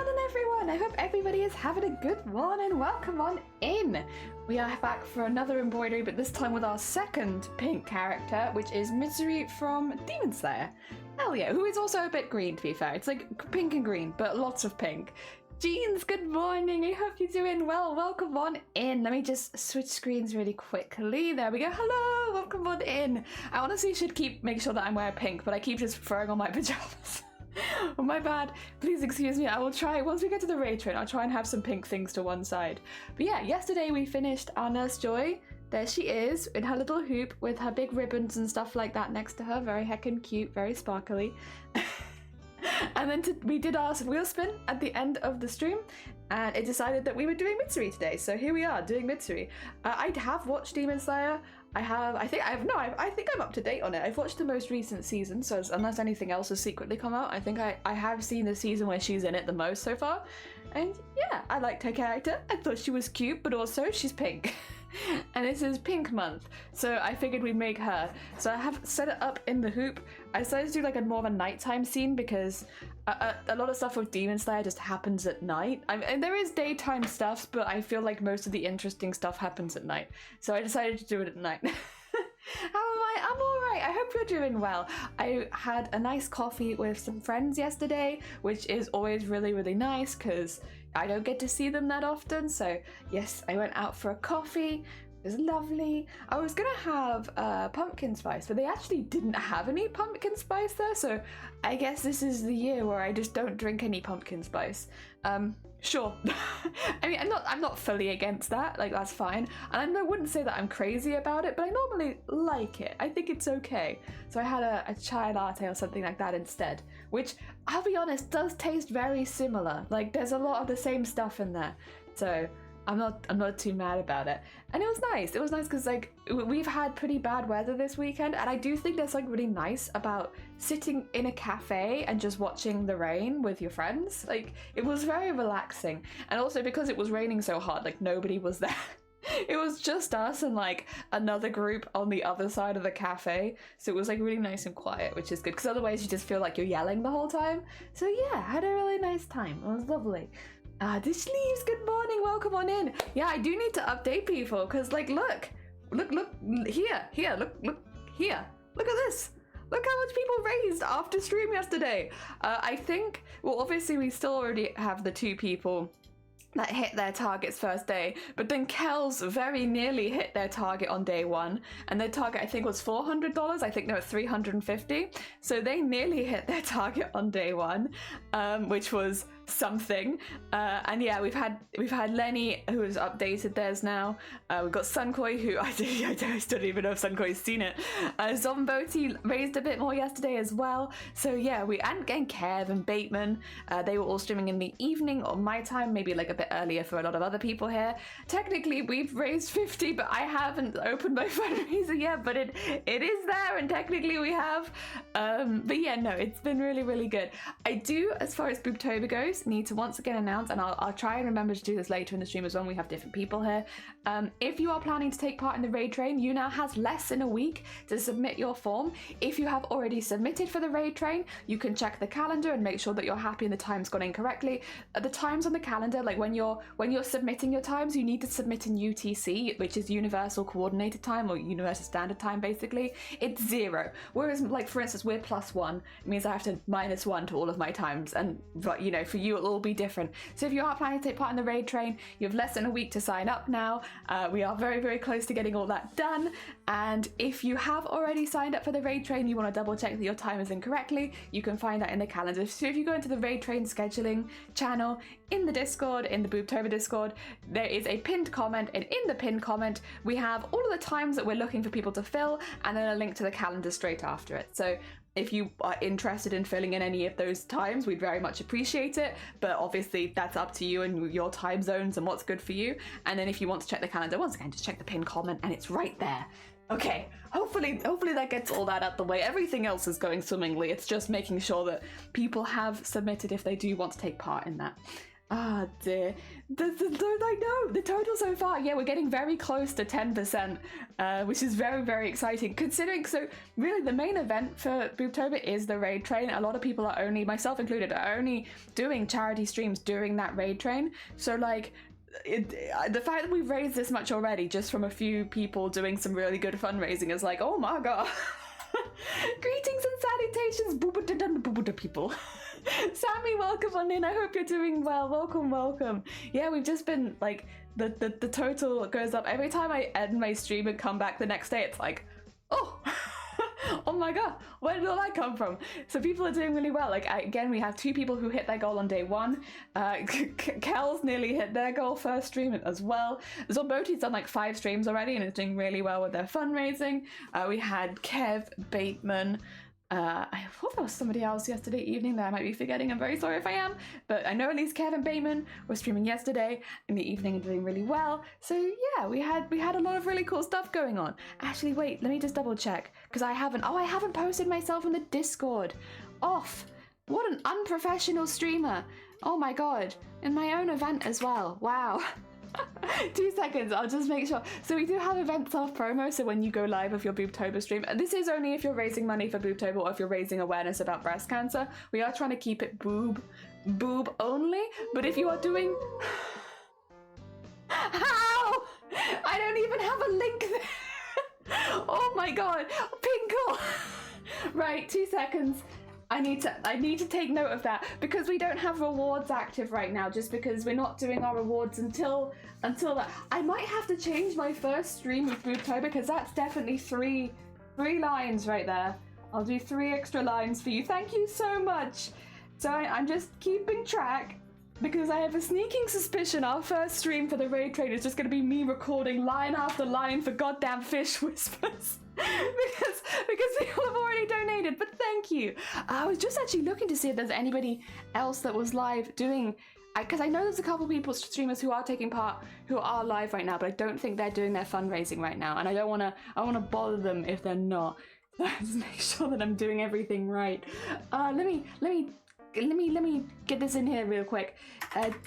morning, everyone. I hope everybody is having a good one and welcome on in. We are back for another embroidery, but this time with our second pink character, which is Misery from Demon Slayer. Hell yeah, who is also a bit green, to be fair. It's like pink and green, but lots of pink. Jeans, good morning. I hope you're doing well. Welcome on in. Let me just switch screens really quickly. There we go. Hello, welcome on in. I honestly should make sure that I'm wearing pink, but I keep just throwing on my pajamas. Oh, my bad. Please excuse me. I will try, once we get to the raid train, I'll try and have some pink things to one side. But yeah, yesterday we finished our Nurse Joy. There she is in her little hoop with her big ribbons and stuff like that next to her. Very heckin' cute, very sparkly. And then we did our wheel spin at the end of the stream, and it decided that we were doing Mitsuri today. So here we are doing Mitsuri. I have watched Demon Slayer. I think I'm up to date on it. I've watched the most recent season, so unless anything else has secretly come out, I think I have seen the season where she's in it the most so far. And yeah, I liked her character. I thought she was cute, but also she's pink. And this is pink month, so I figured we'd make her. So I have set it up in the hoop. I decided to do like a more of a nighttime scene because a lot of stuff with Demon Slayer just happens at night. And there is daytime stuff, but I feel like most of the interesting stuff happens at night. So I decided to do it at night. How am I? I'm alright. I hope you're doing well. I had a nice coffee with some friends yesterday, which is always really, really nice because I don't get to see them that often. So yes, I went out for a coffee. It was lovely. I was gonna have pumpkin spice, but they actually didn't have any pumpkin spice there. So I guess this is the year where I just don't drink any pumpkin spice. Sure. I mean, I'm not fully against that. Like, that's fine. And I wouldn't say that I'm crazy about it, but I normally like it. I think it's okay. So I had a chai latte or something like that instead, which, I'll be honest, does taste very similar. Like, there's a lot of the same stuff in there. So I'm not too mad about it. And it was nice. It was nice because like we've had pretty bad weather this weekend, and I do think there's like really nice about sitting in a cafe and just watching the rain with your friends. Like, it was very relaxing. And also because it was raining so hard, like nobody was there. It was just us and like another group on the other side of the cafe. So it was like really nice and quiet, which is good because otherwise you just feel like you're yelling the whole time. So yeah, I had a really nice time. It was lovely. This leaves, good morning, welcome on in. Yeah, I do need to update people because like look here, look here, look at this. Look how much people raised after stream yesterday. I think, well, obviously we still already have the 2 people that hit their targets first day, but then Kel's very nearly hit their target on day 1, and their target I think was $400. I think they were $350, so they nearly hit their target on day 1, which was something. And yeah, we've had Lenny who has updated theirs now. We've got Sunkoi who I still don't even know if Sunkoi's seen it. Zomboti raised a bit more yesterday as well. So yeah, and Kev and Bateman, they were all streaming in the evening or my time, maybe like a bit earlier for a lot of other people here. Technically we've raised 50, but I haven't opened my fundraiser yet, but it is there, and technically we have. But yeah, no, it's been really, really good. I do, as far as BOOBTOBER goes, need to once again announce, and I'll try and remember to do this later in the stream as well. We have different people here. If you are planning to take part in the raid train, you now have less than a week to submit your form. If you have already submitted for the raid train, you can check the calendar and make sure that you're happy and the time's gone in correctly. The times on the calendar, like when you're submitting your times, you need to submit in UTC, which is Universal Coordinated Time or Universal Standard Time basically. It's 0. Whereas like for instance we're +1, it means I have to -1 to all of my times, and you know, for you it'll all be different. So if you are planning to take part in the raid train, you have less than a week to sign up now. We are very, very close to getting all that done. And if you have already signed up for the raid train, you want to double check that your time is in correctly, you can find that in the calendar. So if you go into the raid train scheduling channel in the Discord, in the BOOBTOBER Discord, there is a pinned comment, and in the pinned comment we have all of the times that we're looking for people to fill, and then a link to the calendar straight after it. So if you are interested in filling in any of those times, we'd very much appreciate it. But obviously that's up to you and your time zones and what's good for you. And then if you want to check the calendar, once again, just check the pinned comment and it's right there. Okay, hopefully that gets all that out the way. Everything else is going swimmingly. It's just making sure that people have submitted if they do want to take part in that. Ah, dear. I know the total so far. Yeah, we're getting very close to 10%, which is very, very exciting. Considering, so really the main event for BOOBTOBER is the raid train. A lot of people are only, myself included, are only doing charity streams during that raid train. So like, the fact that we've raised this much already just from a few people doing some really good fundraising is like, oh my god. Greetings and salutations, Booba people. Sammy, welcome on in. I hope you're doing well. Welcome. Yeah, we've just been like the total goes up every time I end my stream and come back the next day. It's like, oh. Oh my god, where did all that come from? So people are doing really well. Like, again, we have 2 people who hit their goal on day 1. Kel's nearly hit their goal first stream as well. Zomboti's done like 5 streams already and is doing really well with their fundraising. We had Kev Bateman. I thought there was somebody else yesterday evening that I might be forgetting. I'm very sorry if I am, but I know at least Kevin Bateman was streaming yesterday in the evening and doing really well. So yeah, we had a lot of really cool stuff going on. Actually, wait, let me just double check because I haven't posted myself in the Discord. Off. What an unprofessional streamer. Oh my god, in my own event as well. Wow. 2 seconds, I'll just make sure. So we do have events off promo, so when you go live with your BOOBTOBER stream, this is only if you're raising money for BOOBTOBER or if you're raising awareness about breast cancer. We are trying to keep it boob only, but if you are doing... How? I don't even have a link there. Oh my god, Pinkle. Right, 2 seconds. I need to take note of that because we don't have rewards active right now, just because we're not doing our rewards until that. I might have to change my first stream with BOOBTOBER because that's definitely three lines right there. I'll do 3 extra lines for you. Thank you so much. So I'm just keeping track because I have a sneaking suspicion our first stream for the raid trade is just going to be me recording line after line for goddamn fish whispers. because people have already donated, but thank you. I was just actually looking to see if there's anybody else that was live doing, because I know there's a couple people, streamers who are taking part, who are live right now, but I don't think they're doing their fundraising right now, and I want to bother them if they're not. So just make sure that I'm doing everything right. Let me get this in here real quick.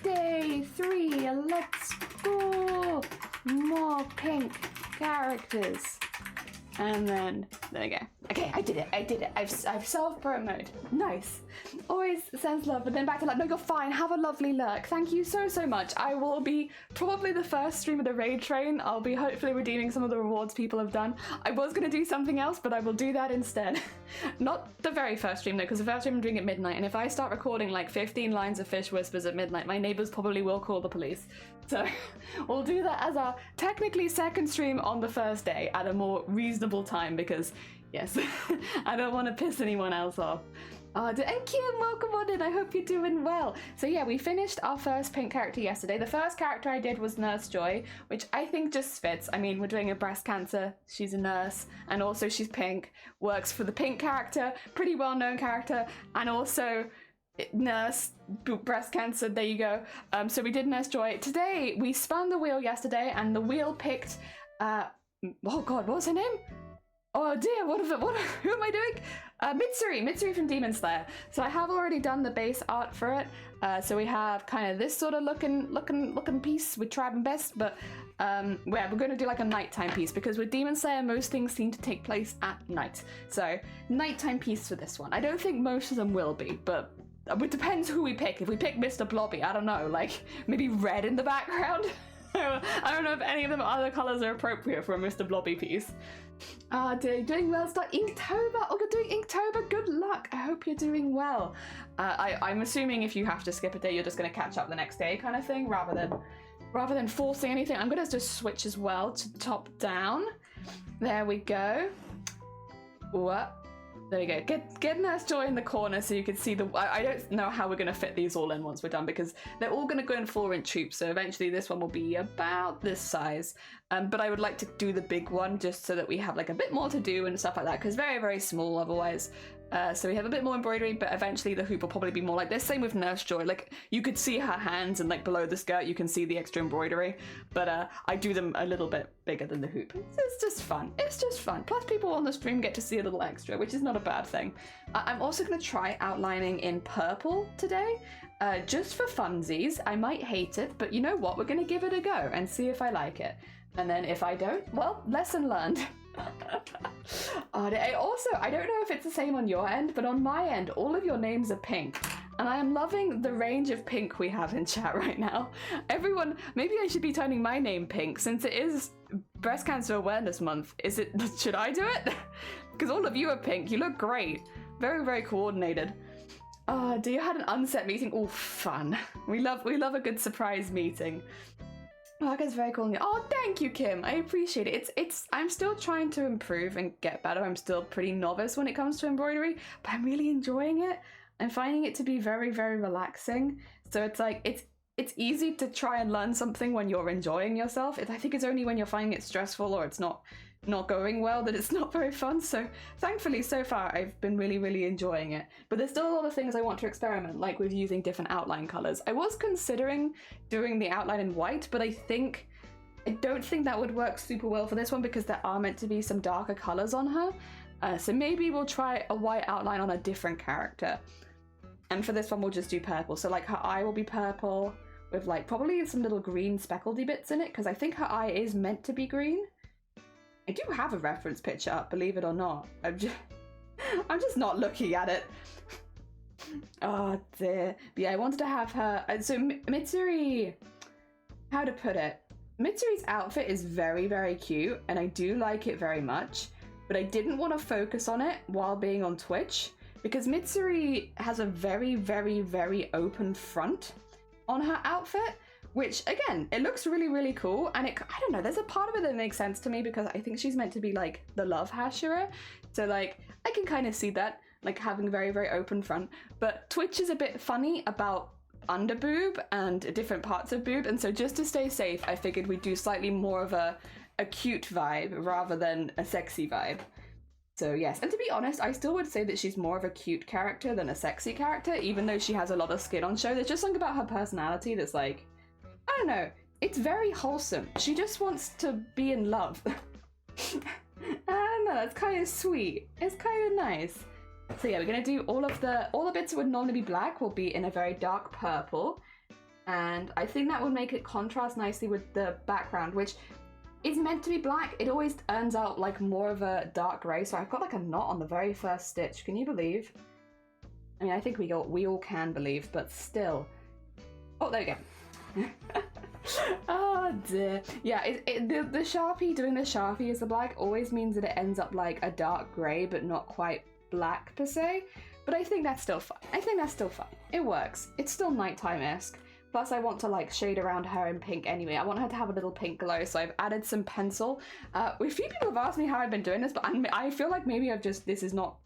Day 3, let's go. More pink characters. And then, there we go. Okay, I did it. I've self-promoted. Nice. Always sends love, but then back to like, no, you're fine. Have a lovely lurk. Thank you so much. I will be probably the first stream of the raid train. I'll be hopefully redeeming some of the rewards people have done. I was going to do something else, but I will do that instead. Not the very first stream though, because the first stream I'm doing at midnight, and if I start recording like 15 lines of fish whispers at midnight, my neighbors probably will call the police. So we'll do that as our technically second stream on the first day at a more reasonable time because, yes, I don't want to piss anyone else off. And Kim, welcome on in. I hope you're doing well. So yeah, we finished our first pink character yesterday. The first character I did was Nurse Joy, which I think just fits. I mean, we're doing a breast cancer. She's a nurse, and also she's pink. Works for the pink character, pretty well-known character, and also nurse, breast cancer, there you go. So we did Nurse Joy. Today, we spun the wheel yesterday, and the wheel picked, oh god, what was her name? Oh dear, who am I doing? Mitsuri from Demon Slayer. So I have already done the base art for it. So we have kind of this sort of looking piece. We tried my best, but we're going to do like a nighttime piece because with Demon Slayer, most things seem to take place at night. So nighttime piece for this one. I don't think most of them will be, but it depends who we pick. If we pick Mr. Blobby, I don't know, like maybe red in the background. I don't know if any of them other colors are appropriate for a Mr. Blobby piece. Doing well. Start Inktober. Oh, you're doing Inktober. Good luck. I hope you're doing well. I'm assuming if you have to skip a day, you're just going to catch up the next day, kind of thing, rather than forcing anything. I'm going to just switch as well to top down. There we go. What? There we go. Get Nurse Joy in the corner so you can see the... I don't know how we're going to fit these all in once we're done because they're all going to go in 4-inch hoops, so eventually this one will be about this size. But I would like to do the big one just so that we have like a bit more to do and stuff like that because very, very small otherwise. So we have a bit more embroidery, but eventually the hoop will probably be more like this. Same with Nurse Joy. Like you could see her hands and like below the skirt you can see the extra embroidery. But I do them a little bit bigger than the hoop. It's just fun. It's just fun. Plus people on the stream get to see a little extra, which is not a bad thing. I'm also going to try outlining in purple today. just for funsies. I might hate it, but you know what? We're gonna give it a go and see if I like it. And then if I don't, well, lesson learned. I don't know if it's the same on your end, but on my end, all of your names are pink. And I am loving the range of pink we have in chat right now. Everyone, maybe I should be turning my name pink since it is Breast Cancer Awareness Month. Should I do it? Because all of you are pink. You look great. Very, very coordinated. Do you had an unset meeting? Oh, fun. We love a good surprise meeting. Oh, that guy's very cool. Oh, thank you, Kim. I appreciate it. I'm still trying to improve and get better. I'm still pretty novice when it comes to embroidery, but I'm really enjoying it. I'm finding it to be very, very relaxing. So it's like, it's easy to try and learn something when you're enjoying yourself. I think it's only when you're finding it stressful or it's not going well that it's not very fun. So thankfully so far I've been really, really enjoying it. But there's still a lot of things I want to experiment, like with using different outline colors. I was considering doing the outline in white, but I don't think that would work super well for this one because there are meant to be some darker colors on her. So maybe we'll try a white outline on a different character. And for this one we'll just do purple. So like her eye will be purple with like probably some little green speckledy bits in it because I think her eye is meant to be green. I do have a reference picture up, believe it or not. I'm just not looking at it. Oh dear. But yeah, I wanted to have her. So Mitsuri, how to put it? Mitsuri's outfit is very, very cute, and I do like it very much. But I didn't want to focus on it while being on Twitch because Mitsuri has a very, very, very open front on her outfit. Which, again, it looks really, really cool, and I don't know, there's a part of it that makes sense to me because I think she's meant to be, like, the love Hashira, so, like, I can kind of see that, like, having a very, very open front, but Twitch is a bit funny about under boob and different parts of boob, and so just to stay safe, I figured we'd do slightly more of a cute vibe rather than a sexy vibe. So, yes, and to be honest, I still would say that she's more of a cute character than a sexy character, even though she has a lot of skin on show. There's just something about her personality that's, like, I don't know, it's very wholesome. She just wants to be in love. I don't know, that's kind of sweet. It's kind of nice. So yeah, we're gonna do all the bits that would normally be black will be in a very dark purple. And I think that would make it contrast nicely with the background, which is meant to be black. It always turns out like more of a dark gray. So I've got like a knot on the very first stitch. Can you believe? I mean, I think we all can believe, but still. Oh, there we go. Oh dear. Yeah, the Sharpie, doing the Sharpie as the black always means that it ends up like a dark grey but not quite black per se. But I think that's still fun. It works. It's still nighttime-esque. Plus I want to like shade around her in pink anyway. I want her to have a little pink glow, so I've added some pencil. A few people have asked me how I've been doing this, but I feel like maybe this is not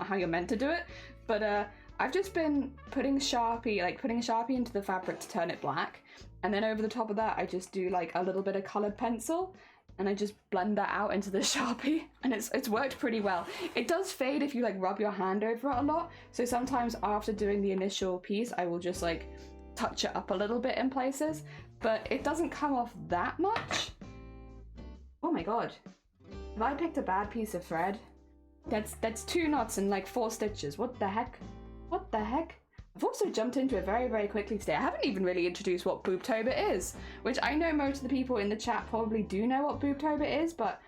how you're meant to do it. But I've just been putting a Sharpie into the fabric to turn it black. And then over the top of that, I just do like a little bit of colored pencil and I just blend that out into the Sharpie, and it's worked pretty well. It does fade if you like rub your hand over it a lot. So sometimes after doing the initial piece, I will just like touch it up a little bit in places, but it doesn't come off that much. Oh my God. Have I picked a bad piece of thread? That's 2 knots and like 4 stitches. What the heck? What the heck? I've also jumped into it very, very quickly today. I haven't even really introduced what BOOBTOBER is, which I know most of the people in the chat probably do know what BOOBTOBER is, but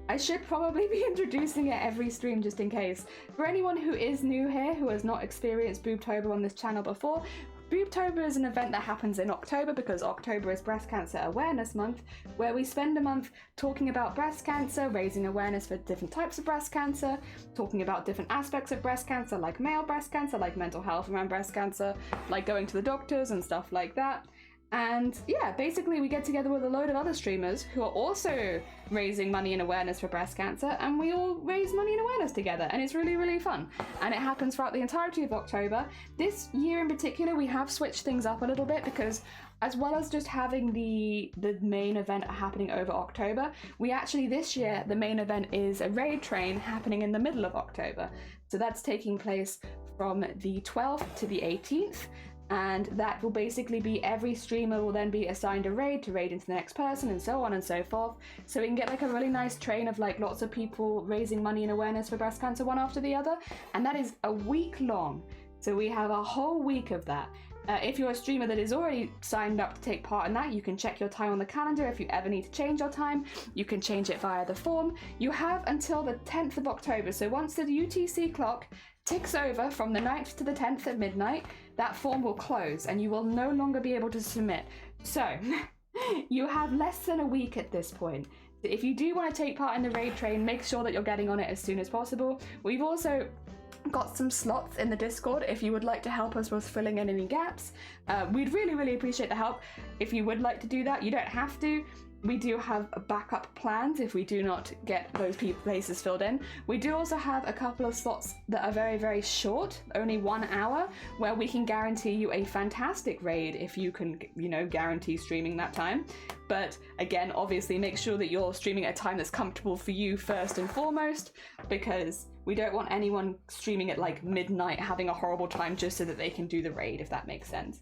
I should probably be introducing it every stream just in case. For anyone who is new here, who has not experienced BOOBTOBER on this channel before, BOOBTOBER is an event that happens in October because October is Breast Cancer Awareness Month, where we spend a month talking about breast cancer, raising awareness for different types of breast cancer, talking about different aspects of breast cancer, like male breast cancer, like mental health around breast cancer, like going to the doctors and stuff like that. And yeah, basically we get together with a load of other streamers who are also raising money and awareness for breast cancer, and we all raise money and awareness together, and it's really, really fun. And it happens throughout the entirety of October. This year in particular, we have switched things up a little bit because as well as just having the main event happening over October, we actually this year, the main event is a raid train happening in the middle of October. So that's taking place from the 12th to the 18th. And that will basically be every streamer will then be assigned a raid to raid into the next person, and so on and so forth. So we can get like a really nice train of like lots of people raising money and awareness for breast cancer one after the other. And that is a week long. So we have a whole week of that. If you're a streamer that is already signed up to take part in that, you can check your time on the calendar. If you ever need to change your time, you can change it via the form. You have until the 10th of October, so once the UTC clock ticks over from the 9th to the 10th at midnight, that form will close and you will no longer be able to submit. So, you have less than a week at this point. If you do want to take part in the raid train, make sure that you're getting on it as soon as possible. We've also got some slots in the Discord if you would like to help us with filling in any gaps. We'd really appreciate the help. If you would like to do that, you don't have to. We do have backup plans if we do not get those places filled in. We do also have a couple of slots that are very short, only 1 hour, where we can guarantee you a fantastic raid if you can, you know, guarantee streaming that time. But again, obviously make sure that you're streaming at a time that's comfortable for you first and foremost, because we don't want anyone streaming at like midnight having a horrible time just so that they can do the raid, if that makes sense.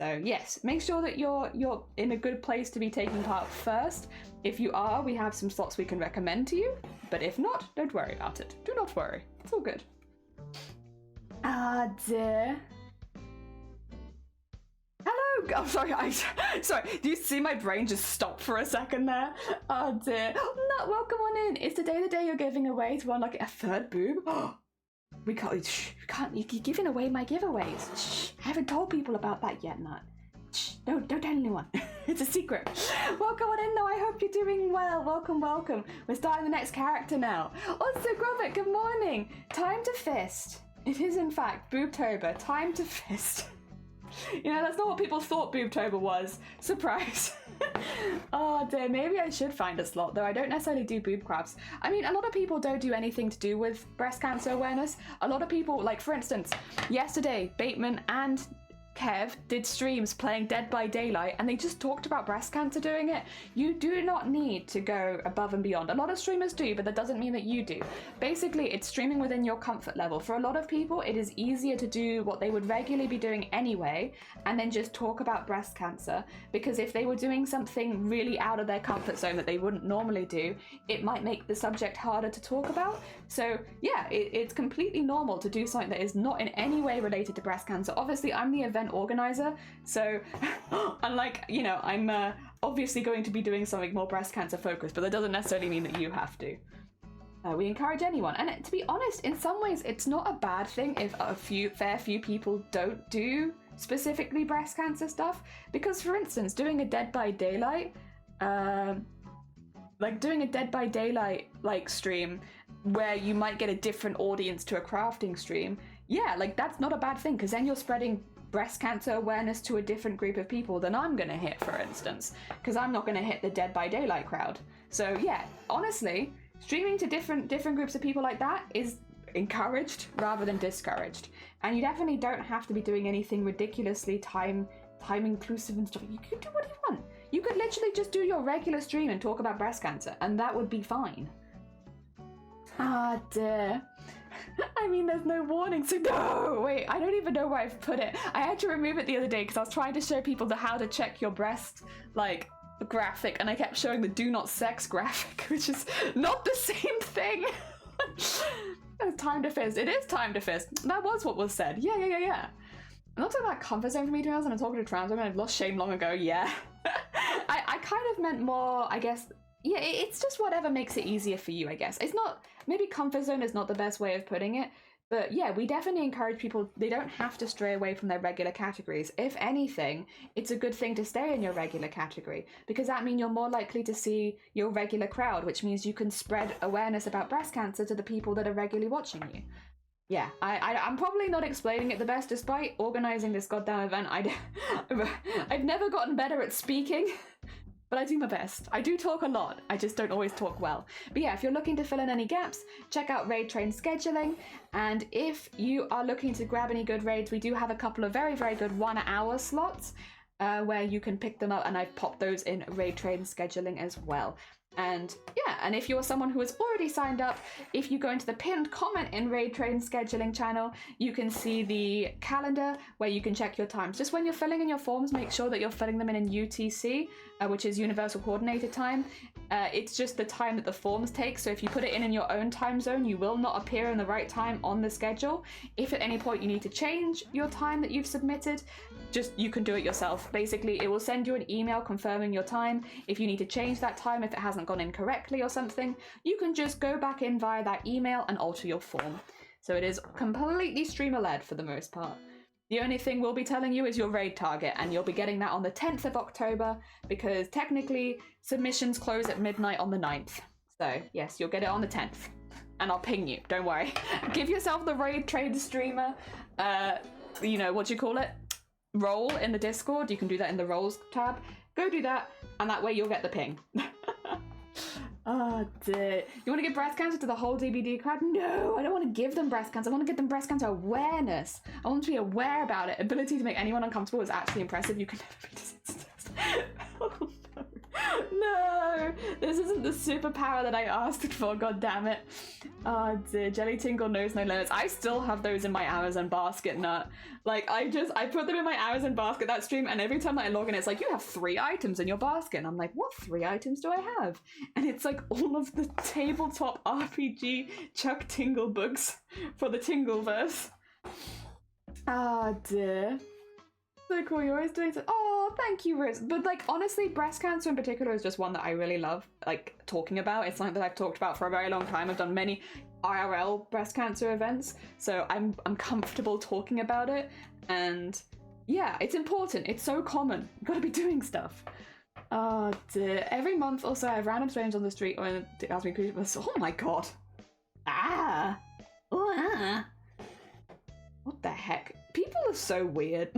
So yes, make sure that you're in a good place to be taking part first. If you are, we have some slots we can recommend to you, but if not, don't worry about it. Do not worry, it's all good. Ah, dear. Hello, I'm sorry, sorry, do you see my brain just stop for a second there? Oh dear. No, welcome on in. Is today the day you're giving away to unlock a third boob? We can't, you're giving away my giveaways. Shh, I haven't told people about that yet, Nat. Shh, don't tell anyone. It's a secret. Welcome on in though, I hope you're doing well. Welcome. We're starting the next character now. Also, Grobit, good morning. Time to fist. It is in fact BOOBTOBER, time to fist. You know, that's not what people thought BOOBTOBER was. Surprise. Oh dear, maybe I should find a slot, though I don't necessarily do boob crafts. I mean, a lot of people don't do anything to do with breast cancer awareness. A lot of people, like for instance, yesterday, Bateman and Kev did streams playing Dead by Daylight and they just talked about breast cancer doing it. You do not need to go above and beyond. A lot of streamers do, but that doesn't mean that you do. Basically, it's streaming within your comfort level. For a lot of people, it is easier to do what they would regularly be doing anyway and then just talk about breast cancer, because if they were doing something really out of their comfort zone that they wouldn't normally do, it might make the subject harder to talk about. So yeah, it's completely normal to do something that is not in any way related to breast cancer. Obviously, I'm the event organizer, so unlike, you know, I'm obviously going to be doing something more breast cancer focused, but that doesn't necessarily mean that you have to. We encourage anyone, and to be honest, in some ways it's not a bad thing if a fair few people don't do specifically breast cancer stuff, because for instance, doing a Dead by Daylight like stream where you might get a different audience to a crafting stream, yeah, like that's not a bad thing, because then you're spreading breast cancer awareness to a different group of people than I'm gonna hit, for instance, because I'm not gonna hit the Dead by Daylight crowd. So yeah, honestly, streaming to different groups of people like that is encouraged rather than discouraged. And you definitely don't have to be doing anything ridiculously time inclusive and stuff. You can do what you want. You could literally just do your regular stream and talk about breast cancer, and that would be fine. Ah, dear. I mean, there's no warning, so no! Wait, I don't even know where I've put it. I had to remove it the other day because I was trying to show people how to check your breast, like, graphic, and I kept showing the do not sex graphic, which is not the same thing. It's time to fist. It is time to fist. That was what was said. Yeah. I'm not talking about comfort zone for me, to be honest, and I'm talking to trans women. I've lost shame long ago, yeah. I kind of meant more, I guess, yeah, it's just whatever makes it easier for you, I guess. It's not, maybe comfort zone is not the best way of putting it, but yeah, we definitely encourage people, they don't have to stray away from their regular categories. If anything, it's a good thing to stay in your regular category, because that means you're more likely to see your regular crowd, which means you can spread awareness about breast cancer to the people that are regularly watching you. Yeah, I'm probably not explaining it the best, despite organising this goddamn event. I've never gotten better at speaking, but I do my best. I do talk a lot, I just don't always talk well. But yeah, if you're looking to fill in any gaps, check out Raid Train scheduling, and if you are looking to grab any good raids, we do have a couple of very good 1 hour slots where you can pick them up, and I've popped those in Raid Train scheduling as well. And yeah, and if you're someone who has already signed up, if you go into the pinned comment in Raid Train scheduling channel, you can see the calendar where you can check your times. Just when you're filling in your forms, make sure that you're filling them in UTC, which is Universal Coordinated Time. It's just the time that the forms take, so if you put it in your own time zone, you will not appear in the right time on the schedule. If at any point you need to change your time that you've submitted, just you can do it yourself. Basically, it will send you an email confirming your time. If you need to change that time, if it hasn't gone in correctly or something, you can just go back in via that email and alter your form. So it is completely streamer-led for the most part. The only thing we'll be telling you is your raid target, and you'll be getting that on the 10th of October, because technically submissions close at midnight on the 9th. So yes, you'll get it on the 10th. And I'll ping you, don't worry. Give yourself the raid trade streamer, you know, what do you call it? Role in the Discord. You can do that in the roles tab. Go do that, and that way you'll get the ping. Oh dear. You want to give breast cancer to the whole DBD crowd? No, I don't want to give them breast cancer. I want to give them breast cancer awareness. I want them to be aware about it. Ability to make anyone uncomfortable is actually impressive. You can never be desensitized. Oh no. No, this isn't the superpower that I asked for, god damn it. Oh dear, Jelly Tingle knows no limits. I still have those in my Amazon basket, nut. Like, I put them in my Amazon basket that stream, and every time that I log in, it's like, you have 3 items in your basket. And I'm like, what 3 items do I have? And it's like all of the tabletop RPG Chuck Tingle books for the Tingleverse. Oh dear. So cool, you're always doing so. Oh, thank you, Riz. But like, honestly, breast cancer in particular is just one that I really love, like, talking about. It's something that I've talked about for a very long time. I've done many IRL breast cancer events, so I'm comfortable talking about it. And yeah, it's important. It's so common. You've got to be doing stuff. Oh dear. Every month or so, I have random strangers on the street or ask me questions. Oh my god. Ah. Oh, ah. What the heck? People are so weird.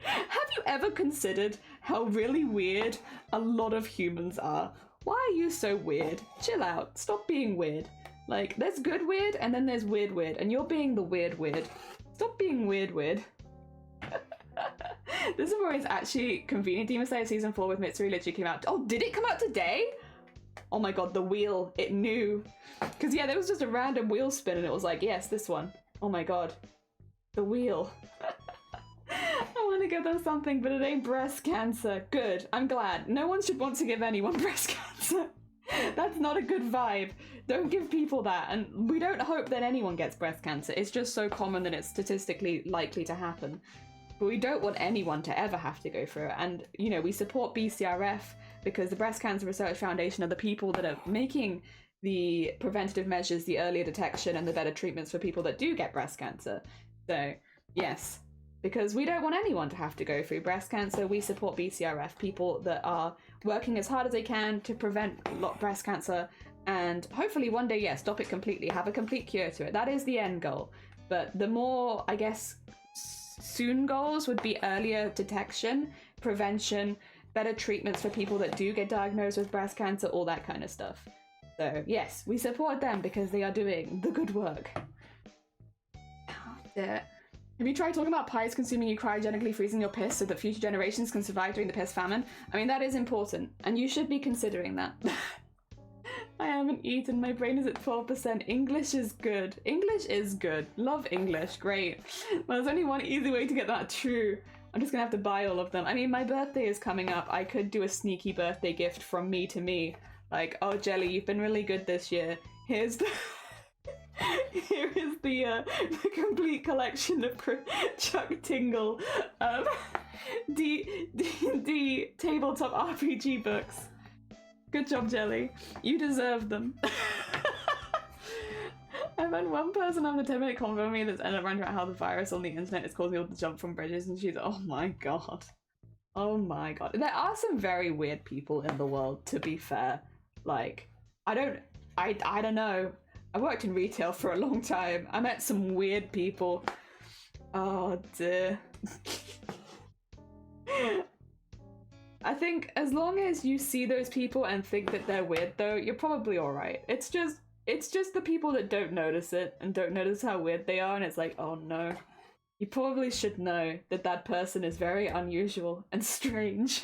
Have you ever considered how really weird a lot of humans are? Why are you so weird? Chill out. Stop being weird. Like, there's good weird and then there's weird weird, and you're being the weird weird. Stop being weird weird. This is actually convenient. Demon Slayer Season 4 with Mitsuri literally came out. Oh, did it come out today? Oh my god, the wheel. It knew. Because yeah, there was just a random wheel spin and it was like, yes, this one. Oh my god. The wheel. I want to give them something, but it ain't breast cancer. Good. I'm glad. No one should want to give anyone breast cancer. That's not a good vibe. Don't give people that. And we don't hope that anyone gets breast cancer. It's just so common that it's statistically likely to happen. But we don't want anyone to ever have to go through it. And, you know, we support BCRF because the Breast Cancer Research Foundation are the people that are making the preventative measures, the earlier detection, and the better treatments for people that do get breast cancer. So, yes. Because we don't want anyone to have to go through breast cancer. We support BCRF, people that are working as hard as they can to prevent breast cancer and hopefully one day, yes, stop it completely, have a complete cure to it. That is the end goal. But the more, I guess, soon goals would be earlier detection, prevention, better treatments for people that do get diagnosed with breast cancer, all that kind of stuff. So, yes, we support them because they are doing the good work. Oh, dear. Have you tried talking about pies consuming you cryogenically freezing your piss so that future generations can survive during the piss famine? I mean, that is important, and you should be considering that. I haven't eaten, my brain is at 12%. English is good. English is good. Love English, great. Well, there's only one easy way to get that true. I'm just gonna have to buy all of them. I mean, my birthday is coming up. I could do a sneaky birthday gift from me to me. Like, oh, Jelly, you've been really good this year. Here's the... Here is the complete collection of Chuck Tingle D tabletop RPG books. Good job, Jelly. You deserve them. I've had one person having a 10-minute convo with me that's ended up ranting about how the virus on the internet is causing people to jump from bridges, and she's, oh my god. Oh my god. There are some very weird people in the world, to be fair. Like, I don't know. I worked in retail for a long time. I met some weird people. Oh dear. I think as long as you see those people and think that they're weird though, you're probably alright. It's just the people that don't notice it and don't notice how weird they are, and it's like, oh no. You probably should know that that person is very unusual and strange.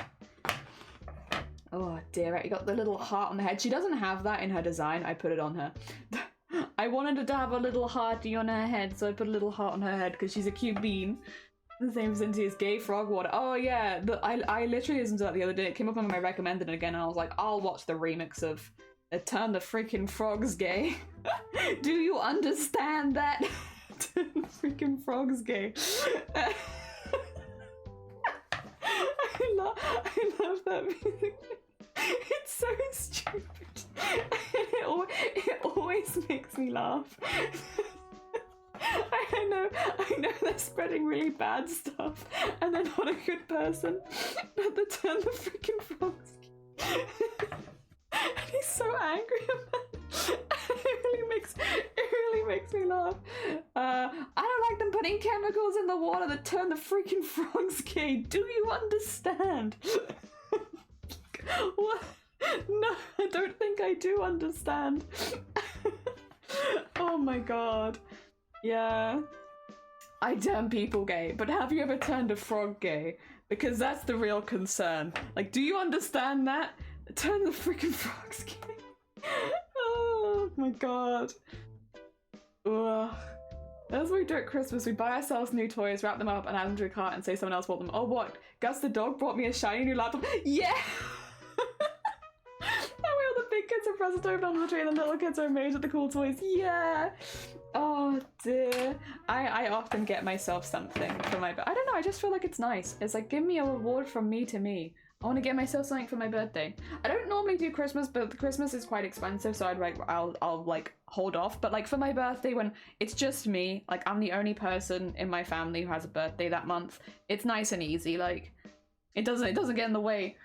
Oh dear, right, you got the little heart on the head. She doesn't have that in her design. I put it on her. I wanted her to have a little hearty on her head, so I put a little heart on her head because she's a cute bean. The same vicinity as Gay Frog Water. Oh yeah, I literally listened to that the other day. It came up on my recommended again, and I was like, I'll watch the remix of Turn the Freaking Frogs Gay. Do you understand that? Turn the freaking frogs gay. I love that music. It's so stupid. It always makes me laugh. I know they're spreading really bad stuff and they're not a good person, but they turn the freaking frogs. And he's so angry about it. It really makes me laugh. I don't like them putting chemicals in the water that turn the freaking frogs gay. Do you understand? What? No, I don't think I do understand. Oh my god. Yeah. I turn people gay, but have you ever turned a frog gay? Because that's the real concern. Like, do you understand that? Turn the freaking frogs gay. Oh my god. Ugh. That's what we do at Christmas. We buy ourselves new toys, wrap them up, and add them to a cart and say someone else bought them. Oh, what? Gus the dog brought me a shiny new laptop. Yeah! And we all the big kids are presents open on the tree and the little kids are amazed at the cool toys. Yeah! Oh dear. I often get myself something for my I don't know, I just feel like it's nice. It's like, give me a reward from me to me. I want to get myself something for my birthday. I don't normally do Christmas, but Christmas is quite expensive, so I'll like hold off. But like for my birthday, when it's just me, like I'm the only person in my family who has a birthday that month, it's nice and easy. Like it doesn't get in the way.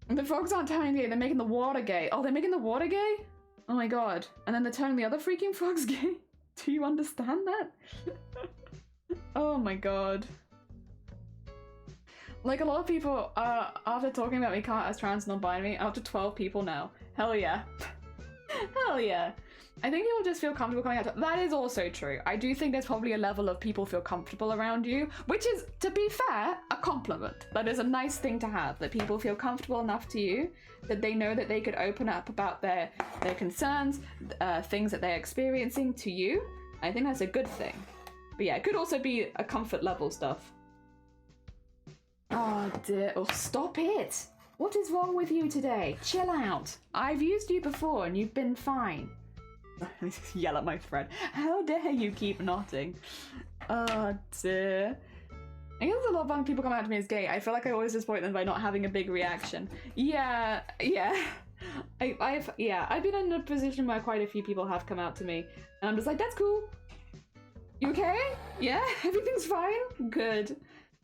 The frogs aren't turning gay, they're making the water gay. Oh, they're making the water gay? Oh my god. And then they're turning the other freaking frogs gay? Do you understand that? Oh my god. Like a lot of people, after talking about me can't as trans non-binary, I'm up to 12 people now. Hell yeah. Hell yeah. I think people just feel comfortable coming out to— that is also true. I do think there's probably a level of people feel comfortable around you, which is, to be fair, a compliment. That is a nice thing to have, that people feel comfortable enough to you, that they know that they could open up about their concerns, things that they're experiencing to you. I think that's a good thing. But yeah, it could also be a comfort level stuff. Oh dear, oh stop it! What is wrong with you today? Chill out. I've used you before and you've been fine. Yell at my friend. How dare you keep nodding? Oh dear. I guess a lot of people come out to me as gay. I feel like I always disappoint them by not having a big reaction. Yeah. I've been in a position where quite a few people have come out to me and I'm just like, that's cool. You okay? Yeah? Everything's fine? Good.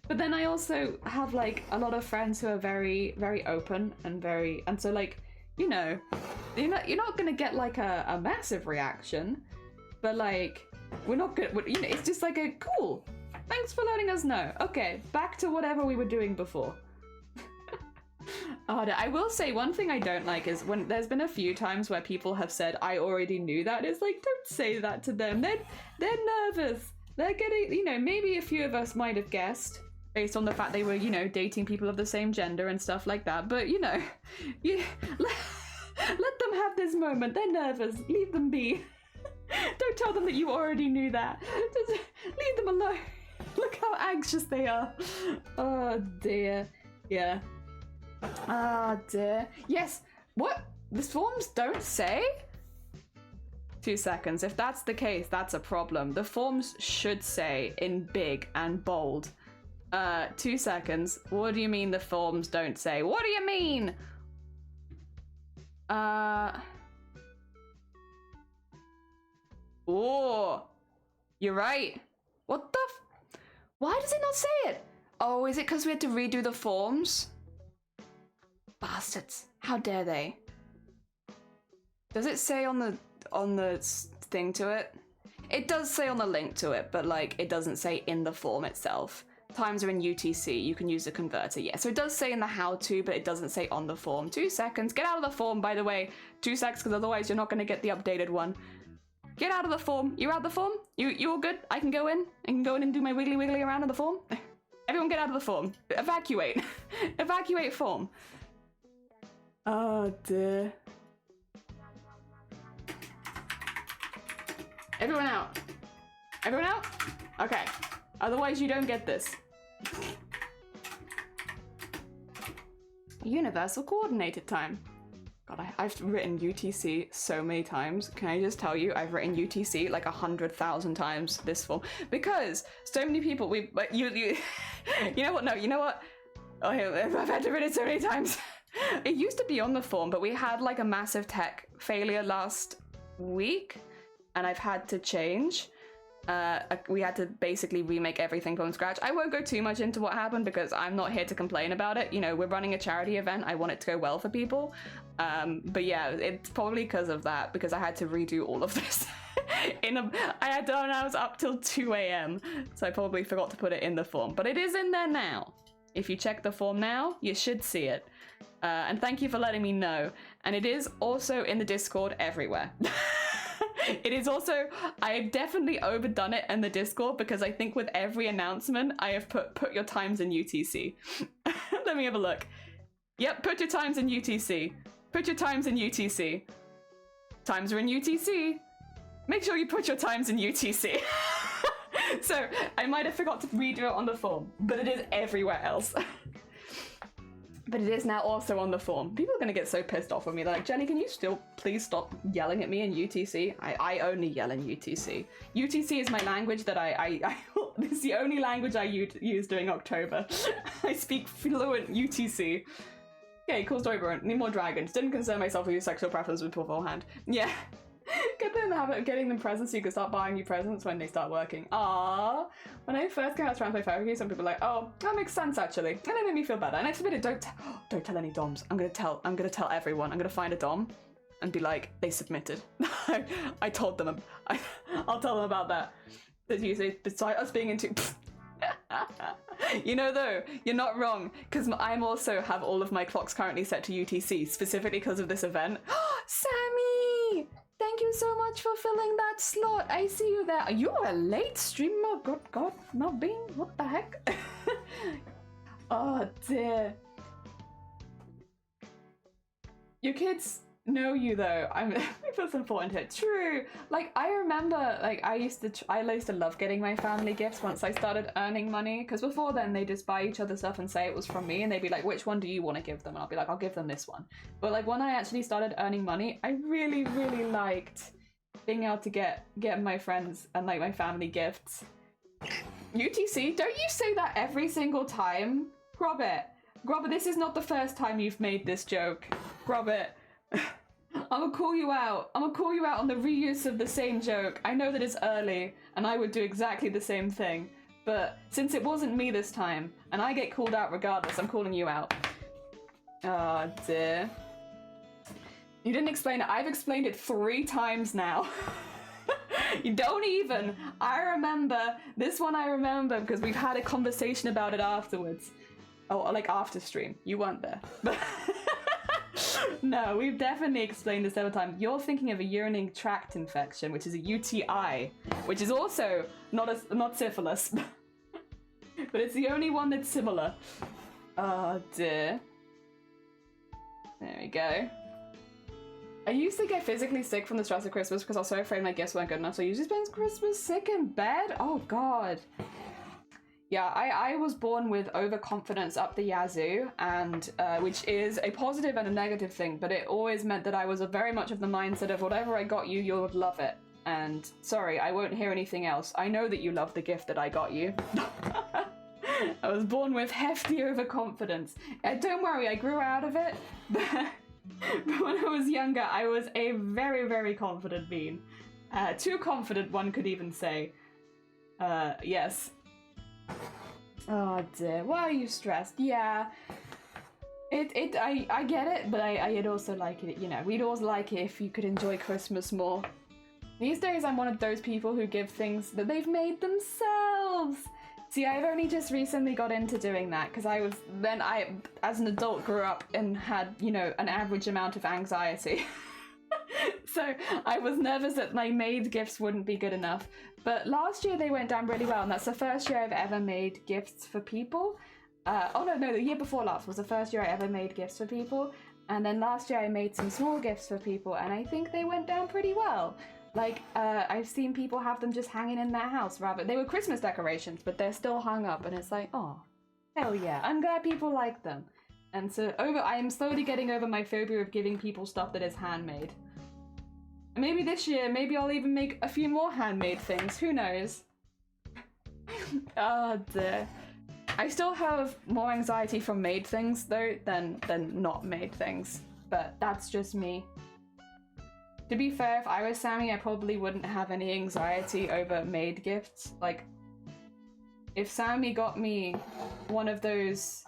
But then I also have like a lot of friends who are very, very open and so like, you know, you're not gonna get like a massive reaction, but like we're not gonna, you know, it's just like a cool. Thanks for letting us know. Okay, back to whatever we were doing before. I will say one thing I don't like is when there's been a few times where people have said I already knew that. It's like, don't say that to them. They're nervous. They're getting, you know, maybe a few of us might have guessed based on the fact they were, you know, dating people of the same gender and stuff like that. But, you know, let them have this moment. They're nervous. Leave them be. Don't tell them that you already knew that. Just leave them alone. Look how anxious they are. Oh, dear. Yeah. Ah, dear. Yes. What? The forms don't say? 2 seconds. If that's the case, that's a problem. The forms should say in big and bold. 2 seconds. What do you mean the forms don't say? What do you mean? Oh, you're right. What the why does it not say it? Oh, is it because we had to redo the forms? Bastards. How dare they? Does it say on the thing to it? It does say on the link to it, but like it doesn't say in the form itself. Times are in UTC, you can use the converter, yeah. So it does say in the how-to, but it doesn't say on the form. 2 seconds, get out of the form, by the way. 2 seconds, because otherwise you're not going to get the updated one. Get out of the form. You out the form? You all good? I can go in? I can go in and do my wiggly around in the form? Everyone get out of the form. Evacuate. Evacuate form. Oh dear. Everyone out. Everyone out? Okay. Otherwise you don't get this. Universal coordinated time. God, I've written UTC so many times. Can I just tell you, I've written UTC like 100,000 times this form because so many people you know what? No, you know what? Oh, I've had to read it so many times. It used to be on the form, but we had like a massive tech failure last week, and I've had to change. We had to basically remake everything from scratch. I won't go too much into what happened because I'm not here to complain about it. You know, we're running a charity event. I want it to go well for people. But yeah, it's probably because of that, because I had to redo all of this. I had done, I was up till 2 a.m. So I probably forgot to put it in the form, but it is in there now. If you check the form now, you should see it. And thank you for letting me know. And it is also in the Discord everywhere. It is also, I have definitely overdone it in the Discord because I think with every announcement I have put your times in UTC. Let me have a look. Yep, put your times in UTC. Put your times in UTC. Times are in UTC. Make sure you put your times in UTC. So I might have forgot to redo it on the form, but it is everywhere else. But it is now also on the form. People are going to get so pissed off with me. They're like, Jenny, can you still please stop yelling at me in UTC? I only yell in UTC. UTC is my language that it's the only language I use during October. I speak fluent UTC. Okay, cool story, bro. Need more dragons. Didn't concern myself with your sexual preference beforehand. Yeah. Get them in the habit of getting them presents so you can start buying you presents when they start working. Aww. When I first came out to try and play Fairy, some people were like, oh, that makes sense actually. And it made me feel better. And I submitted, don't tell any DOMs. I'm gonna tell everyone. I'm gonna find a DOM and be like, they submitted. I told them, I'll tell them about that. That you say, besides us being into you know though, you're not wrong, because I'm also have all of my clocks currently set to UTC, specifically because of this event. Sammy! Thank you so much for filling that slot. I see you there. You're a late streamer. God, not being. What the heck? Oh dear. Your kids know you though. It feels important here. True. Like I remember, like I used to love getting my family gifts once I started earning money. Because before then they just buy each other stuff and say it was from me, and they'd be like, "Which one do you want to give them?" And I'll be like, "I'll give them this one." But like when I actually started earning money, I really liked being able to get my friends and like my family gifts. UTC, don't you say that every single time? Grobbit, this is not the first time you've made this joke. Grobbit. I'm gonna call you out. I'm gonna call you out on the reuse of the same joke. I know that it's early, and I would do exactly the same thing. But since it wasn't me this time, and I get called out regardless, I'm calling you out. Oh dear. You didn't explain it. I've explained it 3 times now. You don't even. I remember. This one I remember because we've had a conversation about it afterwards. Oh, like after stream. You weren't there. No, we've definitely explained this several times. You're thinking of a urinary tract infection, which is a UTI, which is also not syphilis. But it's the only one that's similar. Oh dear. There we go. I used to get physically sick from the stress of Christmas because I was so afraid my gifts weren't good enough, so I usually spend Christmas sick in bed? Oh god. Yeah, I was born with overconfidence up the yazoo, and which is a positive and a negative thing, but it always meant that I was very much of the mindset of whatever I got you, you would love it. And sorry, I won't hear anything else. I know that you love the gift that I got you. I was born with hefty overconfidence. Don't worry, I grew out of it, but when I was younger, I was a very confident being. Too confident, one could even say. Yes. Oh dear, why are you stressed? Yeah, I get it, but I'd also like it, you know, we'd always like it if you could enjoy Christmas more. These days I'm one of those people who give things that they've made themselves. See, I've only just recently got into doing that because I, as an adult, grew up and had, you know, an average amount of anxiety. So I was nervous that my made gifts wouldn't be good enough. But last year they went down really well, and that's the first year I've ever made gifts for people. The year before last was the first year I ever made gifts for people. And then last year I made some small gifts for people, and I think they went down pretty well. Like, I've seen people have them just hanging in their house, rather. They were Christmas decorations, but they're still hung up, and it's like, oh, hell yeah. I'm glad people like them. And so I am slowly getting over my phobia of giving people stuff that is handmade. Maybe this year, maybe I'll even make a few more handmade things. Who knows? Oh dear. I still have more anxiety from made things though than not made things, but that's just me. To be fair, if I was Sammy, I probably wouldn't have any anxiety over made gifts. Like, if Sammy got me one of those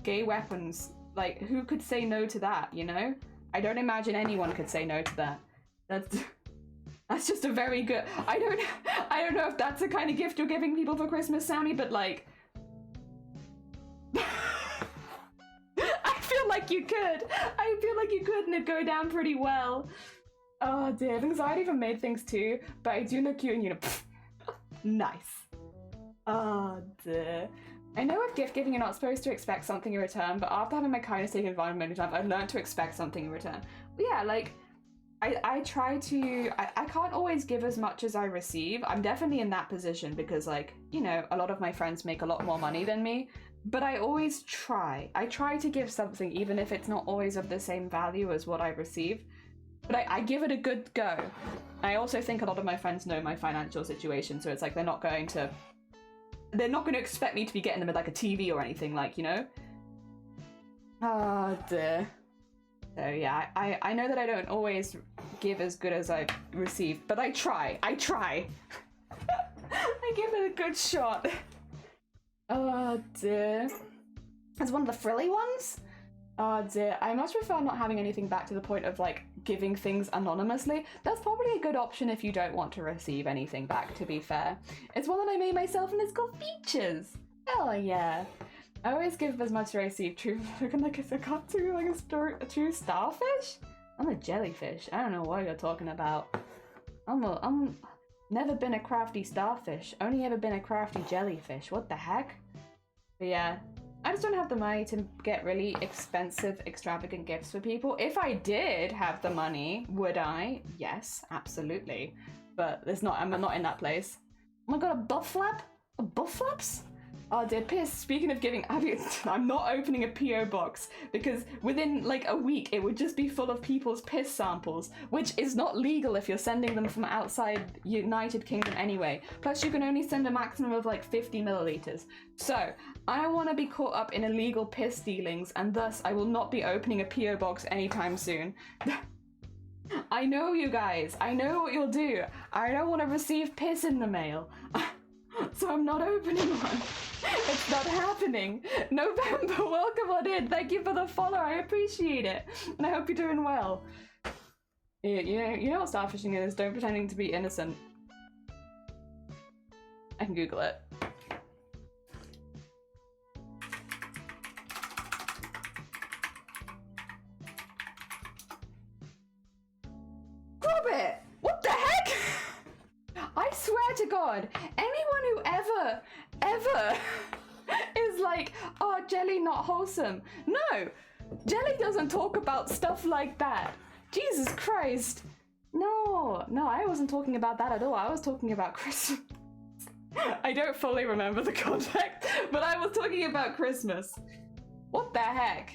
gay weapons, like, who could say no to that, you know? I don't imagine anyone could say no to that. That's just a very good... I don't know if that's the kind of gift you're giving people for Christmas, Sammy, but like... I feel like you could. I feel like you could and it'd go down pretty well. Oh dear, I have anxiety for made things too, but I do look cute and you know, nice. Oh dear. I know with gift giving you're not supposed to expect something in return, but after having my kindness taken advantage of many times, I've learned to expect something in return. But yeah, like, I try to, I can't always give as much as I receive. I'm definitely in that position because, like, you know, a lot of my friends make a lot more money than me, but I always try. I try to give something even if it's not always of the same value as what I receive. But I give it a good go. I also think a lot of my friends know my financial situation, so it's like they're not going to expect me to be getting them like a TV or anything, like, you know? Oh dear. So yeah, I know that I don't always give as good as I receive, but I try. I give it a good shot. Oh dear. It's one of the frilly ones? Oh dear, I much prefer not having anything back to the point of like giving things anonymously. That's probably a good option if you don't want to receive anything back, to be fair. It's one that I made myself and it's called Features. Hell yeah. I always give as much as I receive. True, looking like a cartoon, like a true starfish? I'm a jellyfish. I don't know what you're talking about. I'm never been a crafty starfish. Only ever been a crafty jellyfish. What the heck? But yeah. I just don't have the money to get really expensive, extravagant gifts for people. If I did have the money, would I? Yes, absolutely. But I'm not in that place. Oh my god, a butt flap? A butt flaps? Oh dear, Piers, speaking of giving, I'm not opening a PO box because within like a week it would just be full of people's piss samples, which is not legal if you're sending them from outside United Kingdom anyway. Plus you can only send a maximum of like 50 milliliters. So I don't want to be caught up in illegal piss dealings and thus I will not be opening a PO box anytime soon. I know you guys, I know what you'll do. I don't want to receive piss in the mail. So I'm not opening one. It's not happening. November, welcome on in. Thank you for the follow. I appreciate it. And I hope you're doing well. You know what starfishing is? Don't pretending to be innocent. I can Google it. Robert! What the heck? I swear to God, anyone who ever is like, oh, jelly not wholesome. No, jelly doesn't talk about stuff like that. Jesus Christ. No, I wasn't talking about that at all. I was talking about Christmas. I don't fully remember the context, but I was talking about Christmas. What the heck?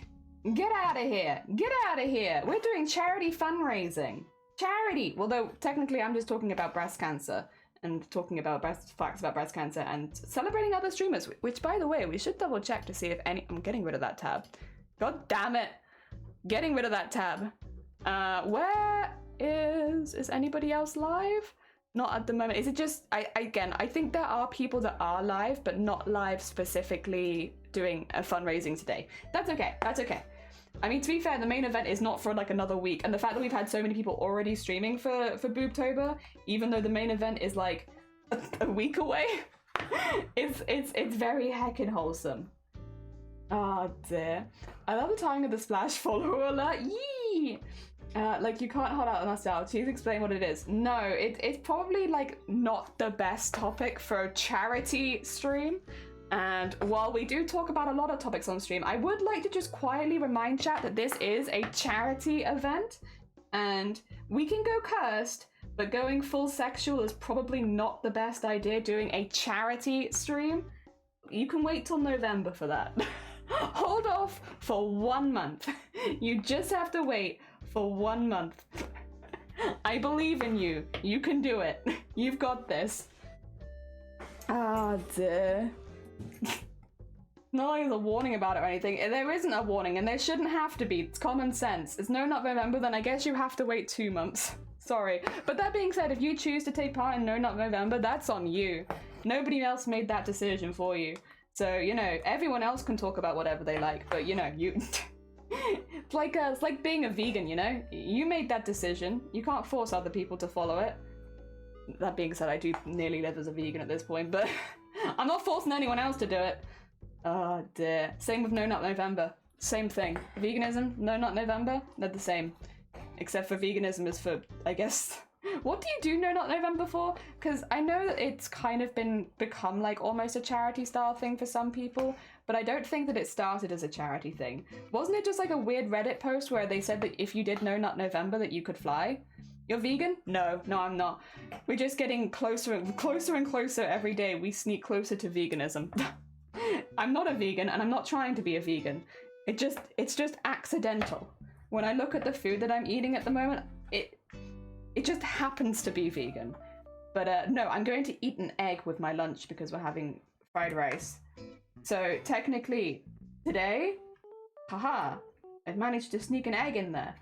Get out of here. Get out of here. We're doing charity fundraising. Charity! Although technically I'm just talking about breast cancer and talking about facts about breast cancer and celebrating other streamers, which by the way, we should double check to see if I'm getting rid of that tab. God damn it. Getting rid of that tab. Where is anybody else live? Not at the moment. Is it just, I think there are people that are live, but not live specifically doing a fundraising today. That's okay. That's okay. I mean, to be fair, the main event is not for like another week, and the fact that we've had so many people already streaming for BOOBTOBER, even though the main event is like a week away, it's very heckin' wholesome. Oh dear. I love the timing of the splash follower alert. Yee! Like you can't hold out on us now. Please explain what it is. No, it's probably like not the best topic for a charity stream. And while we do talk about a lot of topics on stream, I would like to just quietly remind chat that this is a charity event and we can go cursed, but going full sexual is probably not the best idea doing a charity stream. You can wait till November for that. Hold off for 1 month. You just have to wait for 1 month. I believe in you. You can do it. You've got this. Ah, dear. not like there's a warning about it or anything. There isn't a warning, and there shouldn't have to be. It's common sense. It's No Nut November, then I guess you have to wait 2 months. Sorry. But that being said, if you choose to take part in No Nut November, that's on you. Nobody else made that decision for you. So, you know, everyone else can talk about whatever they like, but, you know, you... it's like being a vegan, you know? You made that decision. You can't force other people to follow it. That being said, I do nearly live as a vegan at this point, but I'm not forcing anyone else to do it. Oh dear. Same with No Nut November. Same thing. Veganism, No Nut November, they're the same. Except for veganism is for, I guess... What do you do No Nut November for? Because I know that it's kind of become like almost a charity style thing for some people, but I don't think that it started as a charity thing. Wasn't it just like a weird Reddit post where they said that if you did No Nut November that you could fly? You're vegan? No, I'm not. We're just getting closer and closer every day. We sneak closer to veganism. I'm not a vegan, and I'm not trying to be a vegan. It's just accidental. When I look at the food that I'm eating at the moment, it just happens to be vegan. But no, I'm going to eat an egg with my lunch because we're having fried rice. So technically, today, haha, I've managed to sneak an egg in there.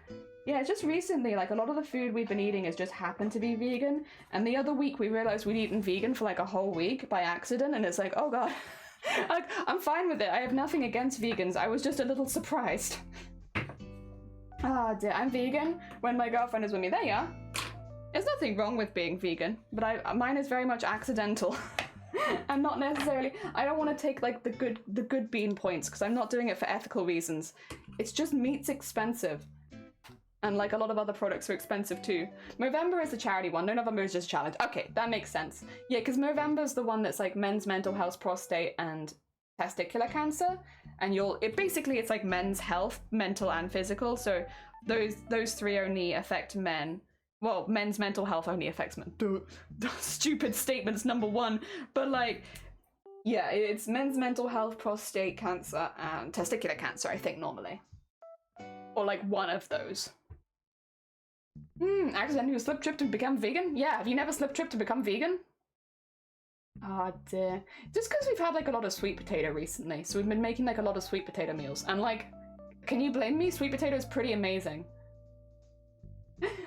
Yeah, just recently, like, a lot of the food we've been eating has just happened to be vegan, and the other week we realized we'd eaten vegan for like a whole week by accident, and it's like, oh god. Like, I'm fine with it. I have nothing against vegans. I was just a little surprised. Ah, dear, I'm vegan when my girlfriend is with me. There you are. There's nothing wrong with being vegan, but mine is very much accidental. And not necessarily, I don't want to take like the good bean points, because I'm not doing it for ethical reasons. It's just meat's expensive. And like a lot of other products are expensive too. Movember is the charity one. No, November is just a challenge. Okay, that makes sense. Yeah, because Movember's the one that's like men's mental health, prostate, and testicular cancer. And basically it's like men's health, mental and physical. So those three only affect men. Well, men's mental health only affects men. Stupid statements, number one. But like, yeah, it's men's mental health, prostate cancer, and testicular cancer, I think, normally. Or like one of those. Accidentally slip-tripped and become vegan? Yeah, have you never slip-tripped to become vegan? Ah, dear. Just because we've had like a lot of sweet potato recently, so we've been making like a lot of sweet potato meals, and like, can you blame me? Sweet potato is pretty amazing.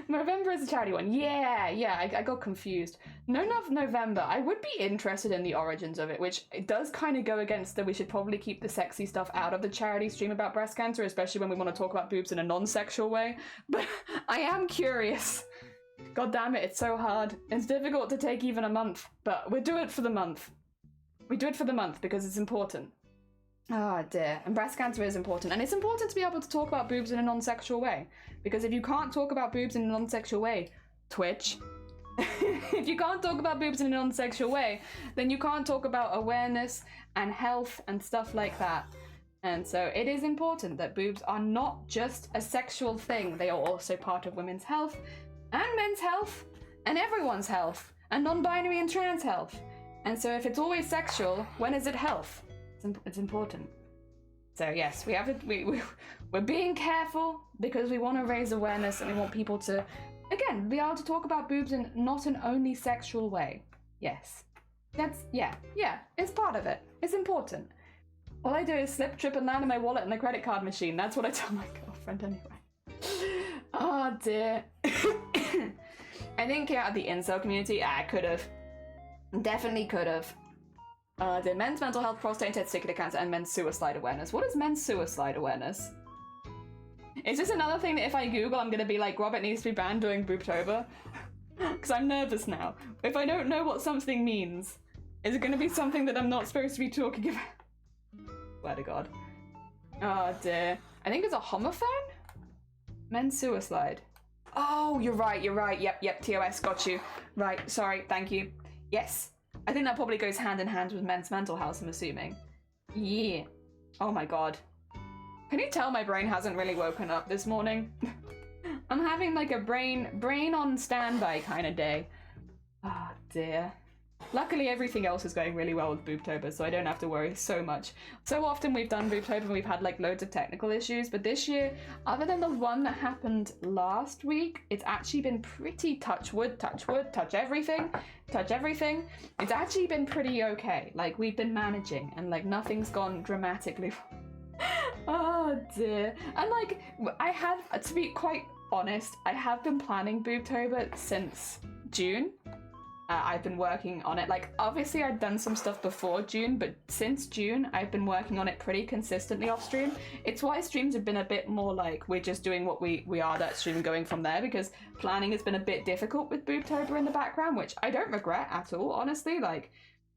November is a charity one. Yeah, I got confused. No Nut November, I would be interested in the origins of it, which it does kind of go against that we should probably keep the sexy stuff out of the charity stream about breast cancer, especially when we want to talk about boobs in a non-sexual way. But I am curious. God damn it, it's so hard. It's difficult to take even a month, but we do it for the month. We do it for the month because it's important. Ah, dear. And breast cancer is important. And it's important to be able to talk about boobs in a non-sexual way. Because if you can't talk about boobs in a non-sexual way, Twitch, if you can't talk about boobs in a non-sexual way, then you can't talk about awareness and health and stuff like that. And so it is important that boobs are not just a sexual thing. They are also part of women's health and men's health and everyone's health and non-binary and trans health. And so if it's always sexual, when is it health? It's important. So yes, we're being careful because we want to raise awareness and we want people to, again, be able to talk about boobs in not an only sexual way. Yes. Yeah, it's part of it. It's important. All I do is slip, trip, and land in my wallet and the credit card machine. That's what I tell my girlfriend anyway. Oh dear. I didn't get out of the incel community. I could have. Definitely could have. The men's mental health, prostate, and testicular cancer, and men's suicide awareness. What is men's suicide awareness? Is this another thing that if I Google, I'm gonna be like, Robert needs to be banned doing BOOBTOBER? Because I'm nervous now. If I don't know what something means, is it gonna be something that I'm not supposed to be talking about? Swear to God. Oh dear. I think it's a homophone? Men's suicide. Oh, you're right. Yep, TOS, got you. Right, sorry, thank you. Yes. I think that probably goes hand in hand with men's mental health, I'm assuming. Yeah. Oh my god. Can you tell my brain hasn't really woken up this morning? I'm having like a brain on standby kind of day. Oh dear. Luckily, everything else is going really well with BOOBTOBER, so I don't have to worry so much. So often we've done BOOBTOBER and we've had like loads of technical issues, but this year, other than the one that happened last week, it's actually been pretty touch wood, touch everything, it's actually been pretty okay. Like, we've been managing and like nothing's gone dramatically. Oh dear. And like, I have, to be quite honest, I have been planning BOOBTOBER since June. I've been working on it. Like, obviously I'd done some stuff before June, but since June I've been working on it pretty consistently off stream. It's why streams have been a bit more like we're just doing what we are that stream, going from there, because planning has been a bit difficult with BOOBTOBER in the background, which I don't regret at all, honestly. Like,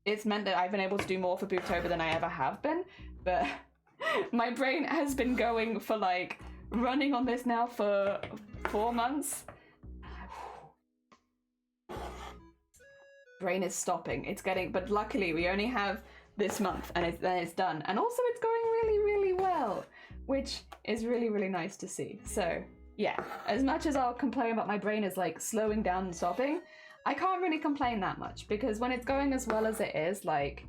it's meant that I've been able to do more for BOOBTOBER than I ever have been, but my brain has been going for like running on this now for 4 months. Brain is stopping. It's getting, but luckily we only have this month and then it's done. And also it's going really, really well, which is really, really nice to see. So yeah, as much as I'll complain about my brain is like slowing down and stopping, I can't really complain that much, because when it's going as well as it is, like,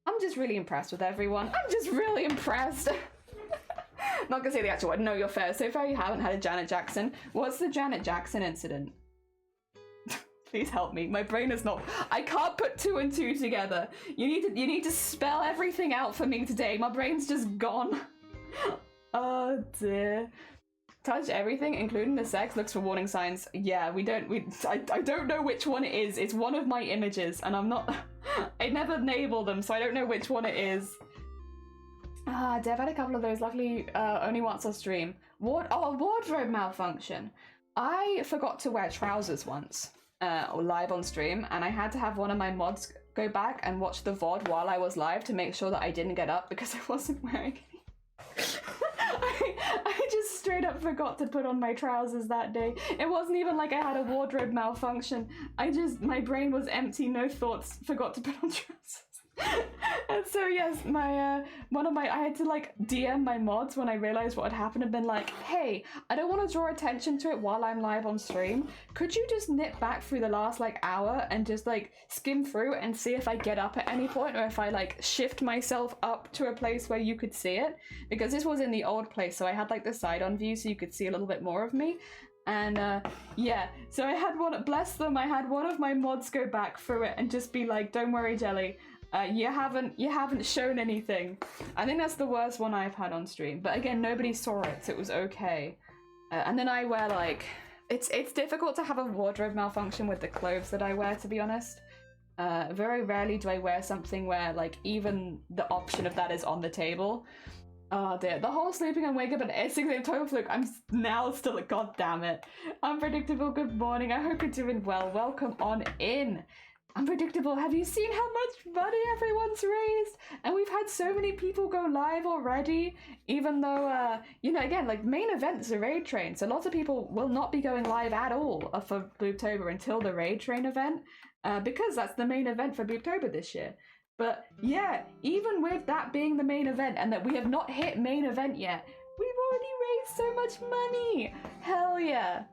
I'm just really impressed with everyone. I'm just really impressed. Not gonna say the actual word. No, you're fair. So far you haven't had a Janet Jackson. What's the Janet Jackson incident? Please help me. My brain is not. I can't put 2 and 2 together. You need to spell everything out for me today. My brain's just gone. Oh dear. Touch everything, including the sex. Looks for warning signs. Yeah, I don't know which one it is. It's one of my images, and I'm not. I never enable them, so I don't know which one it is. Dev had a couple of those. Luckily, only once on stream. Wardrobe malfunction. I forgot to wear trousers once. Live on stream, and I had to have one of my mods go back and watch the VOD while I was live to make sure that I didn't get up because I wasn't wearing any. I just straight up forgot to put on my trousers that day. It wasn't even like I had a wardrobe malfunction. My brain was empty, no thoughts, forgot to put on trousers. And so yes, I had to like DM my mods when I realized what had happened and been like, hey, I don't want to draw attention to it while I'm live on stream. Could you just nip back through the last like hour and just like skim through and see if I get up at any point, or if I like shift myself up to a place where you could see it? Because this was in the old place, so I had like the side on view so you could see a little bit more of me. And yeah, so I had bless them, I had one of my mods go back through it and just be like, don't worry, Jelly. You haven't shown anything. I think that's the worst one I've had on stream. But again, nobody saw it, so it was okay. And then I wear like, it's difficult to have a wardrobe malfunction with the clothes that I wear, to be honest. Very rarely do I wear something where like even the option of that is on the table. Oh dear, the whole sleeping and wake up and essing a total fluke. I'm now still, god damn it. Unpredictable, good morning. I hope you're doing well. Welcome on in. Unpredictable, have you seen how much money everyone's raised? And we've had so many people go live already, even though, you know, again, like, main event's a raid train, so lots of people will not be going live at all for BOOBTOBER until the raid train event, because that's the main event for BOOBTOBER this year. But yeah, even with that being the main event and that we have not hit main event yet, we've already raised so much money! Hell yeah!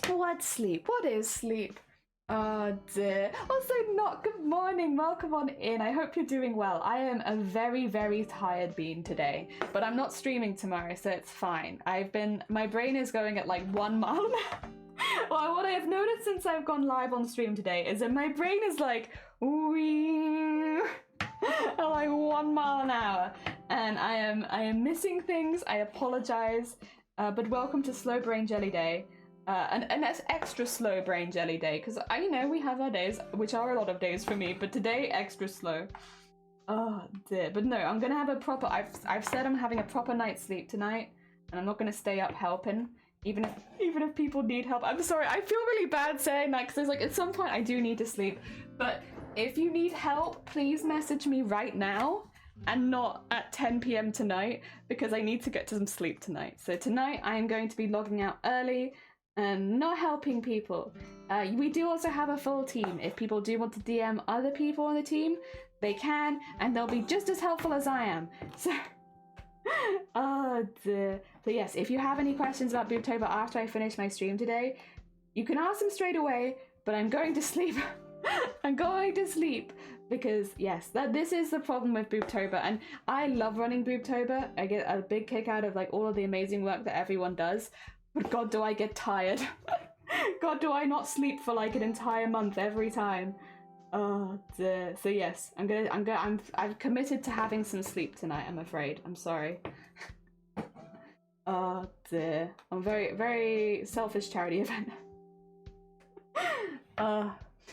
What's sleep? What is sleep? Oh dear. Also, not good morning. Welcome on in. I hope you're doing well. I am a very, very tired bean today, but I'm not streaming tomorrow, so it's fine. My brain is going at like 1 mile an hour. Well, what I have noticed since I've gone live on stream today is that my brain is like, wee, at like 1 mile an hour, and I am missing things. I apologize, but welcome to Slow Brain Jelly Day. And that's extra slow brain jelly day, because I know we have our days, which are a lot of days for me, but today extra slow. Oh dear, but no, I'm gonna have a proper. I've said I'm having a proper night's sleep tonight, and I'm not gonna stay up helping, even if people need help. I'm sorry, I feel really bad saying that, because like at some point I do need to sleep, but if you need help, please message me right now. And not at 10 p.m. tonight, because I need to get to some sleep tonight. So tonight I am going to be logging out early and not helping people. We do also have a full team. If people do want to DM other people on the team, they can, and they'll be just as helpful as I am. So, oh dear. So yes, if you have any questions about BOOBTOBER after I finish my stream today, you can ask them straight away, but I'm going to sleep. I'm going to sleep because yes, this is the problem with Boobtober, and I love running Boobtober. I get a big kick out of like all of the amazing work that everyone does, but God, do I get tired. God, do I not sleep for like an entire month every time. Oh dear. So yes, I've committed to having some sleep tonight, I'm afraid. I'm sorry. Oh dear. I'm very selfish charity event.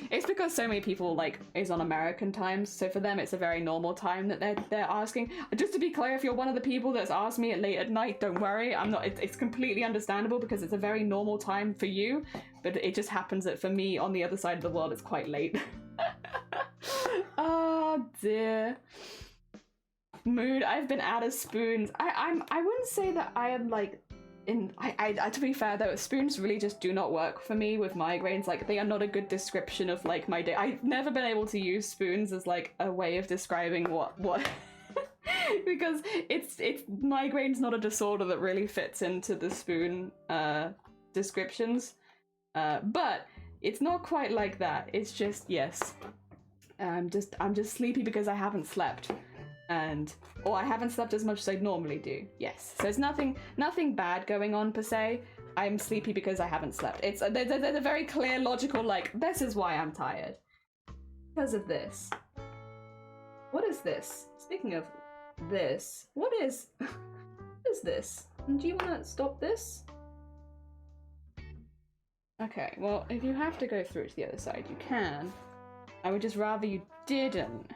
It's because so many people like is on American times, so for them it's a very normal time that they're asking. Just to be clear, if you're one of the people that's asked me at late at night, don't worry. I'm not. It's completely understandable because it's a very normal time for you, but it just happens that for me on the other side of the world it's quite late. Oh dear. Mood. I've been out of spoons. I wouldn't say that I am like to be fair though, spoons really just do not work for me with migraines. Like, they are not a good description of like my day. I've never been able to use spoons as like a way of describing what because it's migraine's not a disorder that really fits into the spoon descriptions, but it's not quite like that. It's just, yes, I'm just sleepy because I haven't slept. Or I haven't slept as much as I normally do. Yes, so there's nothing bad going on per se. I'm sleepy because I haven't slept. It's there's a very clear, logical, like, this is why I'm tired. Because of this. What is this? Speaking of this, what is this? Do you want to stop this? Okay, well, if you have to go through to the other side, you can. I would just rather you didn't.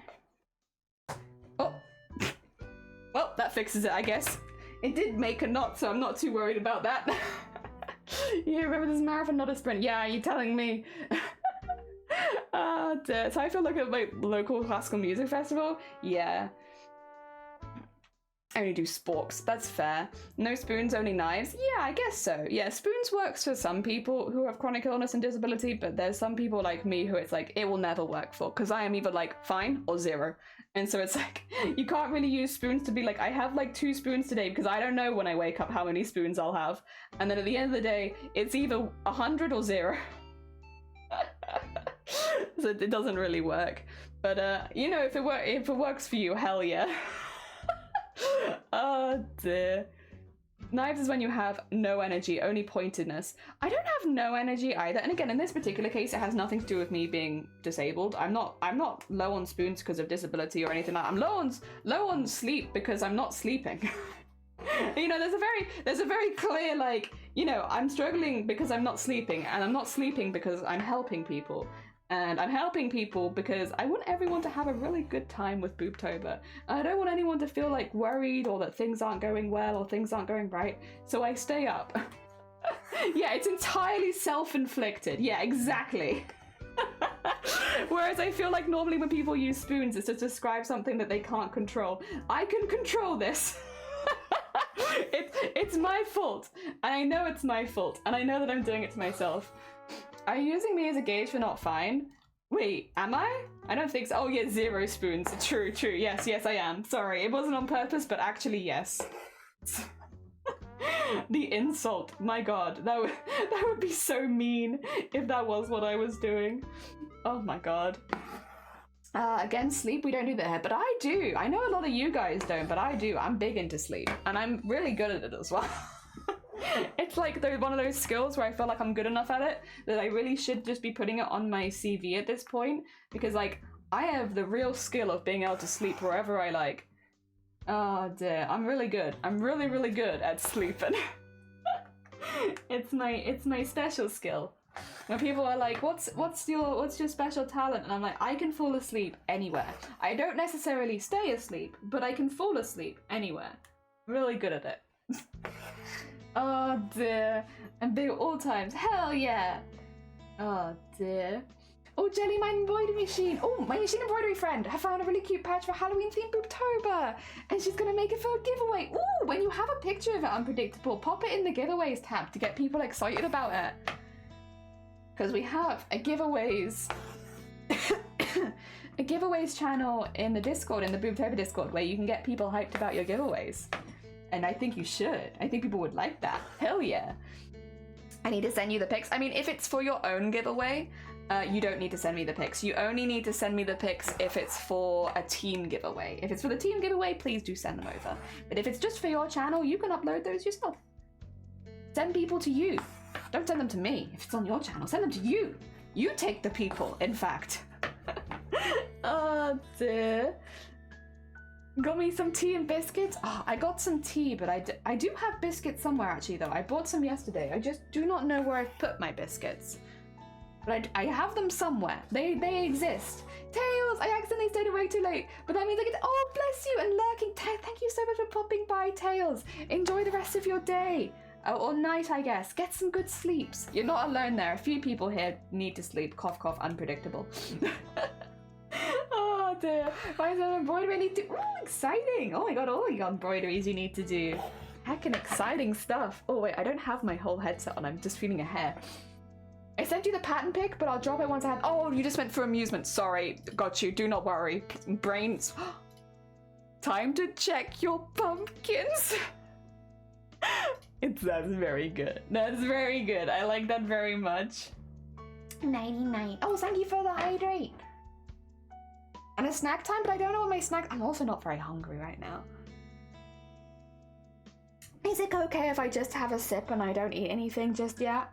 Oh! Well, that fixes it, I guess. It did make a knot, so I'm not too worried about that. Yeah, remember this marathon, not a sprint. Yeah, you're telling me. Oh, dear. So I feel like at my local classical music festival. Yeah. I only do sporks, that's fair. No spoons, only knives? Yeah, I guess so. Yeah, spoons works for some people who have chronic illness and disability, but there's some people like me who it's like, it will never work for, because I am either like fine or zero. And so it's like, you can't really use spoons to be like, I have like 2 spoons today, because I don't know when I wake up how many spoons I'll have. And then at the end of the day, it's either 100 or 0. So it doesn't really work. But you know, if it works for you, hell yeah. Oh dear. Knives is when you have no energy, only pointedness. I don't have no energy either, and again, in this particular case, it has nothing to do with me being disabled. I'm not low on spoons because of disability or anything like that. I'm low on sleep because I'm not sleeping. You know, there's a very clear, like, you know, I'm struggling because I'm not sleeping, and I'm not sleeping because I'm helping people. And I'm helping people because I want everyone to have a really good time with Boobtober. I don't want anyone to feel like worried or that things aren't going well or things aren't going right. So I stay up. Yeah, it's entirely self-inflicted. Yeah, exactly. Whereas I feel like normally when people use spoons, it's to describe something that they can't control. I can control this. It's my fault. And I know it's my fault. And I know that I'm doing it to myself. Are you using me as a gauge for not fine? Wait, am I? I don't think so. Oh yeah, 0 spoons. True. Yes, I am. Sorry, it wasn't on purpose, but actually yes. The insult. My god, that would be so mean if that was what I was doing. Oh my god. Again, sleep, we don't do that here, but I do. I know a lot of you guys don't, but I do. I'm big into sleep, and I'm really good at it as well. It's like one of those skills where I feel like I'm good enough at it that I really should just be putting it on my CV at this point, because like I have the real skill of being able to sleep wherever I like. Oh dear, I'm really good. I'm really good at sleeping. It's my special skill. When people are like, what's your special talent? And I'm like, I can fall asleep anywhere. I don't necessarily stay asleep, but I can fall asleep anywhere. Really good at it. Oh dear. And big at all times. Hell yeah. Oh dear. Oh, Jelly, my embroidery machine. Oh, my machine embroidery friend. I found a really cute patch for Halloween themed Boobtober. And she's going to make it for a giveaway. Ooh, when you have a picture of it unpredictable, pop it in the giveaways tab to get people excited about it. Because we have a giveaways... a giveaways channel in the Discord, in the Boobtober Discord, where you can get people hyped about your giveaways. And I think you should. I think people would like that. Hell yeah. I need to send you the pics. I mean, if it's for your own giveaway, you don't need to send me the pics. You only need to send me the pics if it's for a team giveaway. If it's for the team giveaway, please do send them over. But if it's just for your channel, you can upload those yourself. Send people to you. Don't send them to me. If it's on your channel, send them to you. You take the people, in fact. Oh dear. Got me some tea and biscuits. Oh, I got some tea, but I do have biscuits somewhere actually though. I bought some yesterday. I just do not know where I've put my biscuits. But I have them somewhere. They exist. Tails, I accidentally stayed away too late. But that means I get, oh bless you, and lurking. Thank you so much for popping by, Tails. Enjoy the rest of your day. Or night, I guess. Get some good sleeps. You're not alone there. A few people here need to sleep. Cough, cough, unpredictable. Oh dear. Find some embroidery I need to. Oh, exciting. Oh my god, all the embroideries you need to do. Heckin' exciting stuff. Oh wait, I don't have my whole headset on. I'm just feeling a hair. I sent you the pattern pic, but I'll drop it once I have. Oh, you just went for amusement. Sorry. Got you. Do not worry. Brains. Time to check your pumpkins. That's very good. That's very good. I like that very much. 99. Oh, thank you for the hydrate. And a snack time, but I don't know what my snack. I'm also not very hungry right now. Is it okay if I just have a sip and I don't eat anything just yet?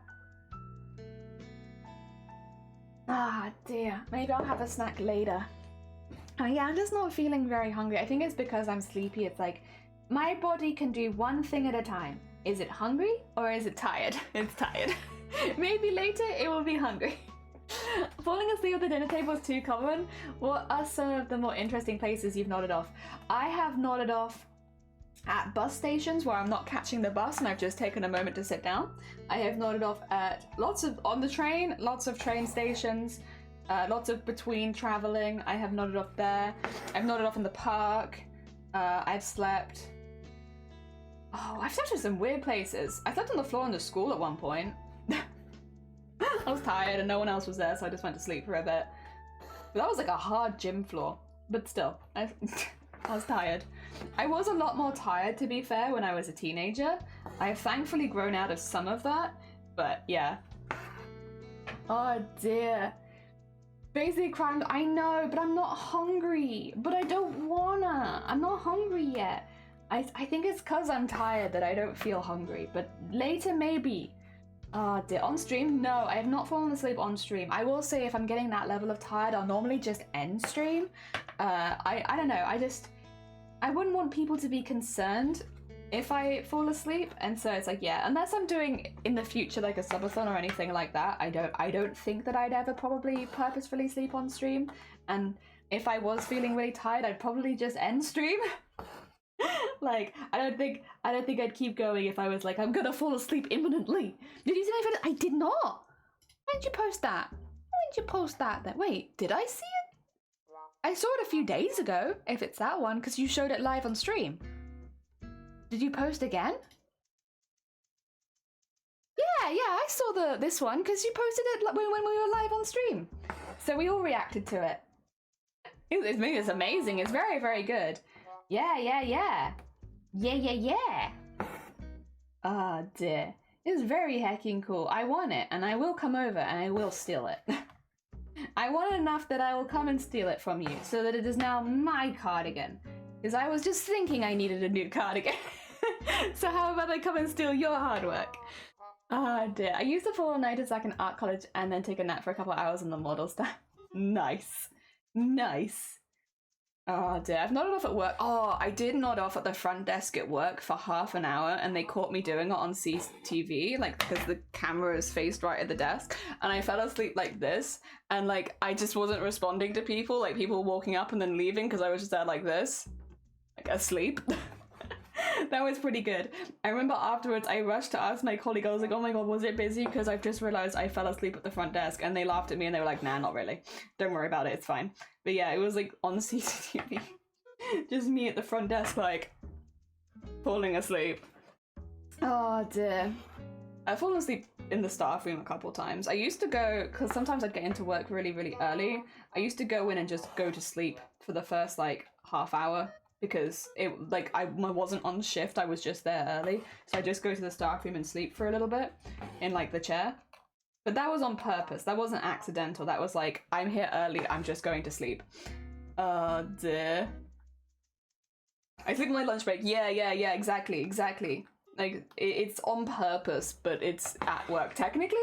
Ah, dear. Maybe I'll have a snack later. Oh yeah, I'm just not feeling very hungry. I think it's because I'm sleepy. It's like, my body can do one thing at a time. Is it hungry or is it tired? It's tired. Maybe later it will be hungry. Falling asleep at the dinner table is too common. What are some of the more interesting places you've nodded off? I have nodded off at bus stations where I'm not catching the bus and I've just taken a moment to sit down. I have nodded off at on the train, lots of train stations, lots of between traveling. I have nodded off there. I've nodded off in the park. I've slept. Oh, I've slept in some weird places. I slept on the floor in the school at one point. I was tired and no one else was there, so I just went to sleep for a bit. But that was like a hard gym floor. But still, I was tired. I was a lot more tired, to be fair, when I was a teenager. I have thankfully grown out of some of that, but yeah. Oh dear. Basic crime, I know, but I'm not hungry. But I don't wanna. I'm not hungry yet. I think it's because I'm tired that I don't feel hungry, but later maybe. Oh dear, on stream? No, I have not fallen asleep on stream. I will say if I'm getting that level of tired, I'll normally just end stream. I don't know, I wouldn't want people to be concerned if I fall asleep, and so it's like, yeah, unless I'm doing in the future like a subathon or anything like that, I don't think that I'd ever probably purposefully sleep on stream. And if I was feeling really tired, I'd probably just end stream. Like, I don't think I'd keep going if I was like, I'm gonna fall asleep imminently. Did you see my photo? I did not. Why did you post that? Why did you post that then? Wait, did I see it? I saw it a few days ago, if it's that one, because you showed it live on stream. Did you post again? Yeah, I saw this one, because you posted it when we were live on stream. So we all reacted to it. This movie is amazing. It's very, very good. Yeah. Ah, dear. It's very hecking cool. I want it, and I will come over, and I will steal it. I want it enough that I will come and steal it from you, so that it is now my cardigan. Because I was just thinking I needed a new cardigan. So how about I come and steal your hard work? Ah, dear. I used to fall all night at in art college, and then take a nap for a couple of hours in the model stand. Nice. Oh dear, I've nodded off at work. Oh, I did nod off at the front desk at work for half an hour and they caught me doing it on CCTV, like, because the camera is faced right at the desk, and I fell asleep like this, and like, I just wasn't responding to people, like people walking up and then leaving because I was just there like this, like asleep. That was pretty good. I remember afterwards I rushed to ask my colleague, I was like, oh my god, was it busy? Because I've just realized I fell asleep at the front desk, and they laughed at me and they were like, nah, not really. Don't worry about it, it's fine. But yeah, it was like on CCTV. Just me at the front desk, like, falling asleep. Oh dear. I've fallen asleep in the staff room a couple times. I used to go, because sometimes I'd get into work really, really early. I used to go in and just go to sleep for the first like half hour. Because it, like, I wasn't on shift, I was just there early. So I just go to the staff room and sleep for a little bit in like the chair. But that was on purpose. That wasn't accidental. That was like, I'm here early, I'm just going to sleep. Duh. I sleep on my lunch break. Yeah, exactly. Like, it's on purpose, but it's at work, technically.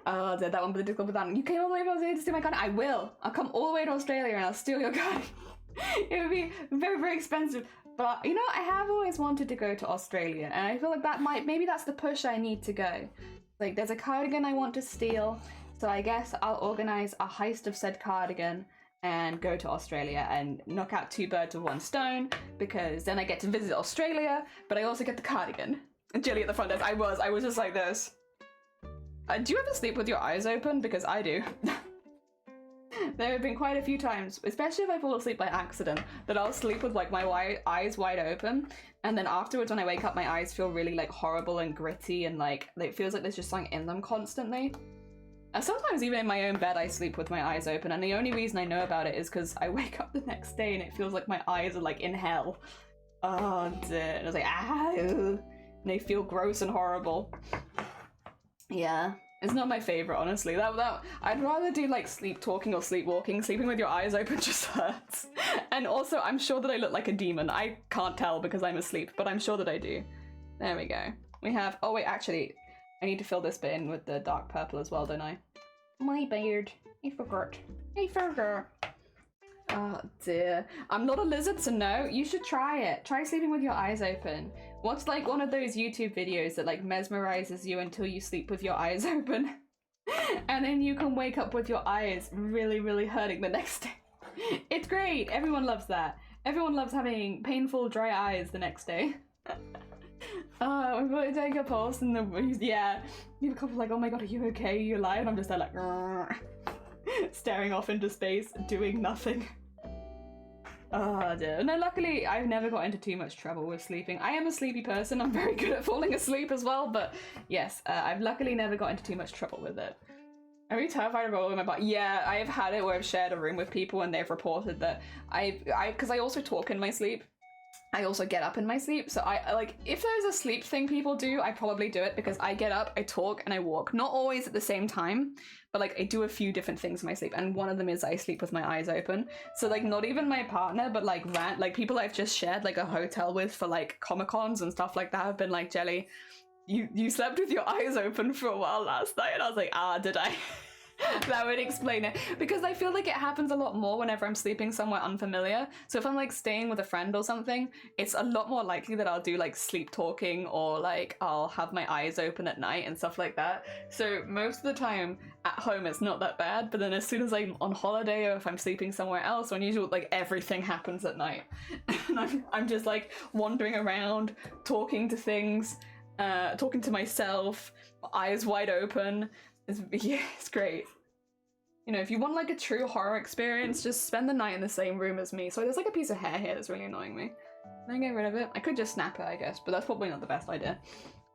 That one, but the difficult with that. You came all the way to Australia to steal my cardigan? I will. I'll come all the way to Australia and I'll steal your cardigan. It would be very, very expensive. But, you know, I have always wanted to go to Australia, and I feel like that maybe that's the push I need to go. Like, there's a cardigan I want to steal, so I guess I'll organize a heist of said cardigan and go to Australia and knock out 2 birds with 1 stone, because then I get to visit Australia, but I also get the cardigan. And Jilly at the front desk, I was just like this. Do you ever sleep with your eyes open? Because I do. There have been quite a few times, especially if I fall asleep by accident, that I'll sleep with like my eyes wide open, and then afterwards when I wake up my eyes feel really like horrible and gritty, and like it feels like there's just something in them constantly. Sometimes even in my own bed I sleep with my eyes open, and the only reason I know about it is because I wake up the next day and it feels like my eyes are like in hell. Oh dear. And I was like, ah, and they feel gross and horrible. Yeah. It's not my favorite, honestly. I'd rather do like sleep talking or sleepwalking. Sleeping with your eyes open just hurts. And also, I'm sure that I look like a demon. I can't tell because I'm asleep, but I'm sure that I do. There we go. We have, oh wait, actually, I need to fill this bit in with the dark purple as well, don't I? My beard. I forgot. Oh dear. I'm not a lizard, so no. You should try it. Try sleeping with your eyes open. What's like one of those YouTube videos that like mesmerizes you until you sleep with your eyes open? And then you can wake up with your eyes really, really hurting the next day. It's great. Everyone loves that. Everyone loves having painful dry eyes the next day. I'm going to take a pulse and then, yeah. You have a couple like, oh my god, are you okay? Are you alive? And I'm just there like, staring off into space, doing nothing. Oh dear. No, luckily I've never got into too much trouble with sleeping. I am a sleepy person. I'm very good at falling asleep as well, but yes, I've luckily never got into too much trouble with it. Are you terrified of rolling my butt? Yeah, I have had it where I've shared a room with people and they've reported that because I also talk in my sleep. I also get up in my sleep, so I like, if there's a sleep thing people do, I probably do it because I get up, I talk, and I walk. Not always at the same time, but like I do a few different things in my sleep, and one of them is I sleep with my eyes open. So like not even my partner, but like people I've just shared like a hotel with for like Comic-Cons and stuff like that have been like, Jelly, you slept with your eyes open for a while last night, and I was like, ah, did I? That would explain it, because I feel like it happens a lot more whenever I'm sleeping somewhere unfamiliar. So if I'm like staying with a friend or something, it's a lot more likely that I'll do like sleep talking, or like I'll have my eyes open at night and stuff like that. So most of the time at home it's not that bad, but then as soon as I'm on holiday or if I'm sleeping somewhere else, unusual, like everything happens at night. And I'm just like wandering around, talking to things, talking to myself, eyes wide open. It's great. You know, if you want like a true horror experience, just spend the night in the same room as me. So there's like a piece of hair here that's really annoying me. Can I get rid of it? I could just snap it, I guess, but that's probably not the best idea.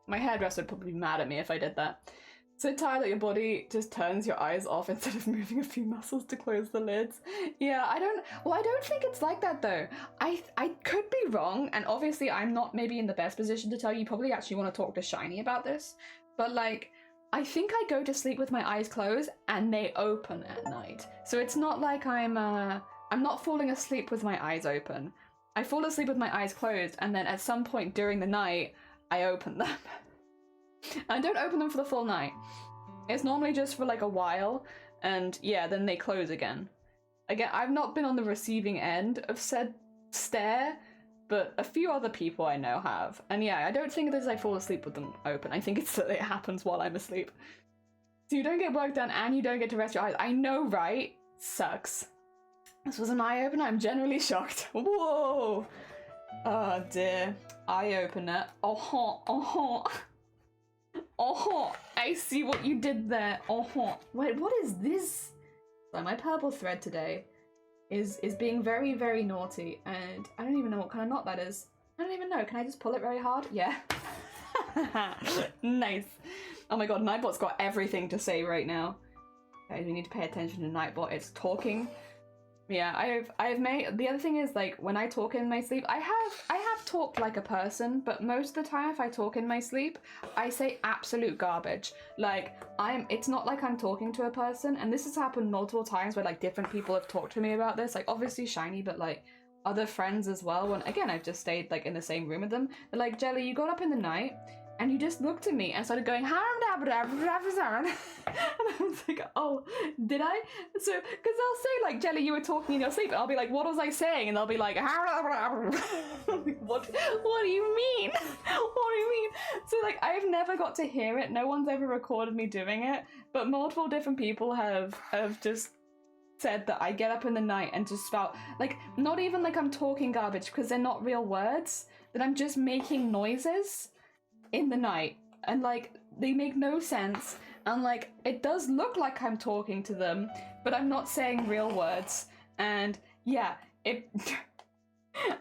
My hairdresser would probably be mad at me if I did that. So tired that your body just turns your eyes off instead of moving a few muscles to close the lids. Yeah, I don't think it's like that though. I could be wrong, and obviously I'm not maybe in the best position to tell you. Probably actually want to talk to Shiny about this, but like, I think I go to sleep with my eyes closed and they open at night. So it's not like I'm not falling asleep with my eyes open. I fall asleep with my eyes closed, and then at some point during the night, I open them. I don't open them for the full night. It's normally just for like a while, and yeah, then they close again. Again, I've not been on the receiving end of said stare, but a few other people I know have. And yeah, I don't think it is I fall asleep with them open. I think it's that it happens while I'm asleep. So you don't get work done and you don't get to rest your eyes. I know, right? Sucks. This was an eye-opener. I'm genuinely shocked. Whoa! Oh dear. Eye-opener. Oh-ho. I see what you did there. Wait, what is this? So my purple thread today is being very, very naughty, and I don't even know what kind of knot that is. I don't even know. Can I just pull it very hard? Yeah. Nice. Oh my god, Nightbot's got everything to say right now. Guys, we need to pay attention to Nightbot. It's talking. Yeah, I have made, the other thing is like when I talk in my sleep, I have have talked like a person, but most of the time if I talk in my sleep, I say absolute garbage. Like, it's not like I'm talking to a person, and this has happened multiple times where like different people have talked to me about this, like obviously Shiny, but like other friends as well, when again I've just stayed like in the same room with them. They're like, Jelly, you got up in the night and you just looked at me and started going, and I was like, oh, did I? So, because they'll say like, Jelly, you were talking in your sleep, and I'll be like, what was I saying? And they'll be like, what do you mean? What do you mean? So like, I've never got to hear it. No one's ever recorded me doing it, but multiple different people have just said that I get up in the night and just spout, like, not even like I'm talking garbage because they're not real words, that I'm just making noises in the night, and like they make no sense, and like it does look like I'm talking to them, but I'm not saying real words. And yeah, it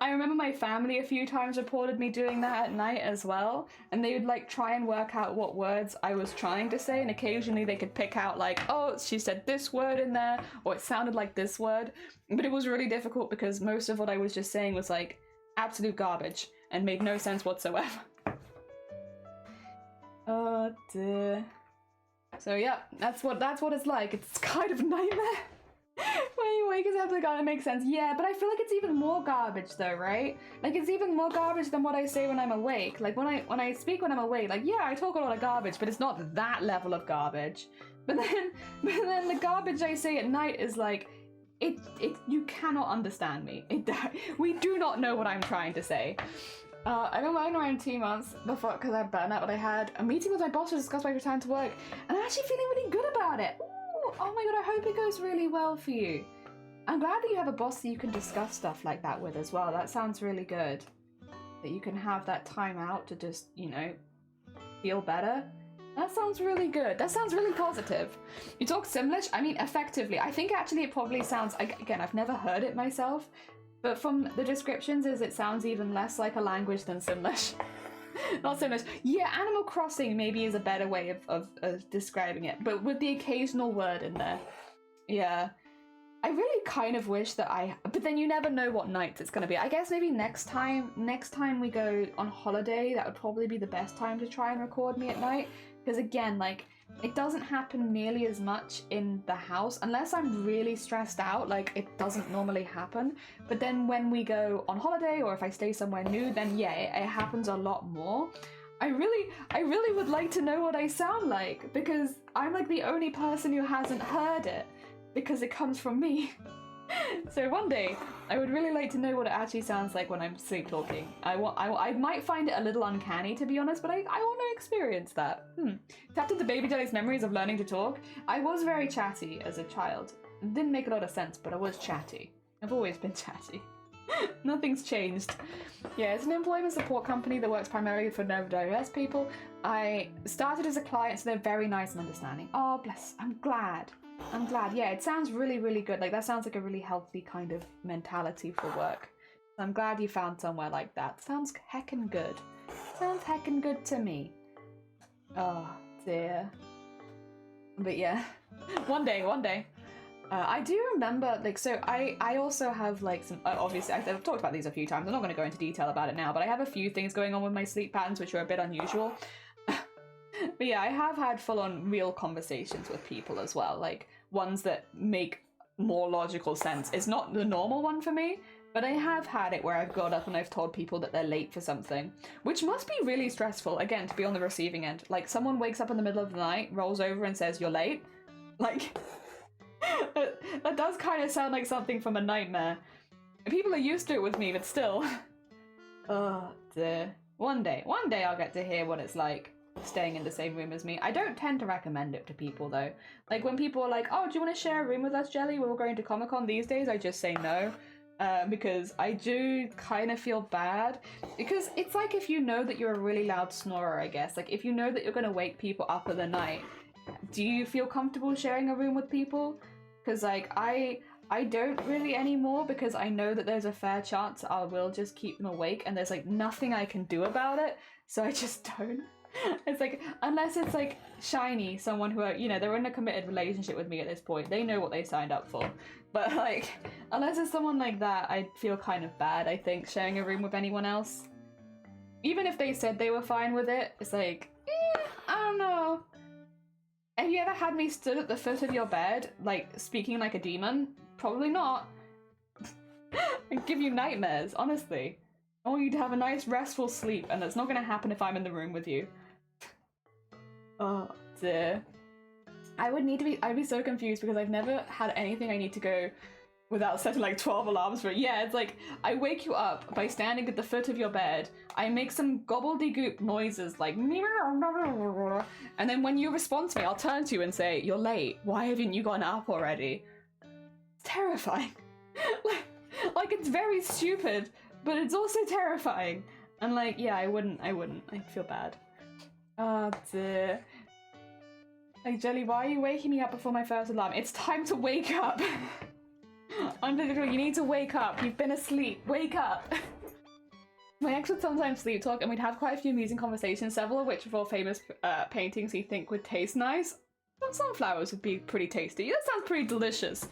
I remember my family a few times reported me doing that at night as well, and they would like try and work out what words I was trying to say, and occasionally they could pick out like, oh, she said this word in there, or it sounded like this word, but it was really difficult because most of what I was just saying was like absolute garbage and made no sense whatsoever. Oh dear. So yeah, that's what it's like. It's kind of a nightmare. When you wake up, it kind of makes sense. Yeah, but I feel like it's even more garbage though, right? Like it's even more garbage than what I say when I'm awake. Like when I speak when I'm awake, like yeah, I talk a lot of garbage, but it's not that level of garbage. But then the garbage I say at night is like, you cannot understand me. We do not know what I'm trying to say. I've been working around 2 months before because I had burnout, but I had a meeting with my boss to discuss my return to work, and I'm actually feeling really good about it. Ooh, oh my god, I hope it goes really well for you. I'm glad that you have a boss that you can discuss stuff like that with as well. That sounds really good. That you can have that time out to just, you know, feel better. That sounds really good. That sounds really positive. You talk Simlish? I mean, effectively. I think actually it probably sounds, again, I've never heard it myself, but from the descriptions it sounds even less like a language than Simlish. Not Simlish. Yeah, Animal Crossing maybe is a better way of describing it, but with the occasional word in there. Yeah. I really kind of wish that but then you never know what night it's going to be. I guess maybe next time we go on holiday, that would probably be the best time to try and record me at night. Because again, like, it doesn't happen nearly as much in the house unless I'm really stressed out. Like, it doesn't normally happen. But then when we go on holiday or if I stay somewhere new, then yeah, it happens a lot more. I really would like to know what I sound like, because I'm like the only person who hasn't heard it because it comes from me. So one day, I would really like to know what it actually sounds like when I'm sleep talking. I might find it a little uncanny, to be honest, but I want to experience that. Tapped into Baby Jelly's memories of learning to talk. I was very chatty as a child. It didn't make a lot of sense, but I was chatty. I've always been chatty. Nothing's changed. Yeah, it's an employment support company that works primarily for neurodiverse people. I started as a client, so they're very nice and understanding. Oh, bless. I'm glad. Yeah, it sounds really, really good. Like, that sounds like a really healthy kind of mentality for work. I'm glad you found somewhere like that. Sounds heckin' good. Sounds heckin' good to me. Oh, dear. But yeah, one day. I do remember, like, so I also have, like, some, obviously, I've talked about these a few times. I'm not going to go into detail about it now, but I have a few things going on with my sleep patterns which are a bit unusual. But yeah, I have had full-on real conversations with people as well, like ones that make more logical sense. It's not the normal one for me, but I have had it where I've got up and I've told people that they're late for something, which must be really stressful, again, to be on the receiving end. Like, someone wakes up in the middle of the night, rolls over and says, "You're late." Like, that does kind of sound like something from a nightmare. People are used to it with me, but still. Oh, dear. One day I'll get to hear what it's like staying in the same room as me. I don't tend to recommend it to people though. Like, when people are like, "Oh, do you want to share a room with us, Jelly, when we're going to Comic-Con?" these days, I just say no. Because I do kind of feel bad. Because it's like, if you know that you're a really loud snorer, I guess. Like, if you know that you're going to wake people up in the night, do you feel comfortable sharing a room with people? Because, like, I don't really anymore, because I know that there's a fair chance I will just keep them awake and there's, like, nothing I can do about it. So I just don't. It's like, unless it's like Shiny, someone who, you know, they're in a committed relationship with me at this point, they know what they signed up for. But like, unless it's someone like that, I feel kind of bad, I think, sharing a room with anyone else. even if they said they were fine with it, it's like, I don't know. Have you ever had me stood at the foot of your bed, like, speaking like a demon? Probably not. I'd give you nightmares, honestly. I want you to have a nice, restful sleep, and that's not gonna happen if I'm in the room with you. Oh, dear. I'd be so confused because I've never had anything I need to go without setting like 12 alarms for it. Yeah, it's like, I wake you up by standing at the foot of your bed, I make some gobbledygook noises like and then when you respond to me, I'll turn to you and say, you're late, why haven't you gotten up already? It's terrifying. like it's very stupid, but it's also terrifying. And like, yeah, I wouldn't, I'd feel bad. Oh dear. Like, Jelly, why are you waking me up before my first alarm? It's time to wake up! Unbelievable, you need to wake up. You've been asleep. Wake up! My ex would sometimes sleep talk and we'd have quite a few amusing conversations, several of which were all famous paintings he think would taste nice. Sunflowers would be pretty tasty. That sounds pretty delicious.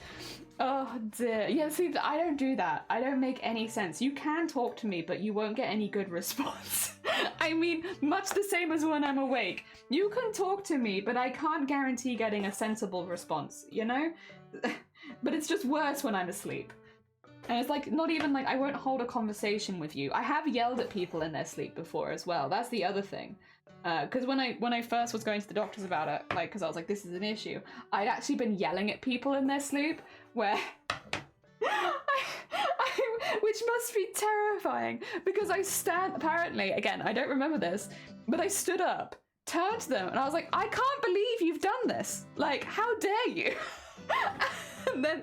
Oh dear. Yeah, see, I don't do that. I don't make any sense. You can talk to me, but you won't get any good response. I mean, much the same as when I'm awake. You can talk to me, but I can't guarantee getting a sensible response, you know? But it's just worse when I'm asleep. And it's like, not even like I won't hold a conversation with you. I have yelled at people in their sleep before as well. That's the other thing. Because when I first was going to the doctors about it, like, because I was like, this is an issue, I'd actually been yelling at people in their sleep, where which must be terrifying, because I apparently, again, I don't remember this, but I stood up, turned to them, and I was like, I can't believe you've done this. Like, how dare you? and they're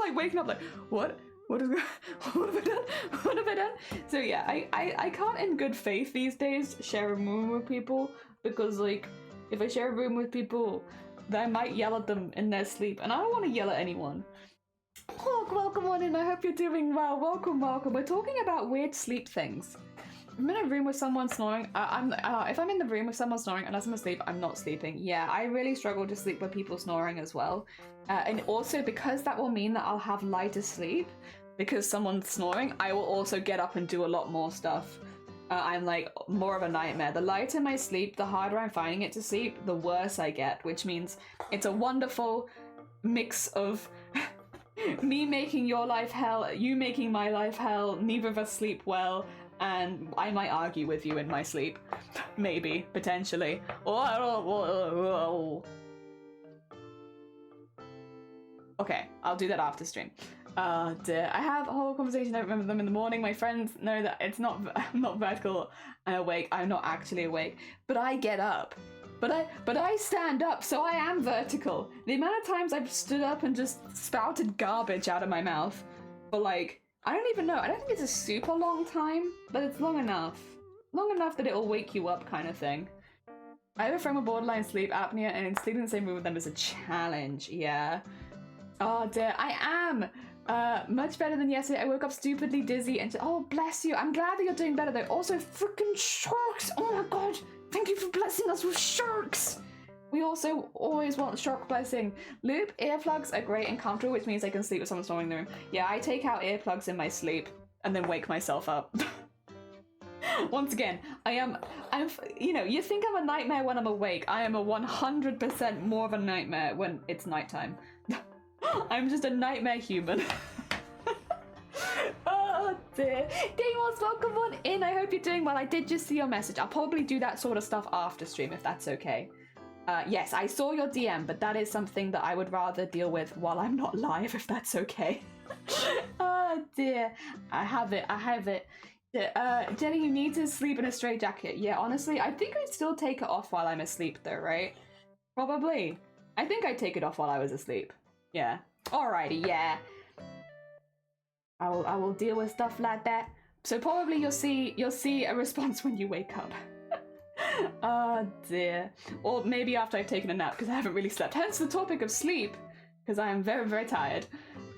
like waking up like, what? What have I done? What have I done? So yeah, I can't in good faith these days share a room with people, because like, if I share a room with people, then I might yell at them in their sleep, and I don't want to yell at anyone. Oh, welcome on in, I hope you're doing well. Welcome, welcome. We're talking about weird sleep things. I'm in a room with someone snoring. If I'm in the room with someone snoring, unless I'm asleep, I'm not sleeping. Yeah, I really struggle to sleep with people snoring as well. And also because that will mean that I'll have lighter sleep. Because someone's snoring, I will also get up and do a lot more stuff. I'm like more of a nightmare. The lighter my sleep, the harder I'm finding it to sleep, the worse I get, which means it's a wonderful mix of me making your life hell, you making my life hell, neither of us sleep well, and I might argue with you in my sleep. Maybe, potentially. Okay, I'll do that after stream. Dear. I have a whole conversation, I remember them in the morning. My friends know that I'm not vertical and awake. I'm not actually awake, but I get up. But I stand up, so I am vertical. The amount of times I've stood up and just spouted garbage out of my mouth for like, I don't even know. I don't think it's a super long time, but it's long enough. Long enough that it'll wake you up kind of thing. I have a friend with borderline sleep apnea, and sleeping in the same room with them is a challenge, yeah. Oh dear, I am! Much better than yesterday. I woke up stupidly dizzy and oh, bless you. I'm glad that you're doing better though. Also, freaking sharks! Oh my god! Thank you for blessing us with sharks! We also always want shark blessing. Loop earplugs are great and comfortable, which means I can sleep with someone snoring in the room. Yeah, I take out earplugs in my sleep and then wake myself up. Once again, I'm, you know, you think I'm a nightmare when I'm awake. I am a 100% more of a nightmare when it's nighttime. I'm just a nightmare human. Oh dear. Damos, welcome on in. I hope you're doing well. I did just see your message. I'll probably do that sort of stuff after stream if that's okay. Yes, I saw your DM, but that is something that I would rather deal with while I'm not live, if that's okay. Oh dear. I have it. Jenny, you need to sleep in a straight jacket. Yeah, honestly, I think I'd still take it off while I'm asleep though, right? Probably. I think I'd take it off while I was asleep. Yeah. Alrighty, yeah. I will deal with stuff like that. So probably you'll see a response when you wake up. Oh dear. Or maybe after I've taken a nap, because I haven't really slept. Hence the topic of sleep, because I am very, very tired.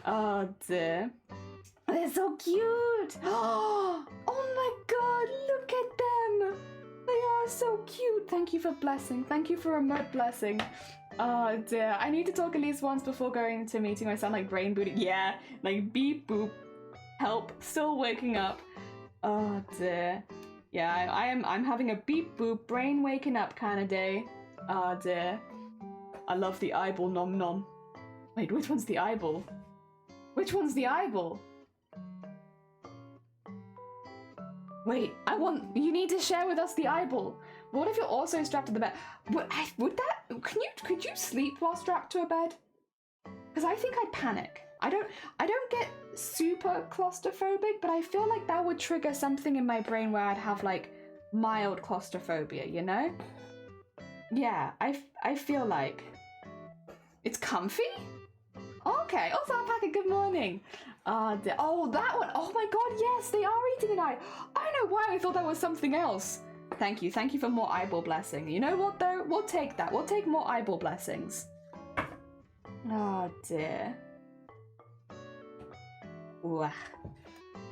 Oh dear. They're so cute! Oh my god, look at them! They are so cute! Thank you for blessing. Thank you for remote blessing. Oh dear. I need to talk at least once before going to a meeting. I sound like brain booting. Yeah, like beep boop. Help. Still waking up. Oh dear. Yeah, I'm having a beep boop, brain waking up kind of day. Ah dear. I love the eyeball nom nom. Wait, which one's the eyeball? Which one's the eyeball? Wait, you need to share with us the eyeball. What if you're also strapped to the bed? Could you sleep while strapped to a bed? Because I think I'd panic. I don't get super claustrophobic, but I feel like that would trigger something in my brain where I'd have like mild claustrophobia, you know? Yeah, I feel like it's comfy. Okay. Also, Alpaca, good morning. Oh, that one. Oh my god, yes, they are eating an eye. I don't know why I thought that was something else. Thank you for more eyeball blessing. You know what though? We'll take that. We'll take more eyeball blessings. Oh dear. Ooh.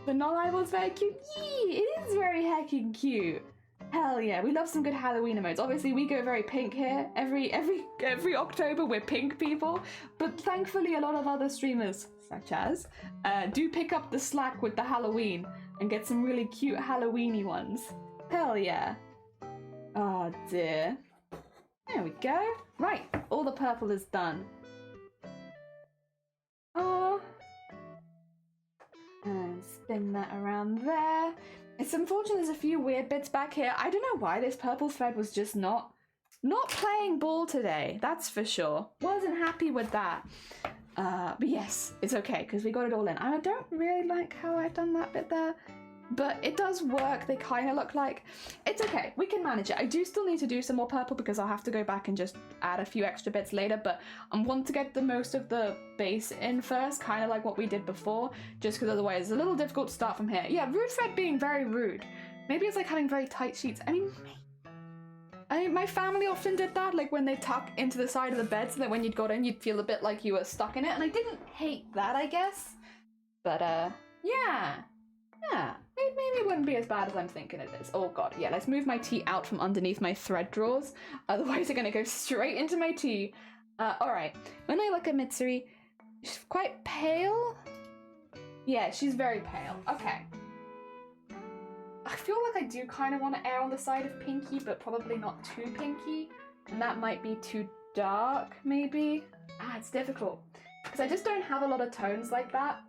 The non-eyeball's very cute. Yee, it is very heckin' cute. Hell yeah, we love some good Halloween emotes. Obviously, we go very pink here. Every October, we're pink people. But thankfully, a lot of other streamers, such as, do pick up the slack with the Halloween and get some really cute Halloweeny ones. Hell yeah. Oh dear. There we go. Right, all the purple is done. Oh. And spin that around there. It's unfortunate there's a few weird bits back here. I don't know why this purple thread was just not playing ball today. That's for sure. Wasn't happy with that. But yes, it's okay because we got it all in. I don't really like how I've done that bit there, but it does work. They kind of look like it's okay. We can manage it. I do still need to do some more purple because I'll have to go back and just add a few extra bits later, but I want to get the most of the base in first, kind of like what we did before, just because otherwise it's a little difficult to start from here. Yeah, rude thread being very rude. Maybe it's like having very tight sheets. I mean, my family often did that, like when they tuck into the side of the bed so that when you'd got in, you'd feel a bit like you were stuck in it, and I didn't hate that, I guess. But, yeah, maybe it wouldn't be as bad as I'm thinking it is. Oh god, yeah, let's move my tea out from underneath my thread drawers, otherwise they're gonna go straight into my tea. Alright, when I look at Mitsuri, she's quite pale. Yeah, she's very pale. Okay. I feel like I do kind of want to err on the side of pinky, but probably not too pinky. And that might be too dark, maybe? It's difficult. Because I just don't have a lot of tones like that.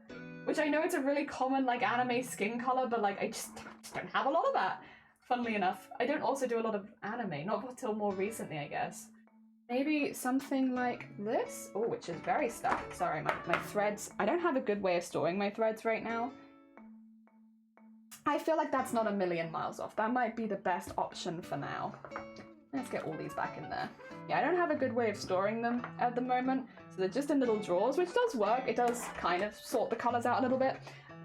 Which I know it's a really common, like, anime skin color, but, like, I just don't have a lot of that. Funnily enough. I don't also do a lot of anime, not until more recently, I guess. Maybe something like this? Oh, which is very stuck. Sorry, my threads. I don't have a good way of storing my threads right now. I feel like that's not a million miles off. That might be the best option for now. Let's get all these back in there. Yeah, I don't have a good way of storing them at the moment, so they're just in little drawers, which does work. It does kind of sort the colors out a little bit.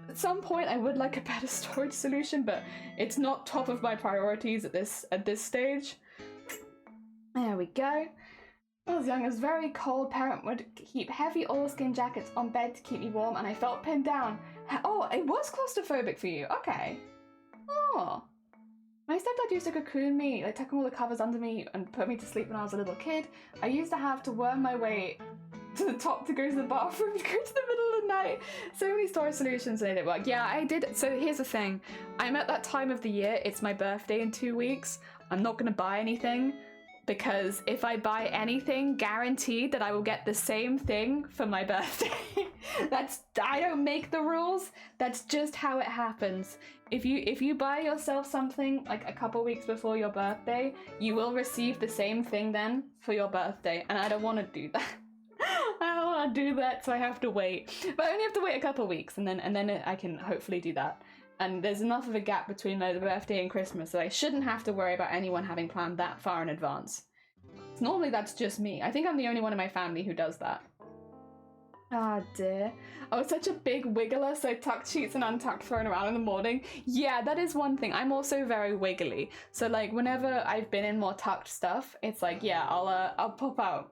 At some point, I would like a better storage solution, but it's not top of my priorities at this stage. There we go. When I was young, I was very cold. Parent would keep heavy oilskin jackets on bed to keep me warm, and I felt pinned down. Oh, it was claustrophobic for you. Okay. Oh. My stepdad used to cocoon me, like tuck all the covers under me and put me to sleep when I was a little kid. I used to have to worm my way to the top to go to the bathroom to go to the middle of the night. So many storage solutions made it work. Yeah, I did. So here's the thing. I'm at that time of the year. It's my birthday in 2 weeks. I'm not going to buy anything, because if I buy anything, guaranteed that I will get the same thing for my birthday. I don't make the rules. That's just how it happens. If you buy yourself something like a couple weeks before your birthday, you will receive the same thing then for your birthday, and I don't want to do that. I don't want to do that, so I have to wait. But I only have to wait a couple weeks, and then I can hopefully do that. And there's enough of a gap between my birthday and Christmas, so I shouldn't have to worry about anyone having planned that far in advance. Normally that's just me. I think I'm the only one in my family who does that. Ah dear. I was such a big wiggler, so tucked sheets and untucked thrown around in the morning. Yeah, that is one thing. I'm also very wiggly. So like whenever I've been in more tucked stuff, it's like, yeah, I'll pop out.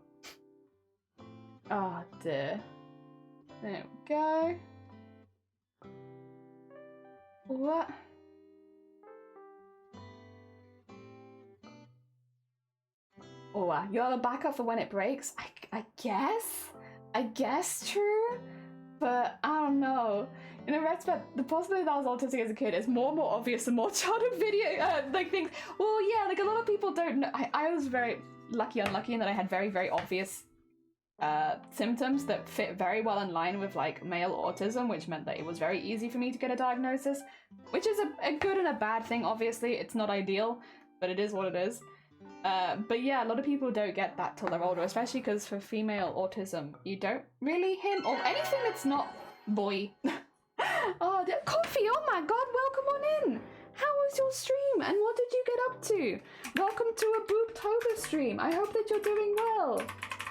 Ah dear. There we go. What? Oh, you have a backup for when it breaks? I guess true, but I don't know. in a retrospect, the possibility that I was autistic as a kid is more and more obvious the more childhood video like things. Well, yeah, like a lot of people don't know. I was very unlucky in that I had very, very obvious symptoms that fit very well in line with like male autism, which meant that it was very easy for me to get a diagnosis, which is a good and a bad thing. Obviously, it's not ideal, but it is what it is. But yeah, a lot of people don't get that till they're older, especially because for female autism, you don't really hint or anything that's not boy. Oh, coffee! Oh my god, welcome on in! How was your stream and what did you get up to? Welcome to a BOOBTOBER stream. I hope that you're doing well.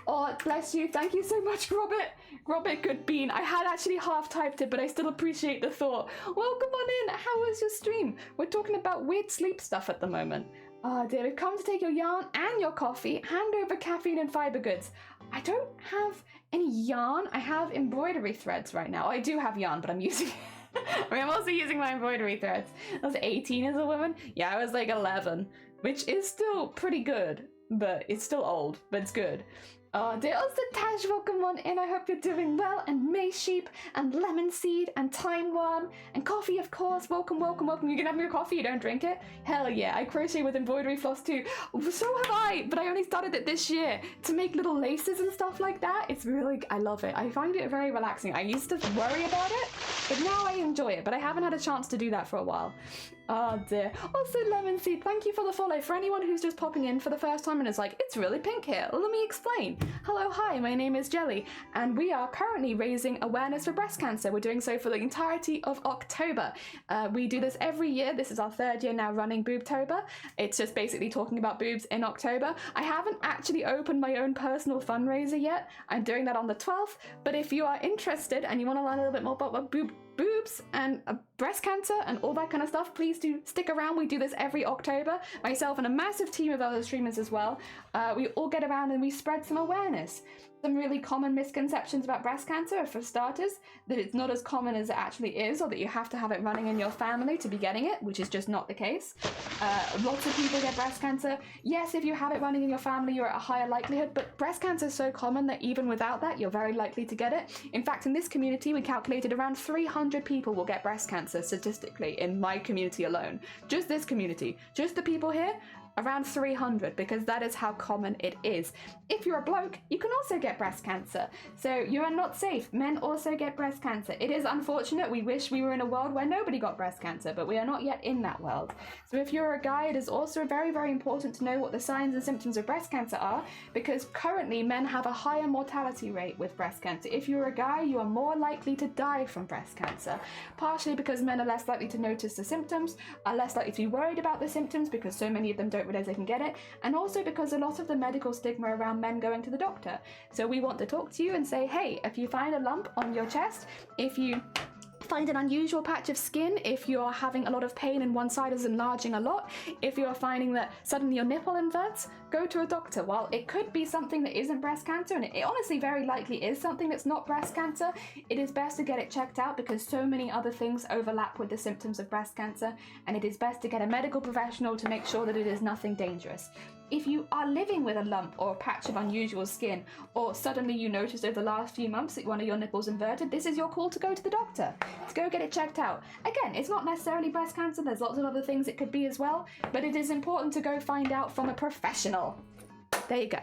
Oh, bless you. Thank you so much, Robert. Robert Goodbean. I had actually half typed it, but I still appreciate the thought. Welcome on in. How was your stream? We're talking about weird sleep stuff at the moment. Oh dear, we've come to take your yarn and your coffee. Hand over caffeine and fiber goods. I don't have any yarn. I have embroidery threads right now. I do have yarn, but I'm using I mean, I'm also using my embroidery threads. I was 18 as a woman. Yeah, I was like 11, which is still pretty good, but it's still old, but it's good. Oh dear, also Taj, welcome on in. I hope you're doing well. And May Sheep and Lemon Seed and Time Worm and coffee, of course. Welcome, welcome, welcome. You can have your coffee, you don't drink it? Hell yeah, I crochet with embroidery floss too. So have I, but I only started it this year to make little laces and stuff like that. It's really, I love it. I find it very relaxing. I used to worry about it, but now I enjoy it, but I haven't had a chance to do that for a while. Oh dear. Also, Lemon Seed, thank you for the follow. For anyone who's just popping in for the first time and is like, it's really pink here, let me explain. Hello, hi, my name is Jelly, and we are currently raising awareness for breast cancer. We're doing so for the entirety of October. We do this every year. This is our 3rd year now running BOOBTOBER. It's just basically talking about boobs in October. I haven't actually opened my own personal fundraiser yet. I'm doing that on the 12th, but if you are interested and you want to learn a little bit more about what boobs and breast cancer and all that kind of stuff, please do stick around. We do this every October. Myself and a massive team of other streamers as well. We all get around and we spread some awareness. Some really common misconceptions about breast cancer are, for starters, that it's not as common as it actually is, or that you have to have it running in your family to be getting it, which is just not the case. Lots of people get breast cancer. Yes, if you have it running in your family, you're at a higher likelihood, but breast cancer is so common that even without that, you're very likely to get it. In fact, in this community, we calculated around 300 people will get breast cancer statistically in my community alone. Just this community, just the people here, around 300, because that is how common it is. If you're a bloke, you can also get breast cancer. So you are not safe. Men also get breast cancer. It is unfortunate. We wish we were in a world where nobody got breast cancer, but we are not yet in that world. So if you're a guy, it is also very, very important to know what the signs and symptoms of breast cancer are, because currently men have a higher mortality rate with breast cancer. If you're a guy, you are more likely to die from breast cancer, partially because men are less likely to notice the symptoms, are less likely to be worried about the symptoms because so many of them don't realize they can get it, and also because a lot of the medical stigma around men going to the doctor. So we want to talk to you and say, hey, if you find a lump on your chest, if you find an unusual patch of skin, if you're having a lot of pain and one side is enlarging a lot, if you're finding that suddenly your nipple inverts, go to a doctor. While it could be something that isn't breast cancer, and it honestly very likely is something that's not breast cancer, it is best to get it checked out because so many other things overlap with the symptoms of breast cancer, and it is best to get a medical professional to make sure that it is nothing dangerous. If you are living with a lump or a patch of unusual skin, or suddenly you noticed over the last few months that one of your nipples inverted, this is your call to go to the doctor, to go get it checked out. Again, it's not necessarily breast cancer, there's lots of other things it could be as well, but it is important to go find out from a professional. There you go.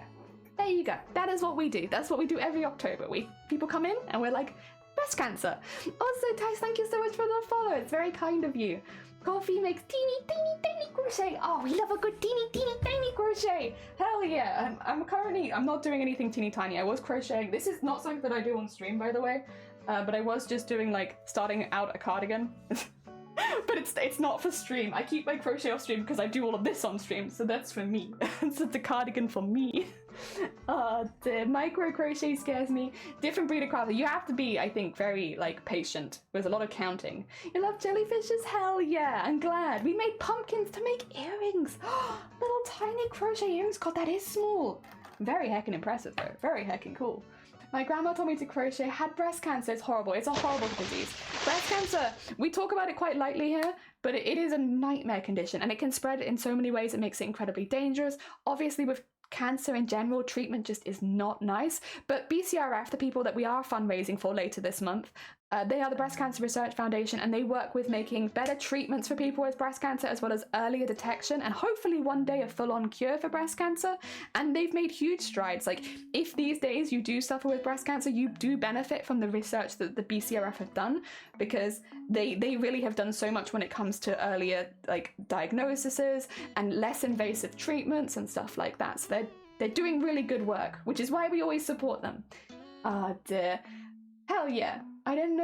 There you go. That is what we do. That's what we do every October. People come in and we're like, breast cancer. Also, Tice, thank you so much for the follow. It's very kind of you. Coffee makes teeny, tiny, tiny crochet. Oh, we love a good teeny, teeny, tiny crochet. Hell yeah. I'm not doing anything teeny tiny. I was crocheting. This is not something that I do on stream, by the way. But I was just doing, like, starting out a cardigan. But it's not for stream. I keep my crochet off stream because I do all of this on stream, so that's for me. So the cardigan for me. The micro crochet scares me. Different breed of craft. You have to be, I think, very like patient. There's a lot of counting. You love jellyfishes? Hell yeah, I'm glad. We made pumpkins to make earrings. Little tiny crochet earrings. God, that is small. Very heckin' impressive though. Very heckin' cool. My grandma told me to crochet, had breast cancer. It's horrible. It's a horrible disease. Breast cancer, we talk about it quite lightly here, but it is a nightmare condition and it can spread in so many ways. It makes it incredibly dangerous. Obviously with cancer in general, treatment just is not nice. But BCRF, the people that we are fundraising for later this month, They are the Breast Cancer Research Foundation, and they work with making better treatments for people with breast cancer, as well as earlier detection, and hopefully one day a full-on cure for breast cancer. And they've made huge strides. Like, if these days you do suffer with breast cancer, you do benefit from the research that the BCRF have done, because they really have done so much when it comes to earlier, like, diagnoses and less invasive treatments and stuff like that. So they're doing really good work, which is why we always support them. Ah, dear. Hell yeah. I didn't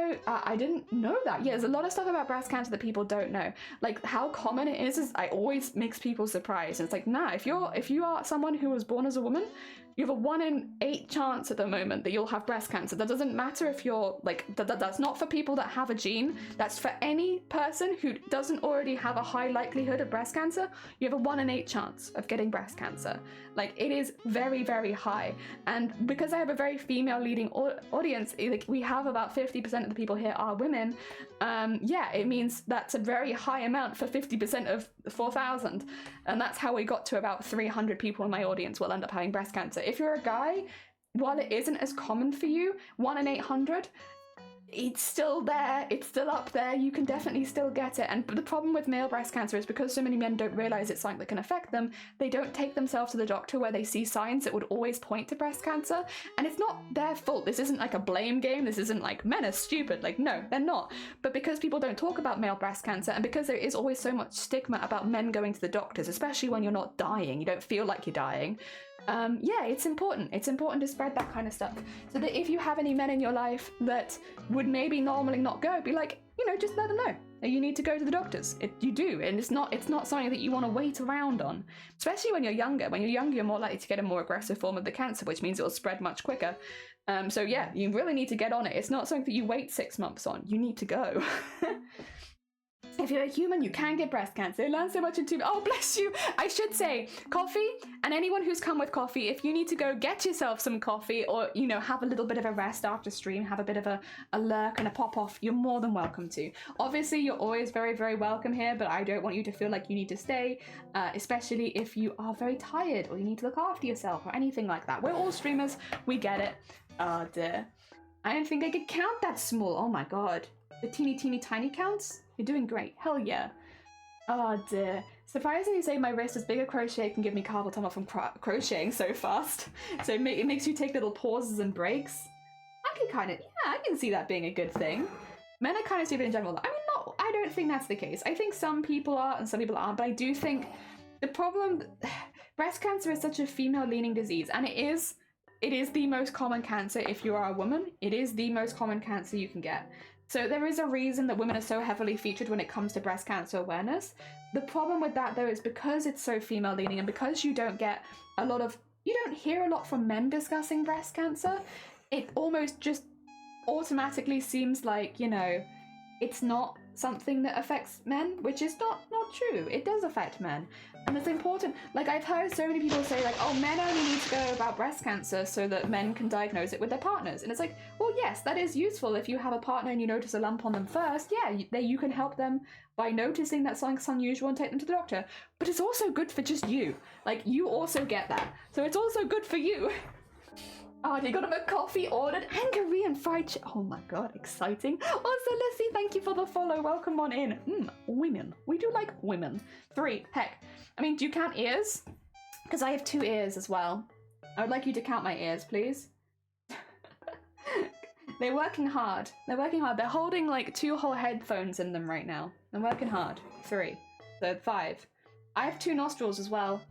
know that. Yeah, there's a lot of stuff about breast cancer that people don't know. Like, how common it is I always makes people surprised. And it's like, nah, if you are someone who was born as a woman, you have a 1 in 8 chance at the moment that you'll have breast cancer. That doesn't matter if you're like, that's not for people that have a gene. That's for any person who doesn't already have a high likelihood of breast cancer. You have a 1 in 8 chance of getting breast cancer. Like, it is very, very high. And because I have a very female leading audience, like, we have about 50% of the people here are women. Yeah, it means that's a very high amount for 50% of 4,000. And that's how we got to about 300 people in my audience will end up having breast cancer. If you're a guy, while it isn't as common for you, 1 in 800, it's still there, it's still up there, you can definitely still get it. And the problem with male breast cancer is because so many men don't realize it's something that can affect them, they don't take themselves to the doctor where they see signs that would always point to breast cancer. And it's not their fault. This isn't like a blame game. This isn't like men are stupid. Like, no, they're not. But because people don't talk about male breast cancer, and because there is always so much stigma about men going to the doctors, especially when you're not dying, you don't feel like you're dying. Yeah, it's important. It's important to spread that kind of stuff. So that if you have any men in your life that would maybe normally not go, be like, you know, just let them know that you need to go to the doctors. You do, and it's not something that you want to wait around on. Especially when you're younger. When you're younger, you're more likely to get a more aggressive form of the cancer, which means it will spread much quicker. So yeah, you really need to get on it. It's not something that you wait 6 months on. You need to go. If you're a human, you can get breast cancer. It learns so much in 2 minutes. Oh, bless you. I should say, coffee, and anyone who's come with coffee, if you need to go get yourself some coffee or, you know, have a little bit of a rest after stream, have a bit of a lurk and a pop off, you're more than welcome to. Obviously, you're always very, very welcome here, but I don't want you to feel like you need to stay, especially if you are very tired or you need to look after yourself or anything like that. We're all streamers. We get it. Oh, dear. I didn't think I could count that small. Oh, my God. The teeny, teeny, tiny counts? You're doing great. Hell yeah. Oh dear. Surprisingly, say my wrist is bigger. Crochet can give me carpal tunnel from crocheting so fast. So it makes you take little pauses and breaks. I can see that being a good thing. Men are kind of stupid in general. I mean, I don't think that's the case. I think some people are and some people aren't, but I do think the problem, breast cancer is such a female-leaning disease, and it is the most common cancer if you are a woman. It is the most common cancer you can get. So there is a reason that women are so heavily featured when it comes to breast cancer awareness. The problem with that, though, is because it's so female-leaning and because you don't hear a lot from men discussing breast cancer, it almost just automatically seems like, you know, it's not something that affects men, which is not true. It does affect men. And it's important. Like, I've heard so many people say, like, oh, men only need to go about breast cancer so that men can diagnose it with their partners. And it's like, well, yes, that is useful. If you have a partner and you notice a lump on them first, yeah, you can help them by noticing that something's unusual and take them to the doctor. But it's also good for just you. Like, you also get that. So it's also good for you. Oh, you got him a coffee ordered and Korean fried chicken. Oh my god, exciting. Also, Lissy, thank you for the follow. Welcome on in. Women. We do like women. 3. Heck. I mean, do you count ears? Because I have 2 ears as well. I would like you to count my ears, please. They're working hard. They're working hard. They're holding like 2 whole headphones in them right now. They're working hard. 3. So 5. I have 2 nostrils as well.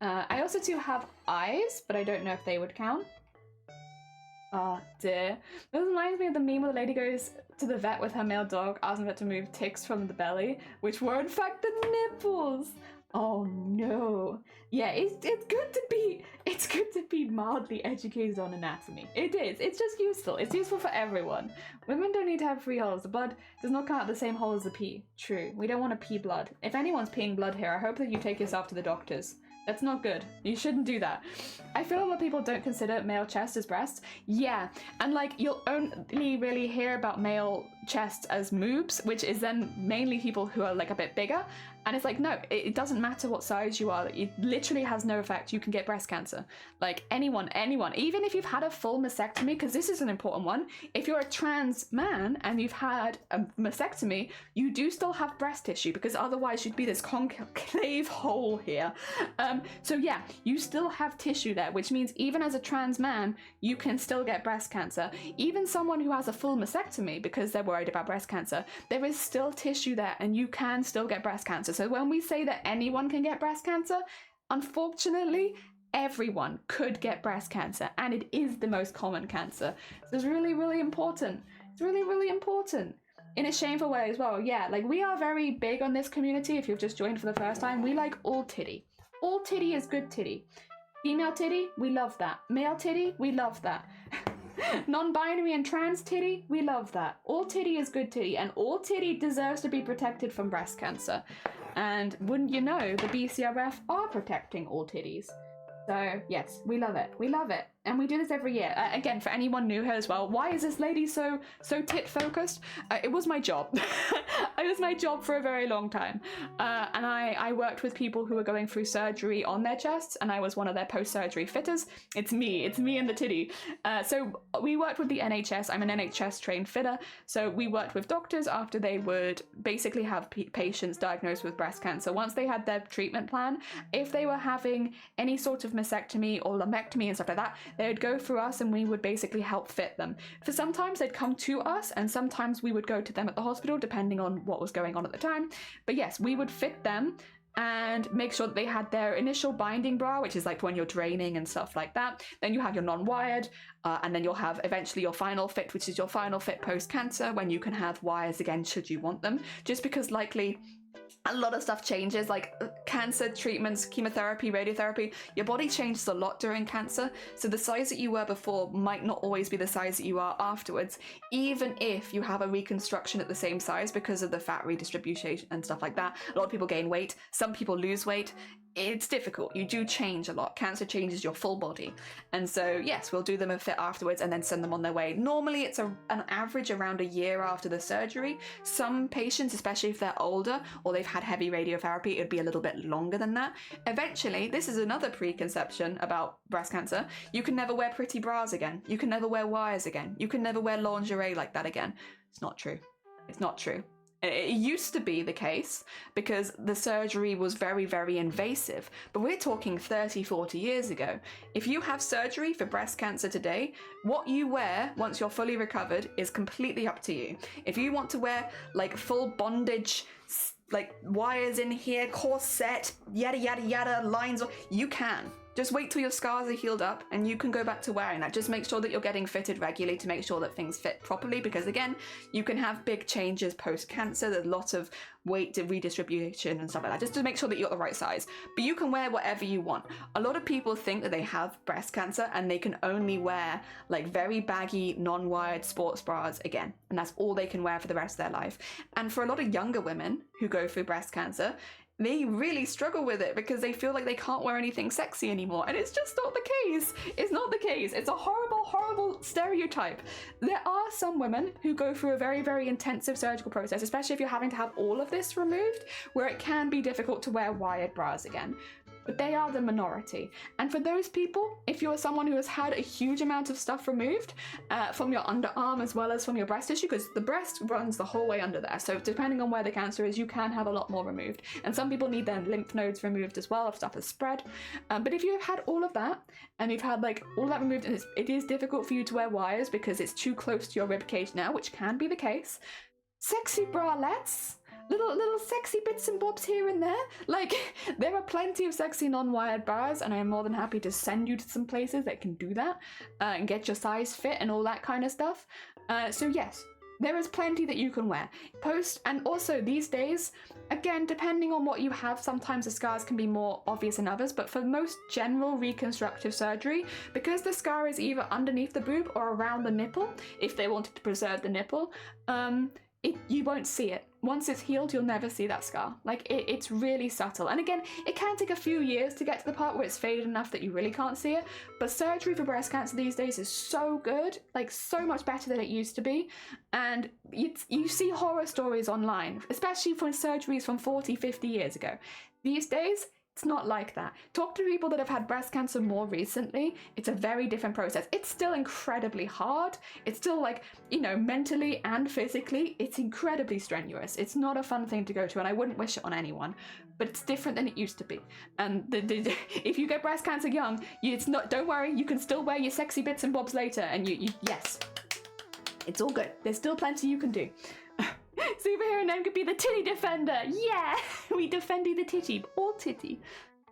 I also do have eyes, but I don't know if they would count. Oh dear. This reminds me of the meme where the lady goes to the vet with her male dog, asking the vet to move ticks from the belly, which were in fact the nipples. Oh no. Yeah, it's good to be mildly educated on anatomy. It is. It's just useful. It's useful for everyone. Women don't need to have 3 holes. The blood does not come out the same hole as the pee. True. We don't want to pee blood. If anyone's peeing blood here, I hope that you take yourself to the doctors. That's not good. You shouldn't do that. I feel a lot of people don't consider male chest as breasts. Yeah, and like you'll only really hear about male chests as moobs, which is then mainly people who are like a bit bigger. And it's like, no, it doesn't matter what size you are. It literally has no effect. You can get breast cancer. Like anyone, even if you've had a full mastectomy, because this is an important one. If you're a trans man and you've had a mastectomy, you do still have breast tissue, because otherwise you'd be this concave hole here. So yeah, you still have tissue there, which means even as a trans man, you can still get breast cancer. Even someone who has a full mastectomy because they're worried about breast cancer, there is still tissue there and you can still get breast cancer. So when we say that anyone can get breast cancer, unfortunately, everyone could get breast cancer, and it is the most common cancer. So it's really, really important. It's really, really important. In a shameful way as well. Yeah, like we are very big on this community. If you've just joined for the first time, we like all titty. All titty is good titty. Female titty, we love that. Male titty, we love that. Non-binary and trans titty, we love that. All titty is good titty, and all titty deserves to be protected from breast cancer. And wouldn't you know, the BCRF are protecting all titties. So yes, we love it. We love it. And we do this every year. Again, for anyone new here as well, why is this lady so tit focused? It was my job. It was my job for a very long time. And I worked with people who were going through surgery on their chests, and I was one of their post-surgery fitters. It's me and the titty. So we worked with the NHS. I'm an NHS trained fitter. So we worked with doctors after they would basically have patients diagnosed with breast cancer. Once they had their treatment plan, if they were having any sort of mastectomy or lumpectomy and stuff like that, they would go through us and we would basically help fit them. For sometimes they'd come to us, and sometimes we would go to them at the hospital depending on what was going on at the time. But yes, we would fit them and make sure that they had their initial binding bra, which is like when you're draining and stuff like that. Then you have your non-wired, and then you'll have eventually your final fit, which is your final fit post-cancer, when you can have wires again should you want them. Just because likely a lot of stuff changes, like cancer treatments, chemotherapy, radiotherapy, your body changes a lot during cancer. So the size that you were before might not always be the size that you are afterwards, even if you have a reconstruction at the same size because of the fat redistribution and stuff like that. A lot of people gain weight, some people lose weight. It's difficult. You do change a lot. Cancer changes your full body. And so, yes, we'll do them a fit afterwards and then send them on their way. Normally, it's an average around a year after the surgery. Some patients, especially if they're older or they've had heavy radiotherapy, it'd be a little bit longer than that. Eventually, this is another preconception about breast cancer. You can never wear pretty bras again. You can never wear wires again. You can never wear lingerie like that again. It's not true. It's not true. It used to be the case because the surgery was very, very invasive, but we're talking 30, 40 years ago. If you have surgery for breast cancer today, what you wear once you're fully recovered is completely up to you. If you want to wear like full bondage, like wires in here, corset, yada, yada, yada, lines, you can. Just wait till your scars are healed up and you can go back to wearing that. Just make sure that you're getting fitted regularly to make sure that things fit properly, because again, you can have big changes post-cancer. There's lots of weight redistribution and stuff like that, just to make sure that you're the right size. But you can wear whatever you want. A lot of people think that they have breast cancer and they can only wear like very baggy, non-wired sports bras again, and that's all they can wear for the rest of their life. And for a lot of younger women who go through breast cancer, they really struggle with it because they feel like they can't wear anything sexy anymore. And it's just not the case. It's not the case. It's a horrible, horrible stereotype. There are some women who go through a very, very intensive surgical process, especially if you're having to have all of this removed, where it can be difficult to wear wired bras again. But they are the minority. And for those people, if you're someone who has had a huge amount of stuff removed from your underarm as well as from your breast tissue, because the breast runs the whole way under there, so depending on where the cancer is, you can have a lot more removed. And some people need their lymph nodes removed as well if stuff has spread. But if you've had all of that, and you've had like all of that removed, and it is difficult for you to wear wires because it's too close to your rib cage now, which can be the case, sexy bralettes, little sexy bits and bobs here and there. Like, there are plenty of sexy non-wired bras, and I am more than happy to send you to some places that can do that and get your size fit and all that kind of stuff. So yes, there is plenty that you can wear. And also these days, again, depending on what you have, sometimes the scars can be more obvious than others, but for most general reconstructive surgery, because the scar is either underneath the boob or around the nipple, if they wanted to preserve the nipple, you won't see it. once it's healed, you'll never see that scar. Like, it's really subtle. And again, it can take a few years to get to the part where it's faded enough that you really can't see it. But surgery for breast cancer these days is so good, like so much better than it used to be. And you see horror stories online, especially from surgeries from 40, 50 years ago. These days, it's not like that. Talk to people that have had breast cancer more recently. It's a very different process. It's still incredibly hard. It's still like, you know, mentally and physically, it's incredibly strenuous. It's not a fun thing to go to, and I wouldn't wish it on anyone, but it's different than it used to be. And if you get breast cancer young, it's not, don't worry, you can still wear your sexy bits and bobs later, and yes, it's all good. There's still plenty you can do. Superhero name could be the titty defender. Yeah, we defend the titty, all titty.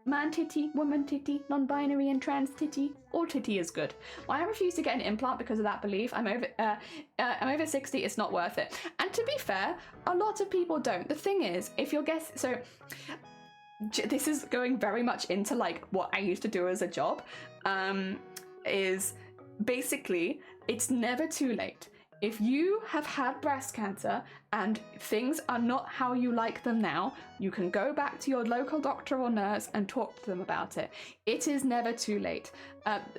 Man titty, woman titty, non-binary and trans titty, all titty is good. Well, I refuse to get an implant because of that belief. I'm over 60, it's not worth it. And to be fair, a lot of people don't. The thing is, if you're so this is going very much into like what I used to do as a job, is basically, it's never too late. If you have had breast cancer and things are not how you like them now, you can go back to your local doctor or nurse and talk to them about it. It is never too late.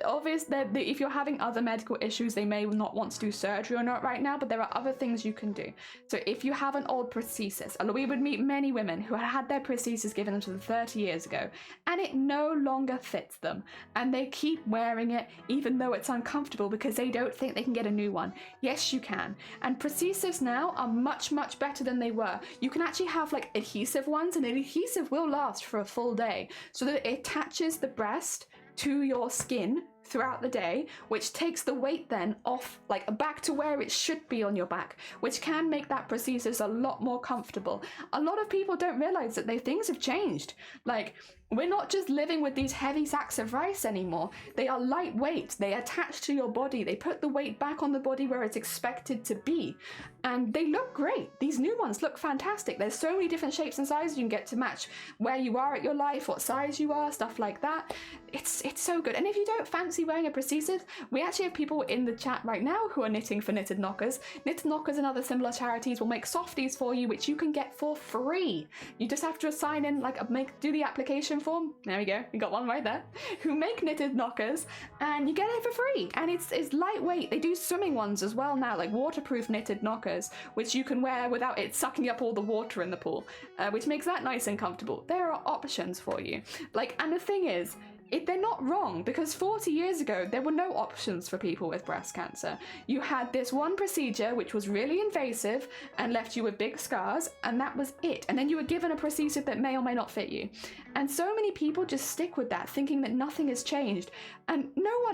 Obviously, if you're having other medical issues, they may not want to do surgery or not right now, but there are other things you can do. So if you have an old prosthesis, and we would meet many women who had their prosthesis given them to them 30 years ago, and it no longer fits them, and they keep wearing it even though it's uncomfortable because they don't think they can get a new one. Yes, you can. And prostheses now are much better than they were. You can actually have like adhesive ones, and an adhesive will last for a full day so that it attaches the breast to your skin throughout the day, which takes the weight then off, like back to where it should be on your back, which can make that prosthesis a lot more comfortable. A lot of people don't realize that things have changed. Like, we're not just living with these heavy sacks of rice anymore. They are lightweight. They attach to your body. They put the weight back on the body where it's expected to be. And they look great. These new ones look fantastic. There's so many different shapes and sizes you can get to match where you are at your life, what size you are, stuff like that. It's so good. And if you don't fancy wearing a prosthesis, we actually have people in the chat right now who are knitting for Knitted Knockers. Knitted Knockers and other similar charities will make softies for you, which you can get for free. You just have to sign in, like do the application form. There we go, we got one right there. Who make knitted knockers, and you get it for free. And it's lightweight. They do swimming ones as well now, like waterproof knitted knockers, which you can wear without it sucking up all the water in the pool, which makes that nice and comfortable. There are options for you. And the thing is, they're not wrong, because 40 years ago there were no options for people with breast cancer. You had this one procedure which was really invasive and left you with big scars, and that was it. And then you were given a prosthesis that may or may not fit you. And so many people just stick with that, thinking that nothing has changed. And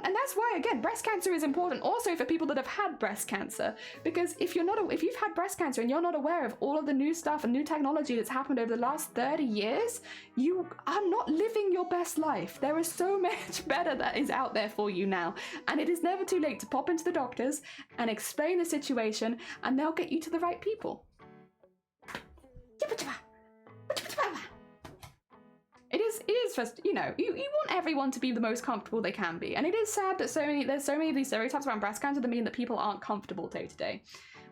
and that's why, again, breast cancer is important also for people that have had breast cancer. Because if you've had breast cancer and you're not aware of all of the new stuff and new technology that's happened over the last 30 years, you are not living your best life. There is so much better that is out there for you now. And it is never too late to pop into the doctors and explain the situation, and they'll get you to the right people. It is just, you want everyone to be the most comfortable they can be. And it is sad that there's so many of these stereotypes around breast cancer that mean that people aren't comfortable day to day.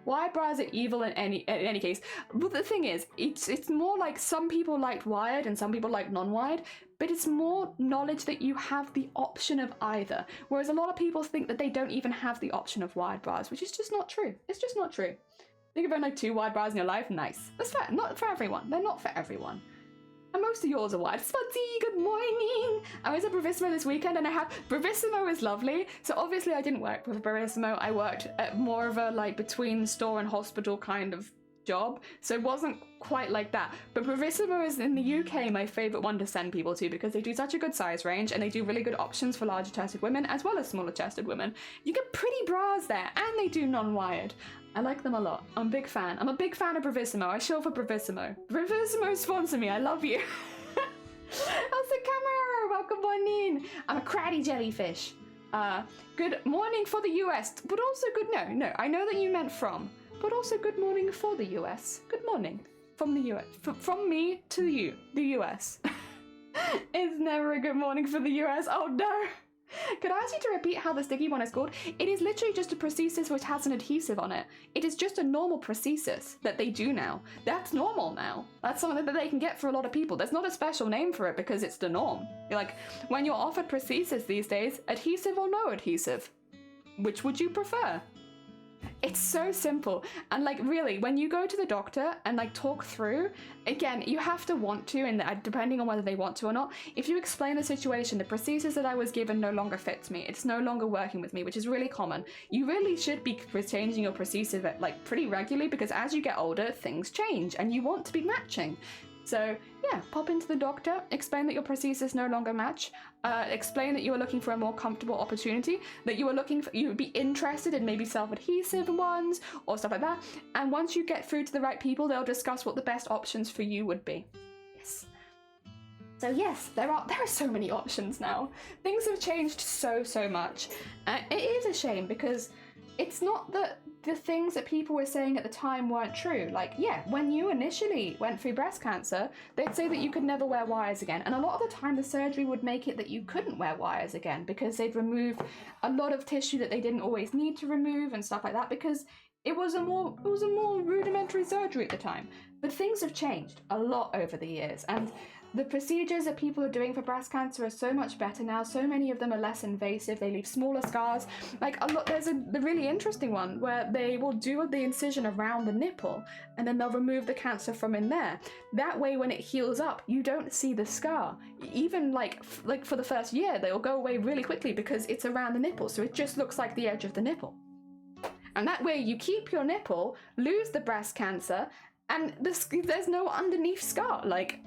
Wide bras are evil in any case. But the thing is, it's more like some people like wired and some people like non-wired, but it's more knowledge that you have the option of either. Whereas a lot of people think that they don't even have the option of wired bras, which is just not true. It's just not true. Think of only 2 wide bras in your life, nice. That's fair, not for everyone. They're not for everyone. And most of yours are wide. Spudzy, good morning! I was at Bravissimo this weekend, and Bravissimo is lovely. So obviously I didn't work with Bravissimo. I worked at more of a between store and hospital kind of job. So it wasn't quite like that. But Bravissimo is in the UK my favourite one to send people to, because they do such a good size range and they do really good options for larger chested women as well as smaller chested women. You get pretty bras there, and they do non-wired. I like them a lot. I'm a big fan. I'm a big fan of Bravissimo. I show for Bravissimo. Bravissimo sponsor me. I love you. Elsa Camera, welcome on in. I'm a crabby jellyfish. Good morning for the US, but also good. No. I know that you meant from, but also good morning for the US. Good morning from the US. From me to you, the US. It's never a good morning for the US. Oh no. Could I ask you to repeat how the sticky one is called? It is literally just a prosthesis which has an adhesive on it. It is just a normal prosthesis that they do now. That's normal now. That's something that they can get for a lot of people. There's not a special name for it because it's the norm. You're like, when you're offered prosthesis these days, adhesive or no adhesive? Which would you prefer? It's so simple. And like, really, when you go to the doctor and like talk through, again, you have to want to, and depending on whether they want to or not, if you explain the situation, the prosthesis that I was given no longer fits me, it's no longer working with me, which is really common. You really should be changing your prosthesis like pretty regularly, because as you get older, things change and you want to be matching. So yeah, pop into the doctor, explain that your prosthesis no longer match, explain that you are looking for a more comfortable opportunity, that you would be interested in maybe self-adhesive ones or stuff like that. And once you get through to the right people, they'll discuss what the best options for you would be. Yes. So yes, there are so many options now. Things have changed so much. It is a shame because it's not that the things that people were saying at the time weren't true. Like, yeah, when you initially went through breast cancer, they'd say that you could never wear wires again. And a lot of the time the surgery would make it that you couldn't wear wires again because they'd remove a lot of tissue that they didn't always need to remove and stuff like that, because it was a more rudimentary surgery at the time. But things have changed a lot over the years, and the procedures that people are doing for breast cancer are so much better now. So many of them are less invasive. They leave smaller scars. Like there's the really interesting one where they will do the incision around the nipple and then they'll remove the cancer from in there. That way, when it heals up, you don't see the scar. Even like for the first year, they'll go away really quickly because it's around the nipple. So it just looks like the edge of the nipple. And that way you keep your nipple, lose the breast cancer, and there's no underneath scar. Like,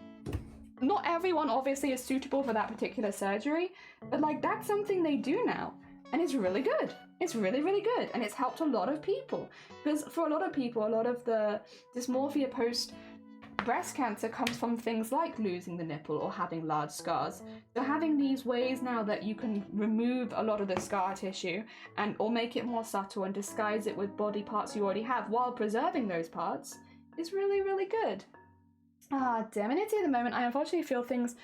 not everyone obviously is suitable for that particular surgery, but like that's something they do now, and it's really good. It's really good, and it's helped a lot of people, because for a lot of people, a lot of the dysmorphia post breast cancer comes from things like losing the nipple or having large scars. So having these ways now that you can remove a lot of the scar tissue or make it more subtle and disguise it with body parts you already have while preserving those parts is really good. Demonity at the moment, I unfortunately feel things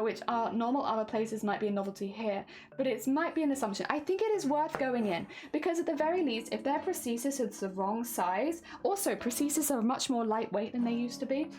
which are normal other places might be a novelty here, but it might be an assumption. I think it is worth going in, because at the very least, if their prosthesis is the wrong size, also prosthesis are much more lightweight than they used to be,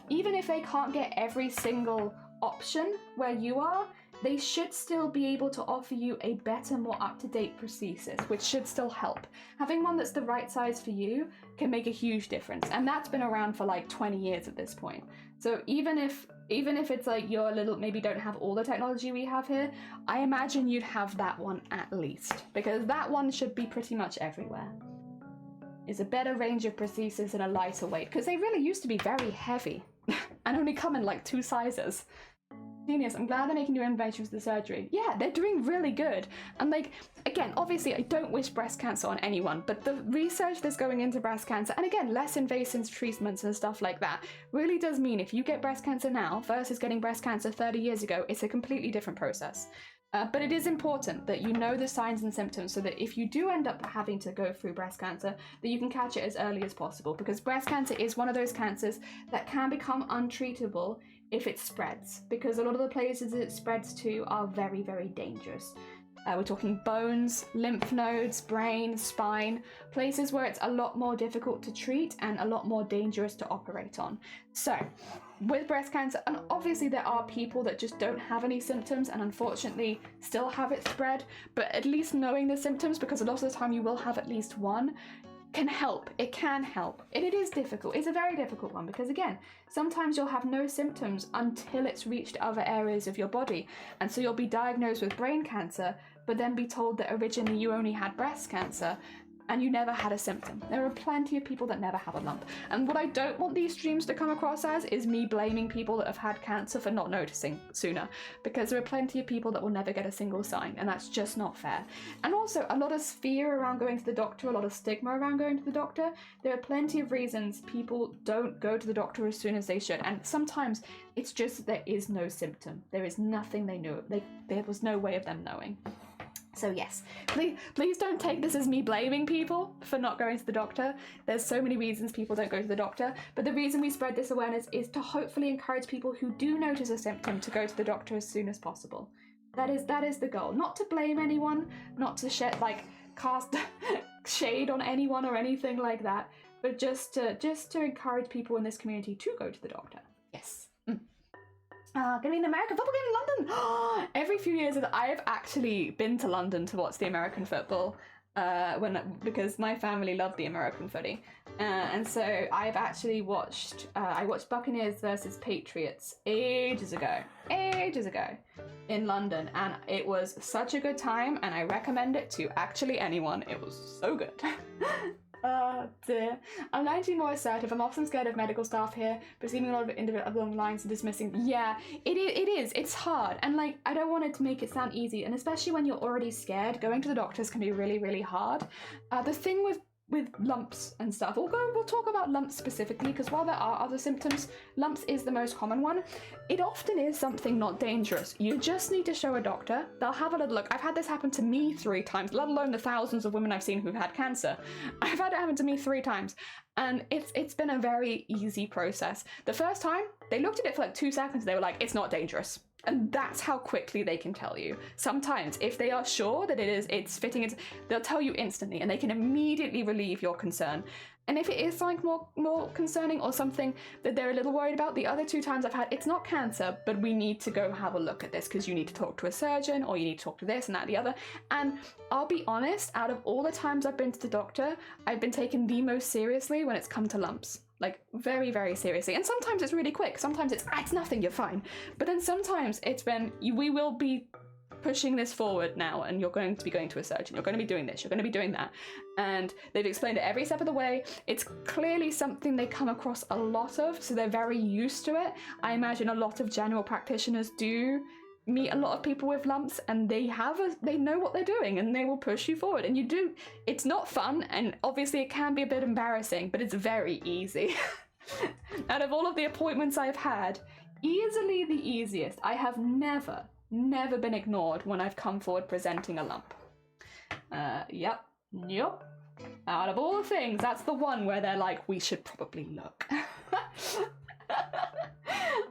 even if they can't get every single option where you are, they should still be able to offer you a better, more up-to-date prosthesis, which should still help. Having one that's the right size for you can make a huge difference, and that's been around for like 20 years at this point. So even if it's like you're a little, maybe don't have all the technology we have here, I imagine you'd have that one at least, because that one should be pretty much everywhere. It's a better range of prosthesis and a lighter weight, because they really used to be very heavy and only come in like 2 sizes. Genius. I'm glad they're making new innovations with the surgery. Yeah, they're doing really good. And like, again, obviously I don't wish breast cancer on anyone, but the research that's going into breast cancer, and again, less invasive treatments and stuff like that, really does mean if you get breast cancer now versus getting breast cancer 30 years ago, it's a completely different process. But it is important that you know the signs and symptoms so that if you do end up having to go through breast cancer, that you can catch it as early as possible, because breast cancer is one of those cancers that can become untreatable if it spreads, because a lot of the places it spreads to are very dangerous. We're talking bones, lymph nodes, brain, spine, places where it's a lot more difficult to treat and a lot more dangerous to operate on. So with breast cancer, and obviously there are people that just don't have any symptoms and unfortunately still have it spread, but at least knowing the symptoms, because a lot of the time you will have at least one, can help. It can help. And it is difficult. It's a very difficult one, because again, sometimes you'll have no symptoms until it's reached other areas of your body, and so you'll be diagnosed with brain cancer but then be told that originally you only had breast cancer and you never had a symptom. There are plenty of people that never have a lump. And what I don't want these streams to come across as is me blaming people that have had cancer for not noticing sooner, because there are plenty of people that will never get a single sign, and that's just not fair. And also a lot of fear around going to the doctor, a lot of stigma around going to the doctor. There are plenty of reasons people don't go to the doctor as soon as they should, and sometimes it's just there is no symptom. There is nothing they knew. There was no way of them knowing. So yes, please don't take this as me blaming people for not going to the doctor. There's so many reasons people don't go to the doctor, but the reason we spread this awareness is to hopefully encourage people who do notice a symptom to go to the doctor as soon as possible. That is the goal. Not to blame anyone, not to cast shade on anyone or anything like that, but just to encourage people in this community to go to the doctor. Yes. Gonna be an American football game in London. Every few years I've actually been to London to watch the American football. Because my family loved the American footy, and so I've actually watched. I watched Buccaneers versus Patriots ages ago in London, and it was such a good time, and I recommend it to actually anyone. It was so good. Oh dear. I'm 19 more assertive. I'm often scared of medical staff here, perceiving a lot of individual along lines and dismissing. Yeah, it is. It's hard. And like, I don't want it to make it sound easy. And especially when you're already scared, going to the doctors can be really, really hard. The thing with lumps and stuff, we'll talk about lumps specifically, because while there are other symptoms, lumps is the most common one. It often is something not dangerous. You just need to show a doctor. They'll have a little look. I've had this happen to me 3 times, let alone the thousands of women I've seen who've had cancer. I've had it happen to me 3 times, and it's been a very easy process. The first time, they looked at it for like 2 seconds, they were like, it's not dangerous. And that's how quickly they can tell you. Sometimes, if they are sure that it's fitting, they'll tell you instantly, and they can immediately relieve your concern. And if it is something more concerning or something that they're a little worried about, the other 2 times I've had, it's not cancer, but we need to go have a look at this because you need to talk to a surgeon, or you need to talk to this and that and the other. And I'll be honest, out of all the times I've been to the doctor, I've been taken the most seriously when it's come to lumps. Like, very, very seriously. And sometimes it's really quick. Sometimes it's nothing, you're fine. But then sometimes it's been, we will be pushing this forward now, and you're going to be going to a surgeon. You're going to be doing this. You're going to be doing that. And they've explained it every step of the way. It's clearly something they come across a lot of, so they're very used to it. I imagine a lot of general practitioners do meet a lot of people with lumps, and they know what they're doing, and they will push you forward. And it's not fun, and obviously it can be a bit embarrassing, but it's very easy. Out of all of the appointments I've had, easily the easiest. I have never been ignored when I've come forward presenting a lump. Yep. Out of all the things, that's the one where they're like, we should probably look.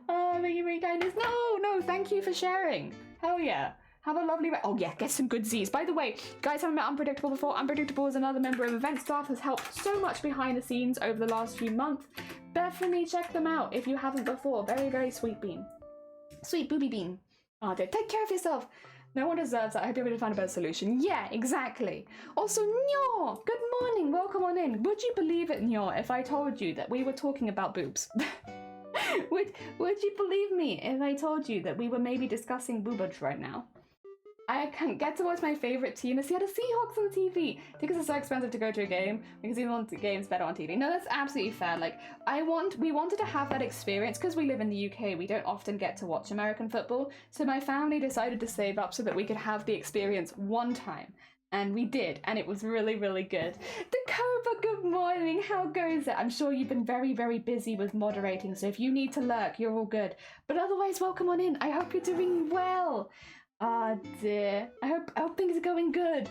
Oh, thank you for your kindness. No, thank you for sharing. Hell yeah. Have a lovely oh yeah, get some good Z's. By the way, guys haven't met Unpredictable before. Unpredictable is another member of event staff, has helped so much behind the scenes over the last few months. Definitely check them out if you haven't before. Very, very sweet bean. Sweet booby bean. Oh dear, take care of yourself. No one deserves that. I hope you're able to find a better solution. Yeah, exactly. Also, Nyo, good morning. Welcome on in. Would you believe it, Nyo, if I told you that we were talking about boobs? Would you believe me if I told you that we were maybe discussing boobage right now? I can't get to watch my favourite team. See, the Seahawks on TV. Tickets are so expensive to go to a game because even on games better on TV. No, that's absolutely fair. Like, we wanted to have that experience because we live in the UK. We don't often get to watch American football. So my family decided to save up so that we could have the experience one time. And we did, and it was really, really good. Dakoba, good morning. How goes it? I'm sure you've been very, very busy with moderating, so if you need to lurk, you're all good. But otherwise, welcome on in. I hope you're doing well. Ah, dear. I hope things are going good.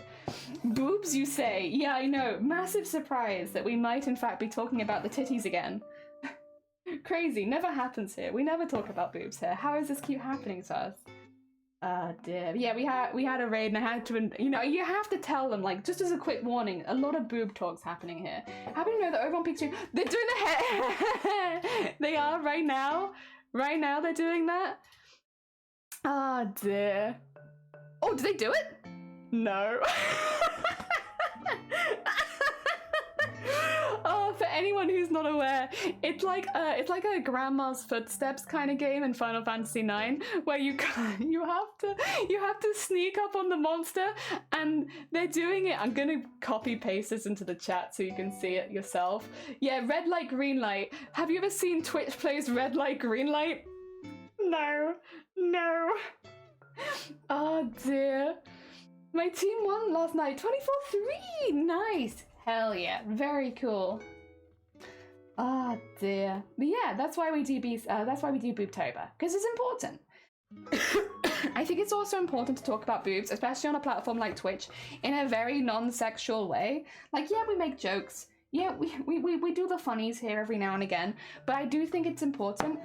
Boobs, you say? Yeah, I know. Massive surprise that we might, in fact, be talking about the titties again. Crazy. Never happens here. We never talk about boobs here. How does this keep happening to us? Dear. Yeah, we had a raid, and I had to, you have to tell them, like, just as a quick warning, a lot of boob talk's happening here. Happy to know that over on Peak 2, they're doing the hair. They are right now. Right now they're doing that. Ah, dear. Oh, did they do it? No. Oh, for anyone who's not aware, it's like a grandma's footsteps kind of game in Final Fantasy IX, where you have to sneak up on the monster, and they're doing it. I'm gonna copy paste this into the chat so you can see it yourself. Yeah, red light, green light. Have you ever seen Twitch plays red light, green light? No. Oh dear. My team won last night. 24-3. Nice. Hell yeah. Very cool. Oh dear. But yeah, that's why we do Boobtober, because it's important. I think it's also important to talk about boobs, especially on a platform like Twitch, in a very non-sexual way. Like, yeah, we make jokes. Yeah, we do the funnies here every now and again, but I do think it's important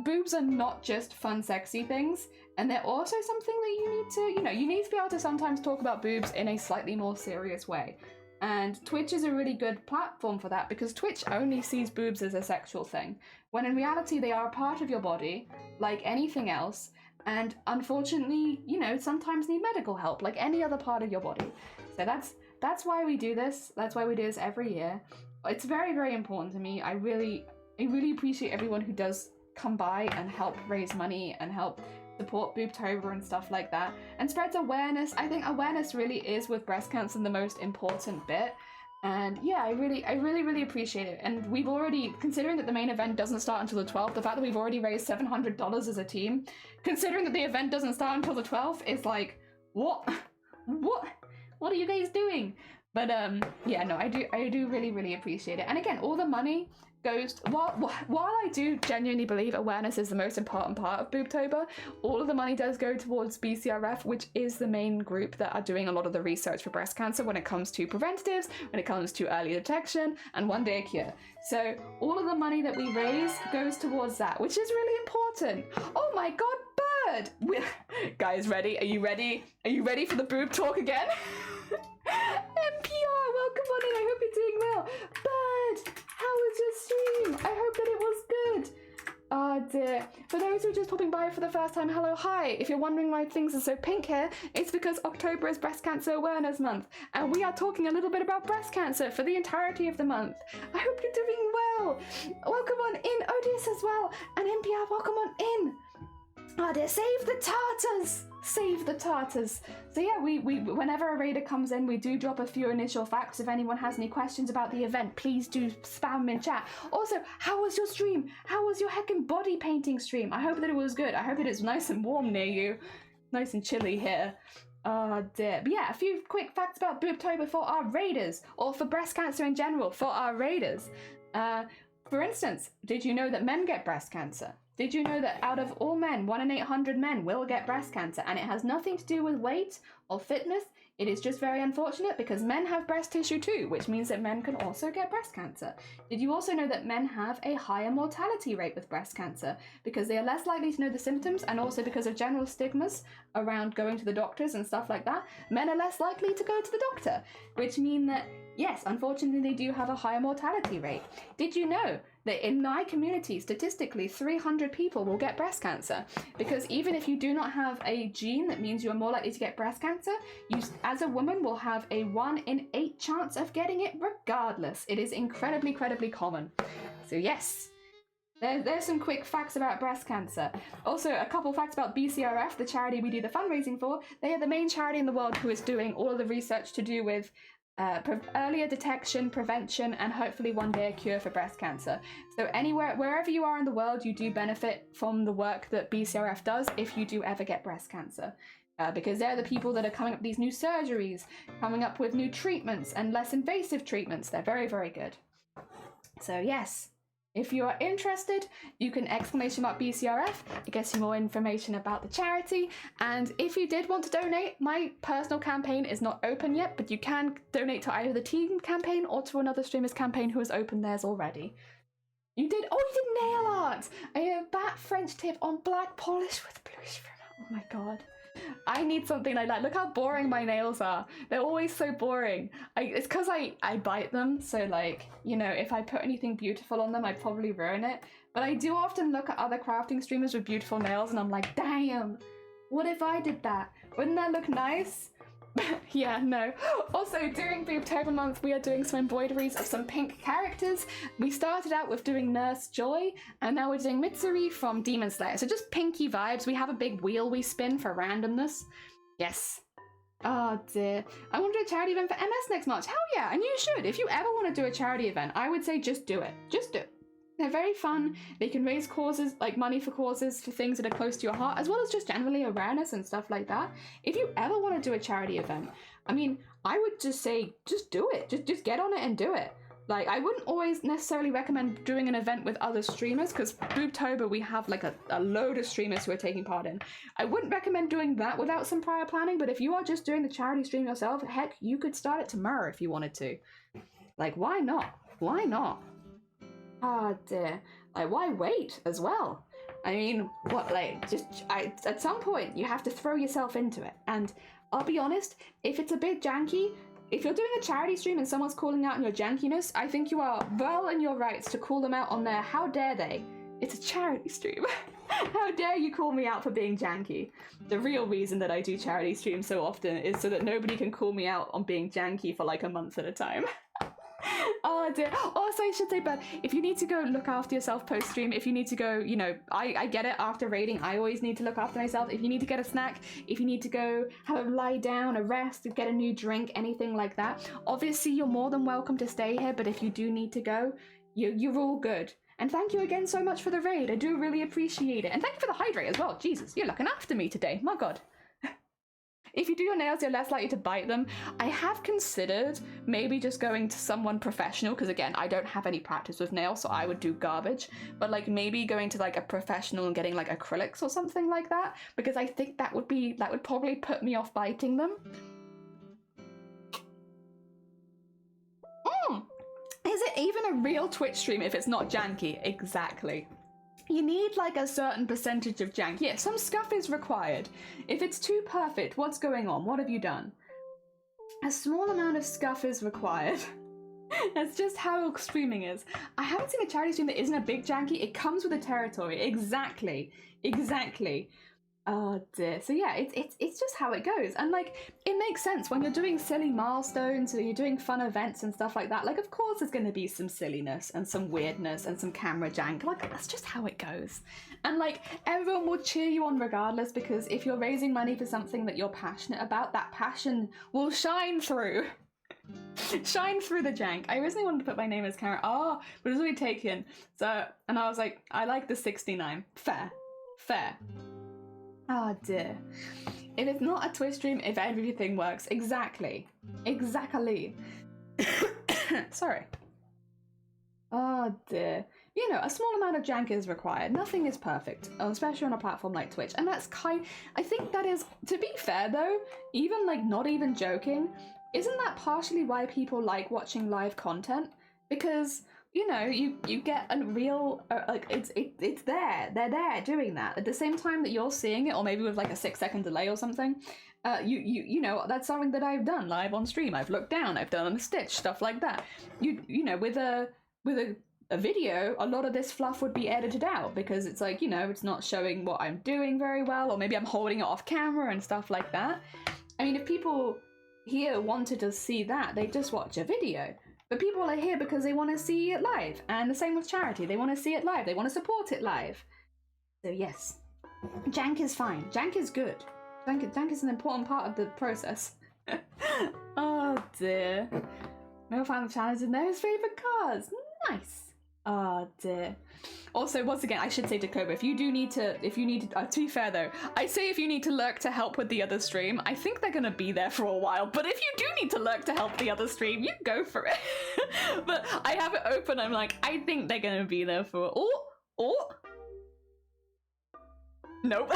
boobs are not just fun, sexy things, and they're also something that you to, you know, you need to be able to sometimes talk about boobs in a slightly more serious way. And Twitch is a really good platform for that because Twitch only sees boobs as a sexual thing, when in reality they are a part of your body, like anything else, and unfortunately, you know, sometimes need medical help, like any other part of your body. So that's why we do this. That's why we do this every year. It's very, very important to me. I really appreciate everyone who does come by and help raise money and help support Boobtober and stuff like that, and spreads awareness. I think awareness really is, with breast cancer, the most important bit. And yeah, I really appreciate it. And we've already, considering that the main event doesn't start until the 12th, the fact that we've already raised $700 as a team, considering that the event doesn't start until the 12th, is like, what are you guys doing? But yeah, no, I do really appreciate it. And again, all the money goes, while I do genuinely believe awareness is the most important part of Boobtober, all of the money does go towards BCRF, which is the main group that are doing a lot of the research for breast cancer when it comes to preventatives, when it comes to early detection, and one day a cure. So all of the money that we raise goes towards that, which is really important. Oh my god, Bird! Guys, ready? Are you ready? Are you ready for the boob talk again? NPR, welcome on in. I hope you're doing well. Bird, how was your stream? I hope that it was good. Oh dear. For those who are just popping by for the first time, hello, hi. If you're wondering why things are so pink here, it's because October is Breast Cancer Awareness Month, and we are talking a little bit about breast cancer for the entirety of the month. I hope you're doing well. Welcome on in, Odious as well, and NPR, welcome on in. Oh dear, save the Tartars! Save the Tartars. So yeah, we whenever a raider comes in, we do drop a few initial facts. If anyone has any questions about the event, please do spam in chat. Also, how was your stream? How was your heckin' body painting stream? I hope that it was good. I hope that it's nice and warm near you. Nice and chilly here. Oh dear. But yeah, a few quick facts about Boobtober for our raiders, or for breast cancer in general for our raiders. For instance, did you know that men get breast cancer? Did you know that out of all men, 1 in 800 men will get breast cancer, and it has nothing to do with weight or fitness? It is just very unfortunate because men have breast tissue too, which means that men can also get breast cancer. Did you also know that men have a higher mortality rate with breast cancer because they are less likely to know the symptoms, and also because of general stigmas around going to the doctors and stuff like that? Men are less likely to go to the doctor, which mean that, yes, unfortunately they do have a higher mortality rate. Did you know that in my community, statistically, 300 people will get breast cancer? Because even if you do not have a gene that means you are more likely to get breast cancer, you, as a woman, will have a 1 in 8 chance of getting it regardless. It is incredibly common. So yes, there's some quick facts about breast cancer. Also, a couple facts about BCRF, the charity we do the fundraising for. They are the main charity in the world who is doing all of the research to do with earlier detection, prevention, and hopefully one day a cure for breast cancer. So wherever you are in the world, you do benefit from the work that BCRF does if you do ever get breast cancer. Because they're the people that are coming up with these new surgeries, coming up with new treatments and less invasive treatments. They're very good. So yes, if you are interested, you can exclamation mark BCRF. It gets you more information about the charity. And if you did want to donate, my personal campaign is not open yet, but you can donate to either the team campaign or to another streamer's campaign who has opened theirs already. You did nail art! A bat French tip on black polish with bluish trim. Oh my god. I need something like that. Look how boring my nails are. They're always so boring. It's because I bite them, so like, you know, if I put anything beautiful on them, I'd probably ruin it. But I do often look at other crafting streamers with beautiful nails and I'm like, damn, what if I did that? Wouldn't that look nice? Yeah, no. Also, during Boobtober month, we are doing some embroideries of some pink characters. We started out with doing Nurse Joy, and now we're doing Mitsuri from Demon Slayer. So just pinky vibes. We have a big wheel we spin for randomness. Yes. Oh dear. I want to do a charity event for MS next March. Hell yeah, and you should. If you ever want to do a charity event, I would say just do it. Just do it. They're very fun. They can raise causes, like money for causes for things that are close to your heart, as well as just generally awareness and stuff like that. If you ever want to do a charity event, I mean, I would just say, just do it. Just get on it and do it. Like, I wouldn't always necessarily recommend doing an event with other streamers, because Boobtober, we have like a load of streamers who are taking part in. I wouldn't recommend doing that without some prior planning, but if you are just doing the charity stream yourself, heck, you could start it tomorrow if you wanted to. Like, why not? Why not? Ah dear. Like, why wait as well? I mean, what, like, at some point, you have to throw yourself into it. And I'll be honest, if it's a bit janky, if you're doing a charity stream and someone's calling out on your jankiness, I think you are well in your rights to call them out on their how dare they. It's a charity stream. How dare you call me out for being janky? The real reason that I do charity streams so often is so that nobody can call me out on being janky for like a month at a time. Oh dear. Also, I should say, but if you need to go look after yourself post-stream, if you need to go, you know, I get it, after raiding, I always need to look after myself. If you need to get a snack, if you need to go have a lie down, a rest, get a new drink, anything like that, obviously you're more than welcome to stay here, but if you do need to go, you're all good. And thank you again so much for the raid. I do really appreciate it. And thank you for the hydrate as well. Jesus, you're looking after me today. My God. If you do your nails, you're less likely to bite them. I have considered maybe just going to someone professional, because again, I don't have any practice with nails, so I would do garbage. But like maybe going to like a professional and getting like acrylics or something like that, because I think that would probably put me off biting them. Is it even a real Twitch stream if it's not janky? Exactly. You need like a certain percentage of jank. Yeah, some scuff is required. If it's too perfect, what's going on? What have you done? A small amount of scuff is required. That's just how streaming is. I haven't seen a charity stream that isn't a big janky. It comes with the territory. Exactly. Exactly. Oh dear. So yeah, it's just how it goes. And like, it makes sense when you're doing silly milestones or you're doing fun events and stuff like that. Like, of course there's going to be some silliness and some weirdness and some camera jank. Like, that's just how it goes. And like, everyone will cheer you on regardless, because if you're raising money for something that you're passionate about, that passion will shine through. Shine through the jank. I originally wanted to put my name as Karen. Oh, but it was already taken. So, and I was like, I like the 69. Fair. Fair. Oh dear. If it's not a Twitch stream, if everything works. Exactly. Exactly. Sorry. Oh dear. You know, a small amount of jank is required. Nothing is perfect, especially on a platform like Twitch. And that's I think that is, to be fair though, even like not even joking, isn't that partially why people like watching live content? Because, you know, you get a real, like, it's there. They're there doing that. At the same time that you're seeing it, or maybe with like a 6-second delay or something, you know, that's something that I've done live on stream. I've looked down, I've done a stitch, stuff like that. You know, with a video, a lot of this fluff would be edited out, because it's like, you know, it's not showing what I'm doing very well, or maybe I'm holding it off camera and stuff like that. I mean, if people here wanted to see that, they just watch a video. But people are here because they want to see it live. And the same with charity. They want to see it live. They want to support it live. So yes, jank is fine. Jank is good. Jank is an important part of the process. Oh dear. Male fan of challenge and know his favourite cars. Nice. Oh dear. Also, once again, I should say to Cobra, if you need to, to be fair though, I say if you need to lurk to help with the other stream, I think they're gonna be there for a while, but if you do need to lurk to help the other stream, you go for it. But I have it open, I'm like, I think they're gonna be there for, nope.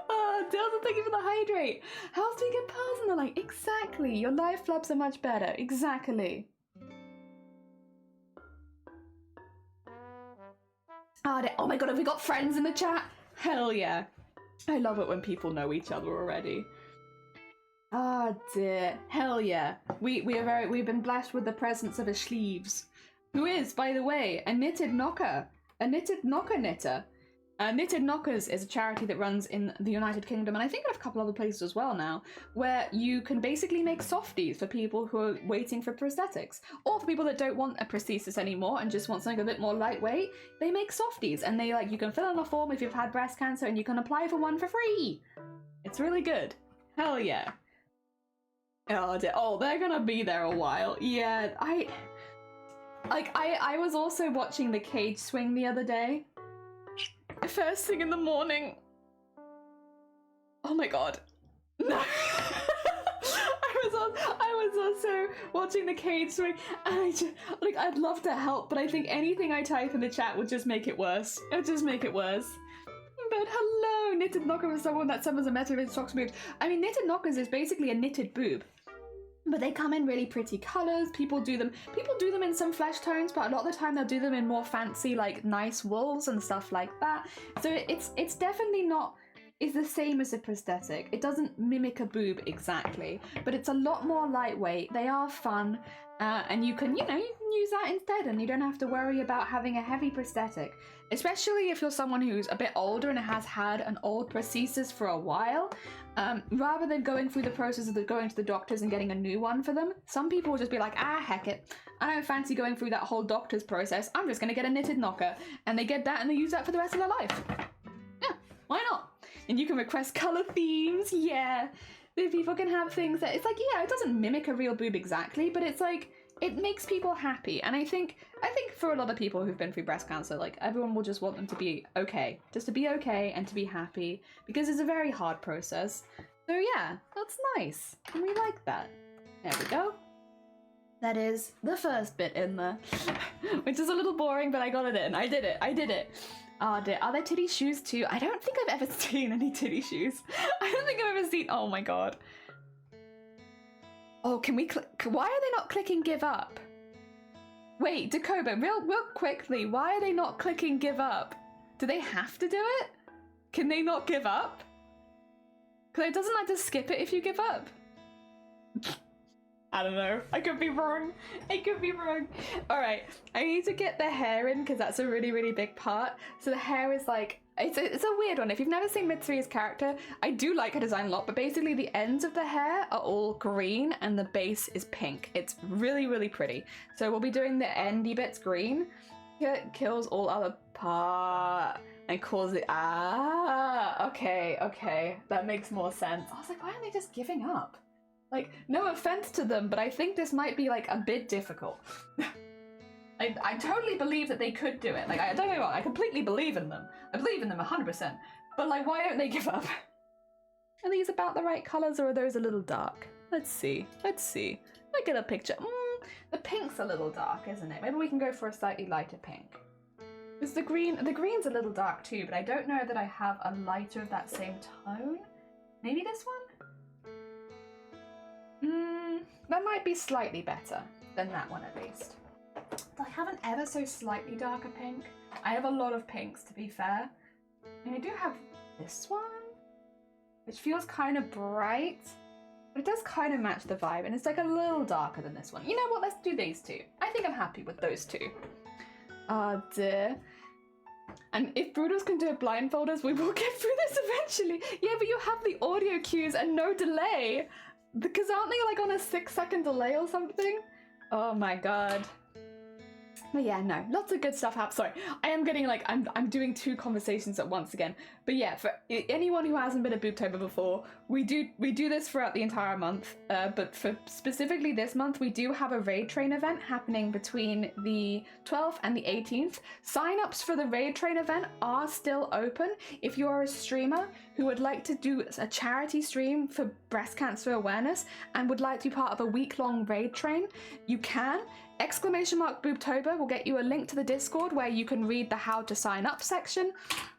Oh, Delta, thank you for the hydrate. How else do we get pearls in the light? Exactly, your live flubs are much better, exactly. Oh my god, have we got friends in the chat? Hell yeah. I love it when people know each other already. Oh dear. Hell yeah. We've been blessed with the presence of a Sleeves, who is, by the way, a knitted knocker. A knitted knocker knitter. Knitted Knockers is a charity that runs in the United Kingdom, and I think in a couple other places as well now, where you can basically make softies for people who are waiting for prosthetics, or for people that don't want a prosthesis anymore and just want something a bit more lightweight. They make softies, and you can fill in a form if you've had breast cancer, and you can apply for one for free. It's really good. Hell yeah. Oh dear. Oh, they're gonna be there a while. Yeah, I was also watching the cage swing the other day. First thing in the morning. Oh my god. No. I was also watching the cage swing, and I'd love to help, but I think anything I type in the chat would just make it worse. It would just make it worse. But hello, knitted knocker was someone that summons a meta of socks boobs. I mean, knitted knockers is basically a knitted boob. but they come in really pretty colors. People do them in some flesh tones, but a lot of the time they'll do them in more fancy, like nice wools and stuff like that. So it's definitely not is the same as a prosthetic. It doesn't mimic a boob exactly, but it's a lot more lightweight. They are fun, and you can use that instead, and you don't have to worry about having a heavy prosthetic, especially if you're someone who's a bit older and has had an old prosthesis for a while. Rather than going through the process of going to the doctors and getting a new one for them, some people will just be like, heck it, I don't fancy going through that whole doctor's process, I'm just gonna get a knitted knocker, and they get that and they use that for the rest of their life. Yeah, why not? And you can request color themes, yeah. The people can have things that, it's like, yeah, it doesn't mimic a real boob exactly, but it's like, it makes people happy. And I think for a lot of people who've been through breast cancer, like, everyone will just want them to be okay. Just to be okay and to be happy, because it's a very hard process. So yeah, that's nice. And we like that. There we go. That is the first bit in there. Which is a little boring, but I got it in. I did it. Oh dear, are there titty shoes too? I don't think I've ever seen any titty shoes. I don't think I've ever seen, oh my god. Oh, can we click? Why are they not clicking give up? Wait, Dakoba, real quickly, why are they not clicking give up? Do they have to do it? Can they not give up? Because it doesn't like to skip it if you give up. I don't know. I could be wrong. Alright, I need to get the hair in because that's a really, really big part. So the hair is like, it's a weird one. If you've never seen Mitsuru's character, I do like her design a lot, but basically the ends of the hair are all green and the base is pink. It's really, really pretty. So we'll be doing the endy bits green. It kills all other part and calls it, okay. That makes more sense. I was like, why aren't they just giving up? Like, no offense to them, but I think this might be, like, a bit difficult. I totally believe that they could do it. Like, don't get me wrong, I completely believe in them. I believe in them 100%. But, like, why don't they give up? Are these about the right colours, or are those a little dark? Let's see. Look at the picture. The pink's a little dark, isn't it? Maybe we can go for a slightly lighter pink. Because the green's a little dark too, but I don't know that I have a lighter of that same tone. Maybe this one? That might be slightly better than that one at least. I have an ever so slightly darker pink. I have a lot of pinks, to be fair. And I do have this one, which feels kind of bright, but it does kind of match the vibe, and it's like a little darker than this one. You know what, let's do these two. I think I'm happy with those two. Oh dear. And if Broodals can do it blindfolders, we will get through this eventually. Yeah, but you have the audio cues and no delay. Because aren't they like on a 6-second delay or something? Oh my god. But yeah, no, lots of good stuff happens. Sorry, I am getting like, I'm doing two conversations at once again. But yeah, for anyone who hasn't been a Boobtober before, we do this throughout the entire month. But for specifically this month, we do have a Raid Train event happening between the 12th and the 18th. Sign-ups for the Raid Train event are still open. If you are a streamer who would like to do a charity stream for breast cancer awareness and would like to be part of a week-long Raid Train, you can. !Boobtober will get you a link to the Discord where you can read the how to sign up section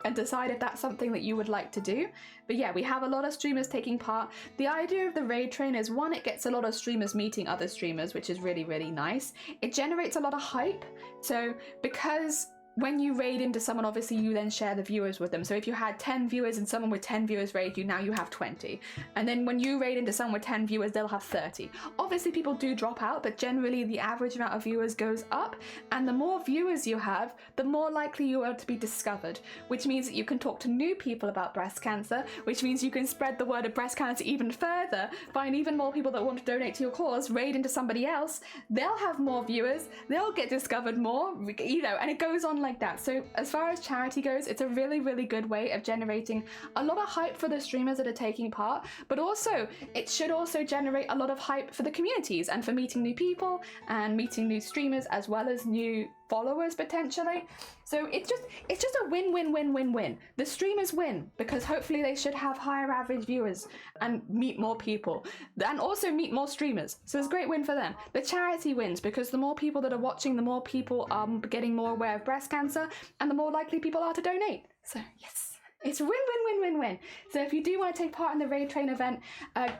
and decide if that's something that you would like to do. But yeah, we have a lot of streamers taking part. The idea of the Raid Train is, one, it gets a lot of streamers meeting other streamers, which is really, really nice. It generates a lot of hype. So because when you raid into someone, obviously you then share the viewers with them. So if you had 10 viewers and someone with 10 viewers raid you, now you have 20. And then when you raid into someone with 10 viewers, they'll have 30. Obviously people do drop out, but generally the average amount of viewers goes up. And the more viewers you have, the more likely you are to be discovered, which means that you can talk to new people about breast cancer, which means you can spread the word of breast cancer even further, find even more people that want to donate to your cause, raid into somebody else, they'll have more viewers, they'll get discovered more, you know, and it goes on like that. So as far as charity goes, it's a really, really good way of generating a lot of hype for the streamers that are taking part, but also it should also generate a lot of hype for the communities and for meeting new people and meeting new streamers as well as new followers potentially. So it's just a win-win-win-win-win. The streamers win because hopefully they should have higher average viewers and meet more people and also meet more streamers. So it's a great win for them. The charity wins because the more people that are watching, the more people are getting more aware of breast cancer and the more likely people are to donate. So yes. It's win, win, win, win, win. So if you do want to take part in the Raid Train event,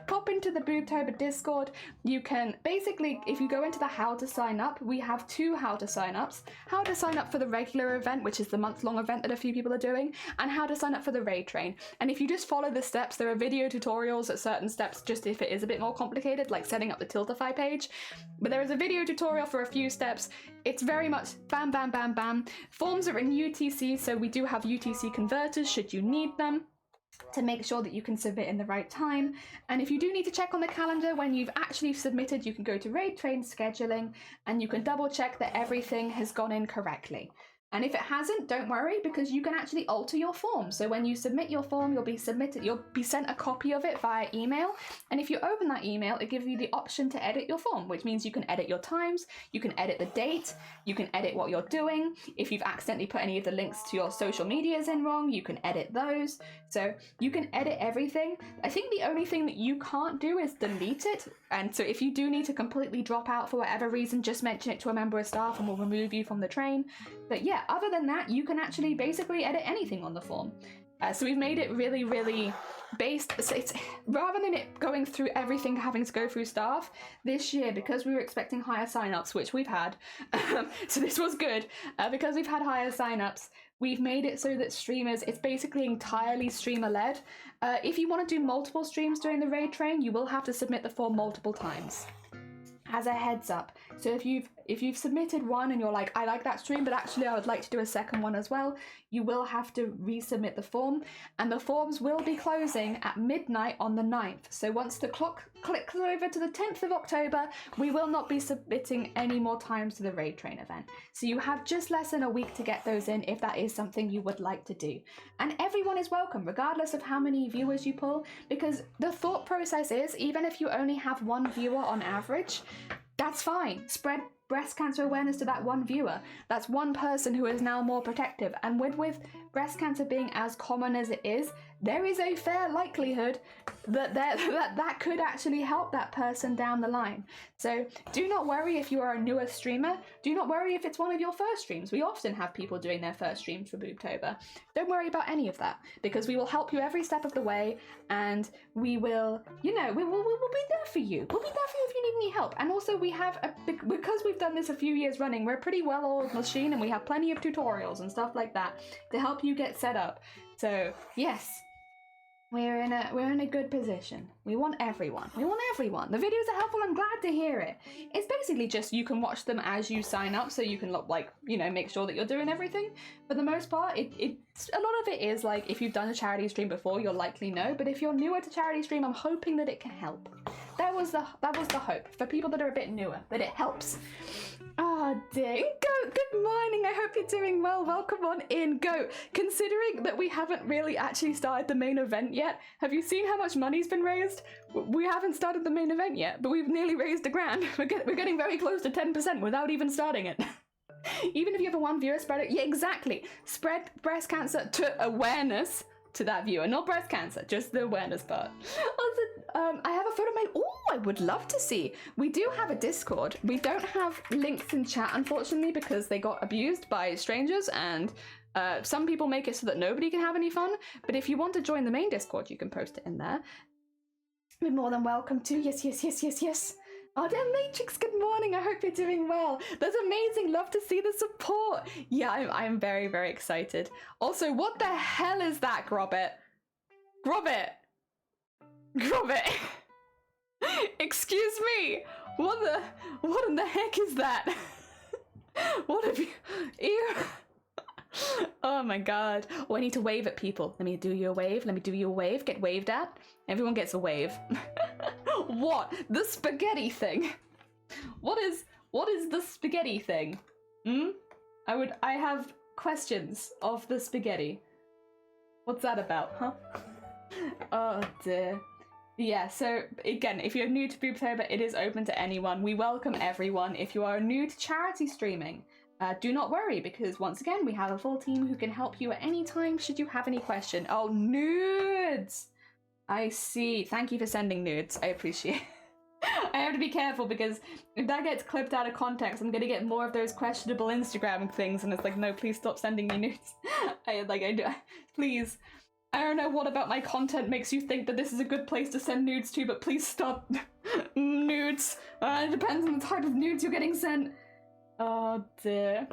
pop into the BOOBTOBER Discord. You can basically, if you go into the how to sign up, we have two how to sign ups. How to sign up for the regular event, which is the month-long event that a few people are doing, and how to sign up for the Raid Train. And if you just follow the steps, there are video tutorials at certain steps, just if it is a bit more complicated, like setting up the Tiltify page. But there is a video tutorial for a few steps. It's very much bam, bam, bam, bam. Forms are in UTC, so we do have UTC converters should you need them to make sure that you can submit in the right time. And if you do need to check on the calendar when you've actually submitted, you can go to Raid Train scheduling and you can double check that everything has gone in correctly. And if it hasn't, don't worry, because you can actually alter your form. So when you submit your form, you'll be sent a copy of it via email. And if you open that email, it gives you the option to edit your form, which means you can edit your times, you can edit the date, you can edit what you're doing. If you've accidentally put any of the links to your social medias in wrong, you can edit those. So you can edit everything. I think the only thing that you can't do is delete it. And so if you do need to completely drop out for whatever reason, just mention it to a member of staff and we'll remove you from the train. But yeah, other than that, you can actually basically edit anything on the form. So we've made it really, really based. So it's rather than it going through everything, having to go through staff this year, because we were expecting higher signups, which we've had. So this was good because we've had higher signups. We've made it so that streamers, it's basically entirely streamer led. If you want to do multiple streams during the Raid Train, you will have to submit the form multiple times. As a heads up. So if you've submitted one and you're like, I like that stream, but actually I would like to do a second one as well, you will have to resubmit the form, and the forms will be closing at midnight on the 9th. So once the clock clicks over to the 10th of October, we will not be submitting any more times to the Raid Train event. So you have just less than a week to get those in if that is something you would like to do. And everyone is welcome, regardless of how many viewers you pull, because the thought process is, even if you only have one viewer on average, that's fine. Spread breast cancer awareness to that one viewer. That's one person who is now more protective. And with breast cancer being as common as it is, there is a fair likelihood that could actually help that person down the line. So do not worry if you are a newer streamer. Do not worry if it's one of your first streams. We often have people doing their first streams for BOOBTOBER. Don't worry about any of that, because we will help you every step of the way, and we will, we will be there for you. We'll be there for you if you need any help. And also we have, because we've done this a few years running, we're a pretty well-oiled machine, and we have plenty of tutorials and stuff like that to help you get set up. So yes, we're in a good position. We want everyone. We want everyone. The videos are helpful. I'm glad to hear it. It's basically just you can watch them as you sign up, so you can look like, make sure that you're doing everything. For the most part, it's a lot of it is like, if you've done a charity stream before, you'll likely know. But if you're newer to charity stream, I'm hoping that it can help. That was the hope for people that are a bit newer, that it helps. Oh, dear. Goat, good morning. I hope you're doing well. Welcome on in, Goat. Considering that we haven't really actually started the main event yet, have you seen how much money's been raised? We haven't started the main event yet, but we've nearly raised $1,000. We're getting very close to 10% without even starting it. Even if you have a one viewer, spread it. Yeah, exactly. Spread breast cancer to awareness to that viewer, not breast cancer, just the awareness part. Also, I have a photo of my, I would love to see. We do have a Discord. We don't have links in chat, unfortunately, because they got abused by strangers, and some people make it so that nobody can have any fun. But if you want to join the main Discord, you can post it in there. You're more than welcome to. Yes. Oh, dear Matrix, good morning. I hope you're doing well. That's amazing. Love to see the support. Yeah, I'm very, very excited. Also, what the hell is that, Grobbit? Grobbit! Excuse me. What in the heck is that? What have you? Ew. Oh my god. Oh, I need to wave at people. Let me do you a wave. Get waved at. Everyone gets a wave. What? The spaghetti thing? What is the spaghetti thing? I have questions of the spaghetti. What's that about, huh? Oh dear. Yeah, so again, if you're new to BOOBTOBER, it is open to anyone. We welcome everyone. If you are new to charity streaming, do not worry, because once again, we have a full team who can help you at any time should you have any question. Oh, nudes! I see. Thank you for sending nudes. I appreciate it. I have to be careful, because if that gets clipped out of context, I'm gonna get more of those questionable Instagram things, and it's like, no, please stop sending me nudes. Please. I don't know what about my content makes you think that this is a good place to send nudes to, but please stop. Nudes. It depends on the type of nudes you're getting sent. Oh dear.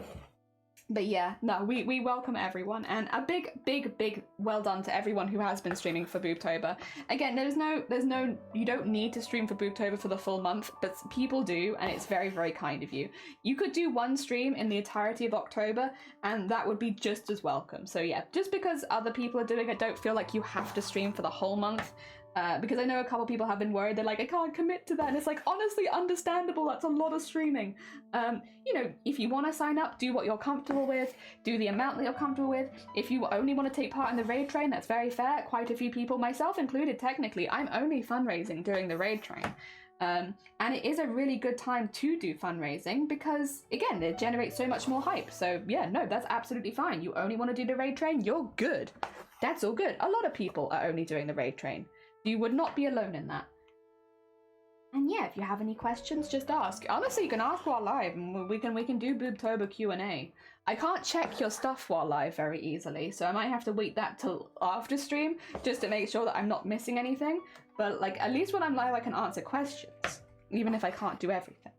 But yeah, no, we welcome everyone, and a big well done to everyone who has been streaming for BOOBTOBER. Again, there's no, you don't need to stream for BOOBTOBER for the full month, but people do, and it's very kind of you. You could do one stream in the entirety of October, and that would be just as welcome. So yeah, just because other people are doing it, don't feel like you have to stream for the whole month. Because I know a couple people have been worried, they're like, I can't commit to that, and it's like, honestly, understandable, that's a lot of streaming. You know, if you want to sign up, do what you're comfortable with, do the amount that you're comfortable with. If you only want to take part in the raid train, that's very fair. Quite a few people, myself included technically, I'm only fundraising during the raid train. And it is a really good time to do fundraising because, again, it generates so much more hype. So yeah, no, that's absolutely fine. You only want to do the raid train, you're good. That's all good. A lot of people are only doing the raid train. You would not be alone in that. And yeah, if you have any questions, just ask. Honestly, you can ask while live, and we can do BOOBTOBER Q&A. I can't check your stuff while live very easily, so I might have to wait that till after stream just to make sure that I'm not missing anything. But like, at least when I'm live, I can answer questions, even if I can't do everything.